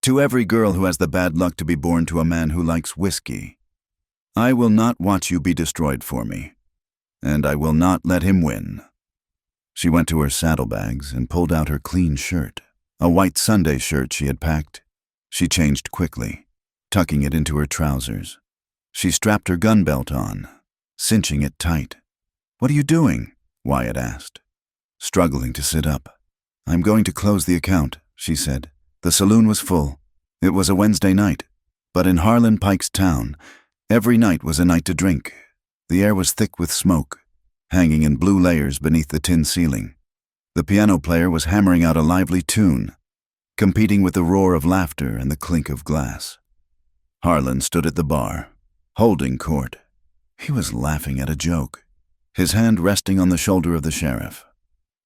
to every girl who has the bad luck to be born to a man who likes whiskey. I will not watch you be destroyed for me, and I will not let him win." She went to her saddlebags and pulled out her clean shirt, a white Sunday shirt she had packed. She changed quickly, tucking it into her trousers. She strapped her gun belt on, cinching it tight. "What are you doing?" Wyatt asked, struggling to sit up. "I'm going to close the account," she said. The saloon was full. It was a Wednesday night, but in Harlan Pike's town, every night was a night to drink. The air was thick with smoke, hanging in blue layers beneath the tin ceiling. The piano player was hammering out a lively tune, competing with the roar of laughter and the clink of glass. Harlan stood at the bar, holding court. He was laughing at a joke, his hand resting on the shoulder of the sheriff.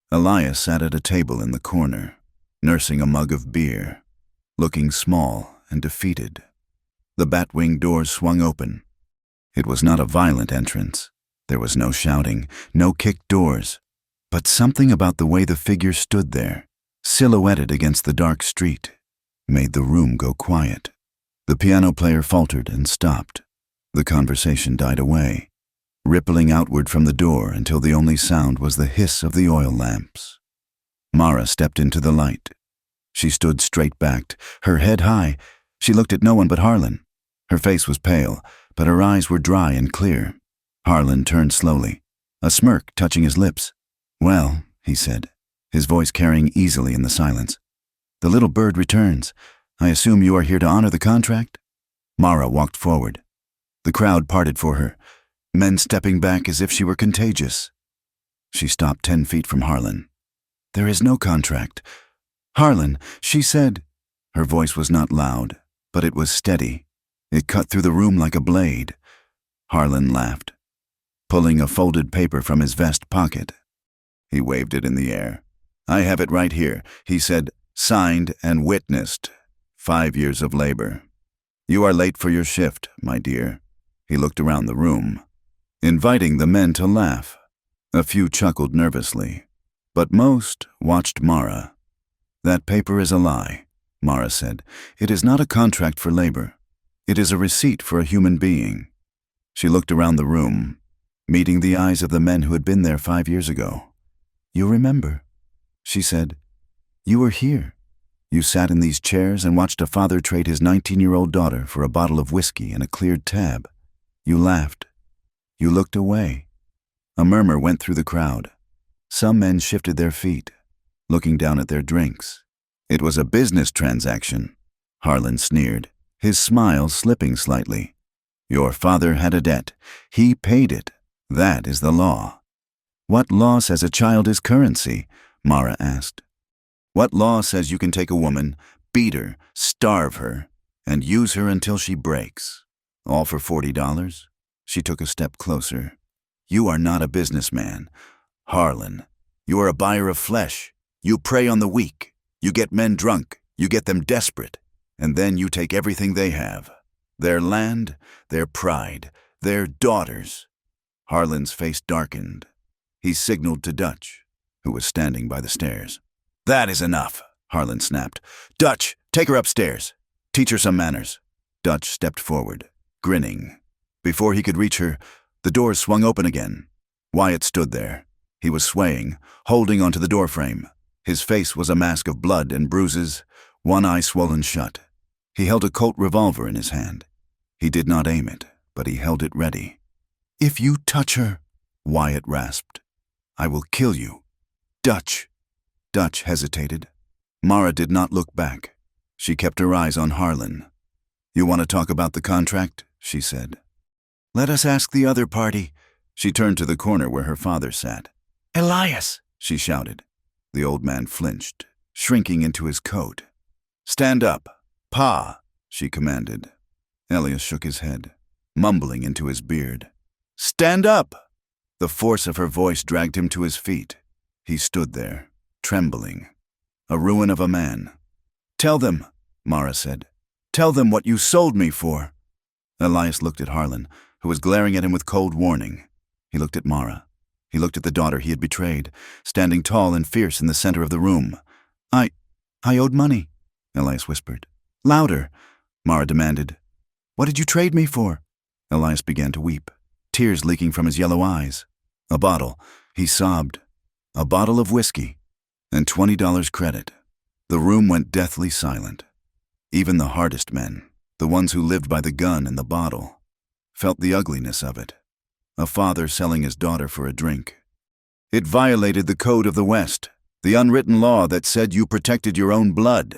Elias sat at a table in the corner, nursing a mug of beer, looking small and defeated. The batwing doors swung open. It was not a violent entrance. There was no shouting, no kicked doors, but something about the way the figure stood there, silhouetted against the dark street, made the room go quiet. The piano player faltered and stopped. The conversation died away, rippling outward from the door until the only sound was the hiss of the oil lamps. Mara stepped into the light. She stood straight-backed, her head high. She looked at no one but Harlan. Her face was pale, but her eyes were dry and clear. Harlan turned slowly, a smirk touching his lips. "Well," he said, his voice carrying easily in the silence, "the little bird returns. I assume you are here to honor the contract?" Mara walked forward. The crowd parted for her, men stepping back as if she were contagious. She stopped 10 feet from Harlan. "There is no contract. Harlan," she said. Her voice was not loud, but it was steady. It cut through the room like a blade. Harlan laughed, pulling a folded paper from his vest pocket. He waved it in the air. "I have it right here," he said, "signed and witnessed. 5 years of labor. You are late for your shift, my dear." He looked around the room, inviting the men to laugh. A few chuckled nervously, but most watched Mara. "That paper is a lie," Mara said. "It is not a contract for labor. It is a receipt for a human being." She looked around the room, meeting the eyes of the men who had been there 5 years ago. "You remember," she said. "You were here. You sat in these chairs and watched a father trade his 19-year-old daughter for a bottle of whiskey and a cleared tab. You laughed. You looked away. A murmur went through the crowd. Some men shifted their feet, looking down at their drinks. It was a business transaction, Harlan sneered, his smile slipping slightly. Your father had a debt. He paid it. That is the law. What law says a child is currency? Mara asked. What law says you can take a woman, beat her, starve her, and use her until she breaks? All for $40? She took a step closer. You are not a businessman, Harlan. You are a buyer of flesh. You prey on the weak. You get men drunk. You get them desperate. And then you take everything they have. Their land, their pride, their daughters. Harlan's face darkened. He signaled to Dutch, who was standing by the stairs. That is enough, Harlan snapped. Dutch, take her upstairs. Teach her some manners. Dutch stepped forward, grinning. Before he could reach her, the doors swung open again. Wyatt stood there. He was swaying, holding onto the doorframe. His face was a mask of blood and bruises, one eye swollen shut. He held a Colt revolver in his hand. He did not aim it, but he held it ready. If you touch her, Wyatt rasped, I will kill you. Dutch. Dutch hesitated. Mara did not look back. She kept her eyes on Harlan. You want to talk about the contract? She said. Let us ask the other party. She turned to the corner where her father sat. Elias, she shouted. The old man flinched, shrinking into his coat. Stand up. Pa, she commanded. Elias shook his head, mumbling into his beard. Stand up! The force of her voice dragged him to his feet. He stood there, trembling, a ruin of a man. Tell them, Mara said. Tell them what you sold me for. Elias looked at Harlan, who was glaring at him with cold warning. He looked at Mara. He looked at the daughter he had betrayed, standing tall and fierce in the center of the room. I owed money, Elias whispered. Louder, Mara demanded. What did you trade me for? Elias began to weep, tears leaking from his yellow eyes. A bottle, he sobbed. A bottle of whiskey, and $20 credit. The room went deathly silent. Even the hardest men, the ones who lived by the gun and the bottle, felt the ugliness of it. A father selling his daughter for a drink. It violated the code of the West, the unwritten law that said you protected your own blood.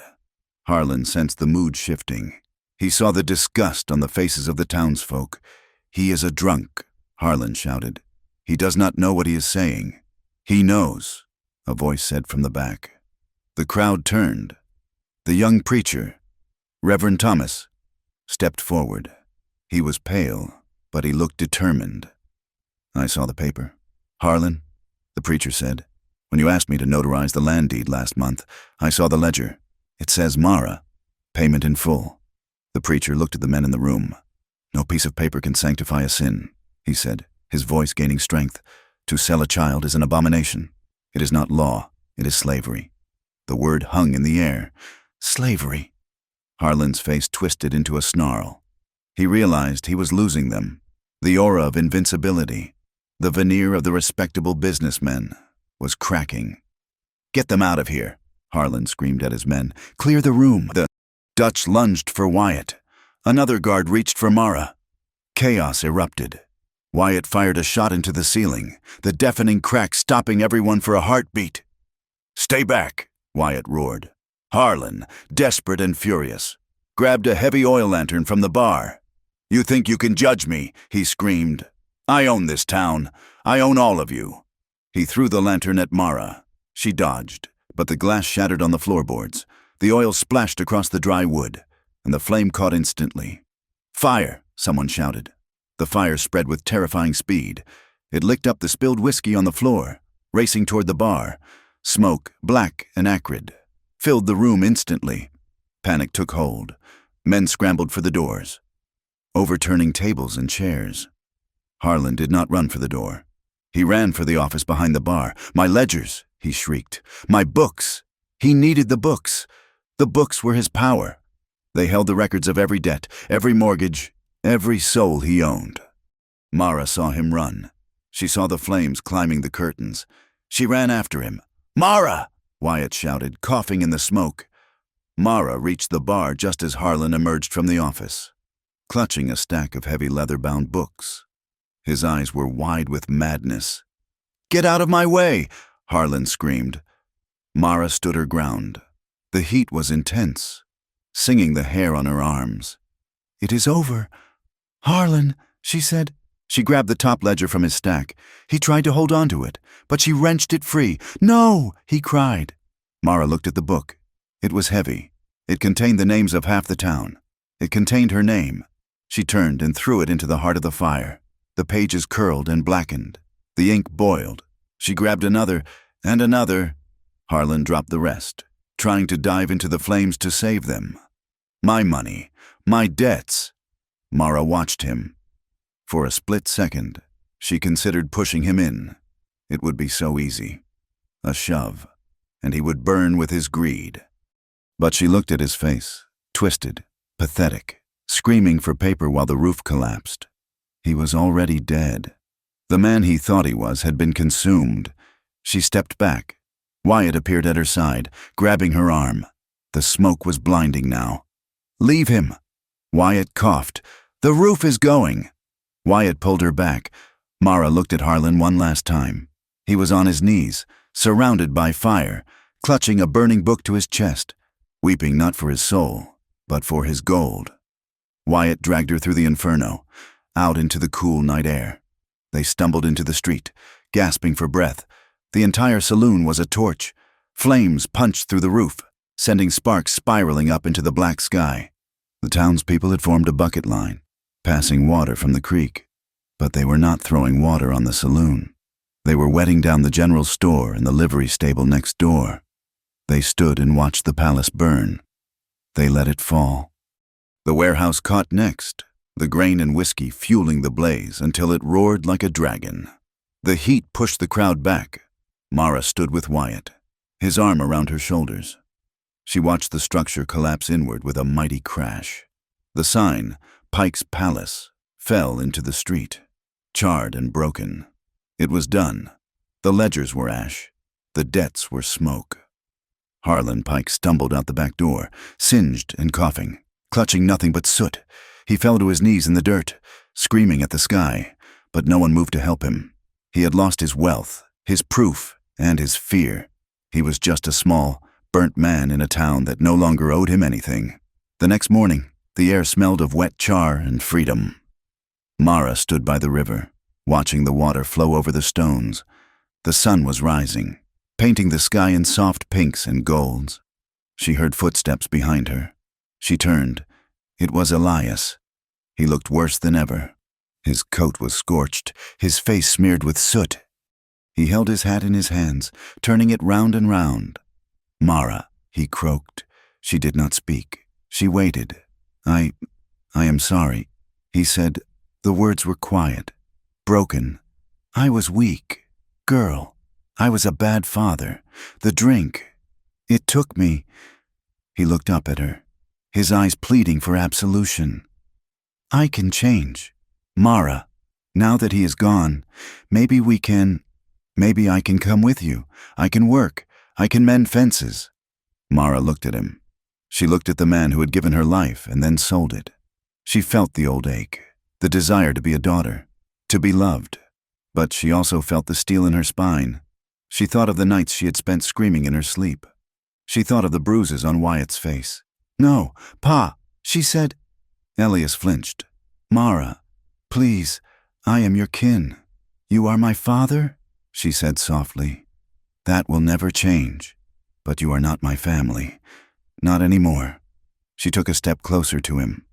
Harlan sensed the mood shifting. He saw the disgust on the faces of the townsfolk. He is a drunk, Harlan shouted. He does not know what he is saying. He knows, a voice said from the back. The crowd turned. The young preacher, Reverend Thomas, stepped forward. He was pale, but he looked determined. I saw the paper. Harlan, the preacher said, when you asked me to notarize the land deed last month, I saw the ledger. It says Mara, payment in full. The preacher looked at the men in the room. No piece of paper can sanctify a sin, he said, his voice gaining strength. To sell a child is an abomination. It is not law, it is slavery. The word hung in the air. Slavery. Harlan's face twisted into a snarl. He realized he was losing them. The aura of invincibility, the veneer of the respectable businessmen, was cracking. Get them out of here, Harlan screamed at his men. Clear the room. The Dutch lunged for Wyatt. Another guard reached for Mara. Chaos erupted. Wyatt fired a shot into the ceiling, the deafening crack stopping everyone for a heartbeat. Stay back, Wyatt roared. Harlan, desperate and furious, grabbed a heavy oil lantern from the bar. You think you can judge me, he screamed. I own this town. I own all of you. He threw the lantern at Mara. She dodged, but the glass shattered on the floorboards. The oil splashed across the dry wood, and the flame caught instantly. Fire, someone shouted. The fire spread with terrifying speed. It licked up the spilled whiskey on the floor, racing toward the bar. Smoke, black and acrid, filled the room instantly. Panic took hold. Men scrambled for the doors, overturning tables and chairs. Harlan did not run for the door. He ran for the office behind the bar. My ledgers, he shrieked. My books. He needed the books. The books were his power. They held the records of every debt, every mortgage, every soul he owned. Mara saw him run. She saw the flames climbing the curtains. She ran after him. Mara! Wyatt shouted, coughing in the smoke. Mara reached the bar just as Harlan emerged from the office, clutching a stack of heavy leather-bound books. His eyes were wide with madness. Get out of my way! Harlan screamed. Mara stood her ground. The heat was intense, singing the hair on her arms. It is over. Harlan, she said. She grabbed the top ledger from his stack. He tried to hold on to it, but she wrenched it free. No, he cried. Mara looked at the book. It was heavy. It contained the names of half the town. It contained her name. She turned and threw it into the heart of the fire. The pages curled and blackened. The ink boiled. She grabbed another and another. Harlan dropped the rest, trying to dive into the flames to save them. My money, my debts. Mara watched him. For a split second, she considered pushing him in. It would be so easy. A shove, and he would burn with his greed. But she looked at his face, twisted, pathetic, screaming for paper while the roof collapsed. He was already dead. The man he thought he was had been consumed. She stepped back. Wyatt appeared at her side, grabbing her arm. The smoke was blinding now. Leave him! Wyatt coughed. The roof is going! Wyatt pulled her back. Mara looked at Harlan one last time. He was on his knees, surrounded by fire, clutching a burning book to his chest, weeping not for his soul, but for his gold. Wyatt dragged her through the inferno, out into the cool night air. They stumbled into the street, gasping for breath. The entire saloon was a torch. Flames punched through the roof, sending sparks spiraling up into the black sky. The townspeople had formed a bucket line, passing water from the creek. But they were not throwing water on the saloon. They were wetting down the general store and the livery stable next door. They stood and watched the palace burn. They let it fall. The warehouse caught next, the grain and whiskey fueling the blaze until it roared like a dragon. The heat pushed the crowd back. Mara stood with Wyatt, his arm around her shoulders. She watched the structure collapse inward with a mighty crash. The sign, Pike's Palace, fell into the street, charred and broken. It was done. The ledgers were ash. The debts were smoke. Harlan Pike stumbled out the back door, singed and coughing, clutching nothing but soot. He fell to his knees in the dirt, screaming at the sky, but no one moved to help him. He had lost his wealth, his proof, and his fear. He was just a small, burnt man in a town that no longer owed him anything. The next morning, the air smelled of wet char and freedom. Mara stood by the river, watching the water flow over the stones. The sun was rising, painting the sky in soft pinks and golds. She heard footsteps behind her. She turned. It was Elias. He looked worse than ever. His coat was scorched, his face smeared with soot. He held his hat in his hands, turning it round and round. Mara, he croaked. She did not speak. She waited. I am sorry, he said. The words were quiet, broken. I was weak. Girl, I was a bad father. The drink. It took me. He looked up at her, his eyes pleading for absolution. I can change. Mara, now that he is gone, maybe I can come with you. I can work. I can mend fences. Mara looked at him. She looked at the man who had given her life and then sold it. She felt the old ache, the desire to be a daughter, to be loved. But she also felt the steel in her spine. She thought of the nights she had spent screaming in her sleep. She thought of the bruises on Wyatt's face. No, Pa, she said. Elias flinched. Mara, please, I am your kin. You are my father? She said softly. That will never change. But you are not my family. Not anymore. She took a step closer to him.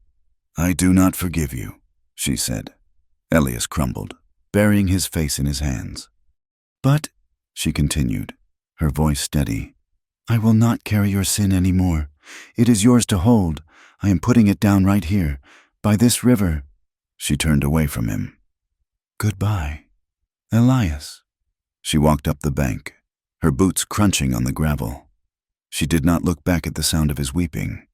I do not forgive you, she said. Elias crumbled, burying his face in his hands. But, she continued, her voice steady, I will not carry your sin anymore. It is yours to hold. I am putting it down right here, by this river. She turned away from him. Goodbye, Elias. She walked up the bank, her boots crunching on the gravel. She did not look back at the sound of his weeping.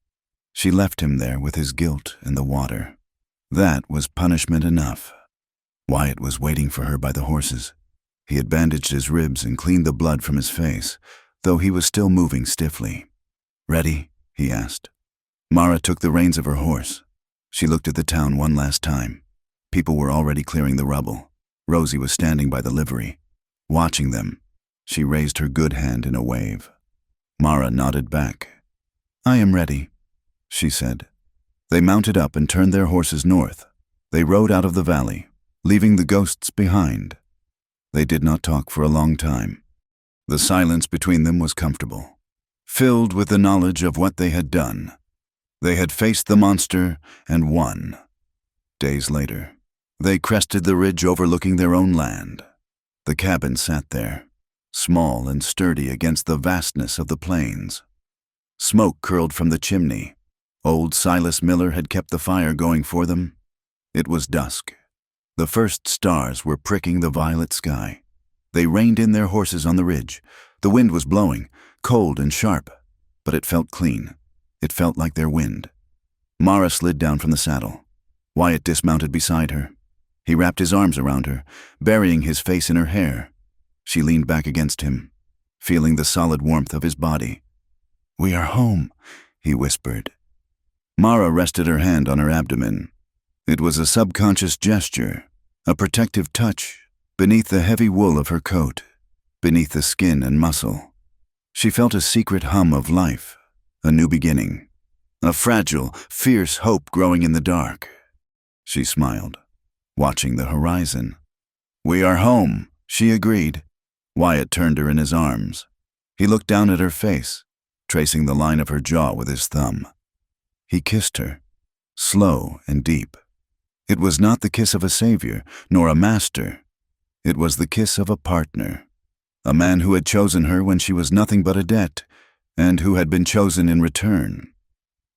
She left him there with his guilt and the water. That was punishment enough. Wyatt was waiting for her by the horses. He had bandaged his ribs and cleaned the blood from his face, though he was still moving stiffly. Ready? He asked. Mara took the reins of her horse. She looked at the town one last time. People were already clearing the rubble. Rosie was standing by the livery. watching them. She raised her good hand in a wave. Mara nodded back. "I am ready," she said. They mounted up and turned their horses north. They rode out of the valley, leaving the ghosts behind. They did not talk for a long time. The silence between them was comfortable, filled with the knowledge of what they had done. They had faced the monster and won. Days later, they crested the ridge overlooking their own land. The cabin sat there, small and sturdy against the vastness of the plains. Smoke curled from the chimney. Old Silas Miller had kept the fire going for them. It was dusk. The first stars were pricking the violet sky. They reined in their horses on the ridge. The wind was blowing, cold and sharp, but it felt clean. It felt like their wind. Mara slid down from the saddle. Wyatt dismounted beside her. He wrapped his arms around her, burying his face in her hair. She leaned back against him, feeling the solid warmth of his body. "We are home," he whispered. Mara rested her hand on her abdomen. It was a subconscious gesture, a protective touch, beneath the heavy wool of her coat, beneath the skin and muscle. She felt a secret hum of life, a new beginning, a fragile, fierce hope growing in the dark. She smiled, watching the horizon. "We are home," she agreed. Wyatt turned her in his arms. He looked down at her face, tracing the line of her jaw with his thumb. He kissed her, slow and deep. It was not the kiss of a savior, nor a master. It was the kiss of a partner, a man who had chosen her when she was nothing but a debt, and who had been chosen in return.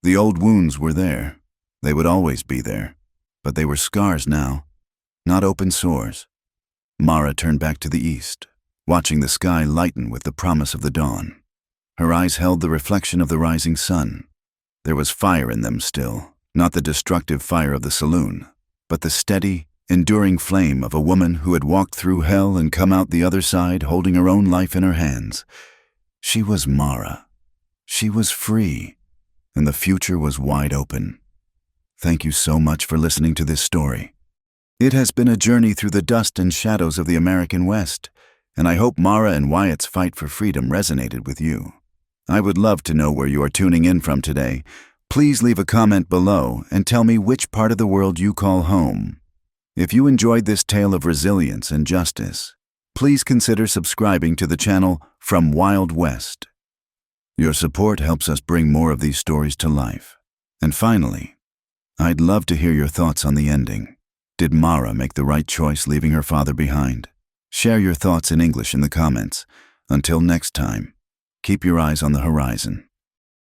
The old wounds were there. They would always be there, but they were scars now, not open sores. Mara turned back to the east, watching the sky lighten with the promise of the dawn. Her eyes held the reflection of the rising sun. There was fire in them still, not the destructive fire of the saloon, but the steady, enduring flame of a woman who had walked through hell and come out the other side holding her own life in her hands. She was Mara. She was free, and the future was wide open. Thank you so much for listening to this story. It has been a journey through the dust and shadows of the American West, and I hope Mara and Wyatt's fight for freedom resonated with you. I would love to know where you are tuning in from today. Please leave a comment below and tell me which part of the world you call home. If you enjoyed this tale of resilience and justice, please consider subscribing to the channel From Wild West. Your support helps us bring more of these stories to life. And finally, I'd love to hear your thoughts on the ending. Did Mara make the right choice leaving her father behind? Share your thoughts in English in the comments. Until next time, keep your eyes on the horizon.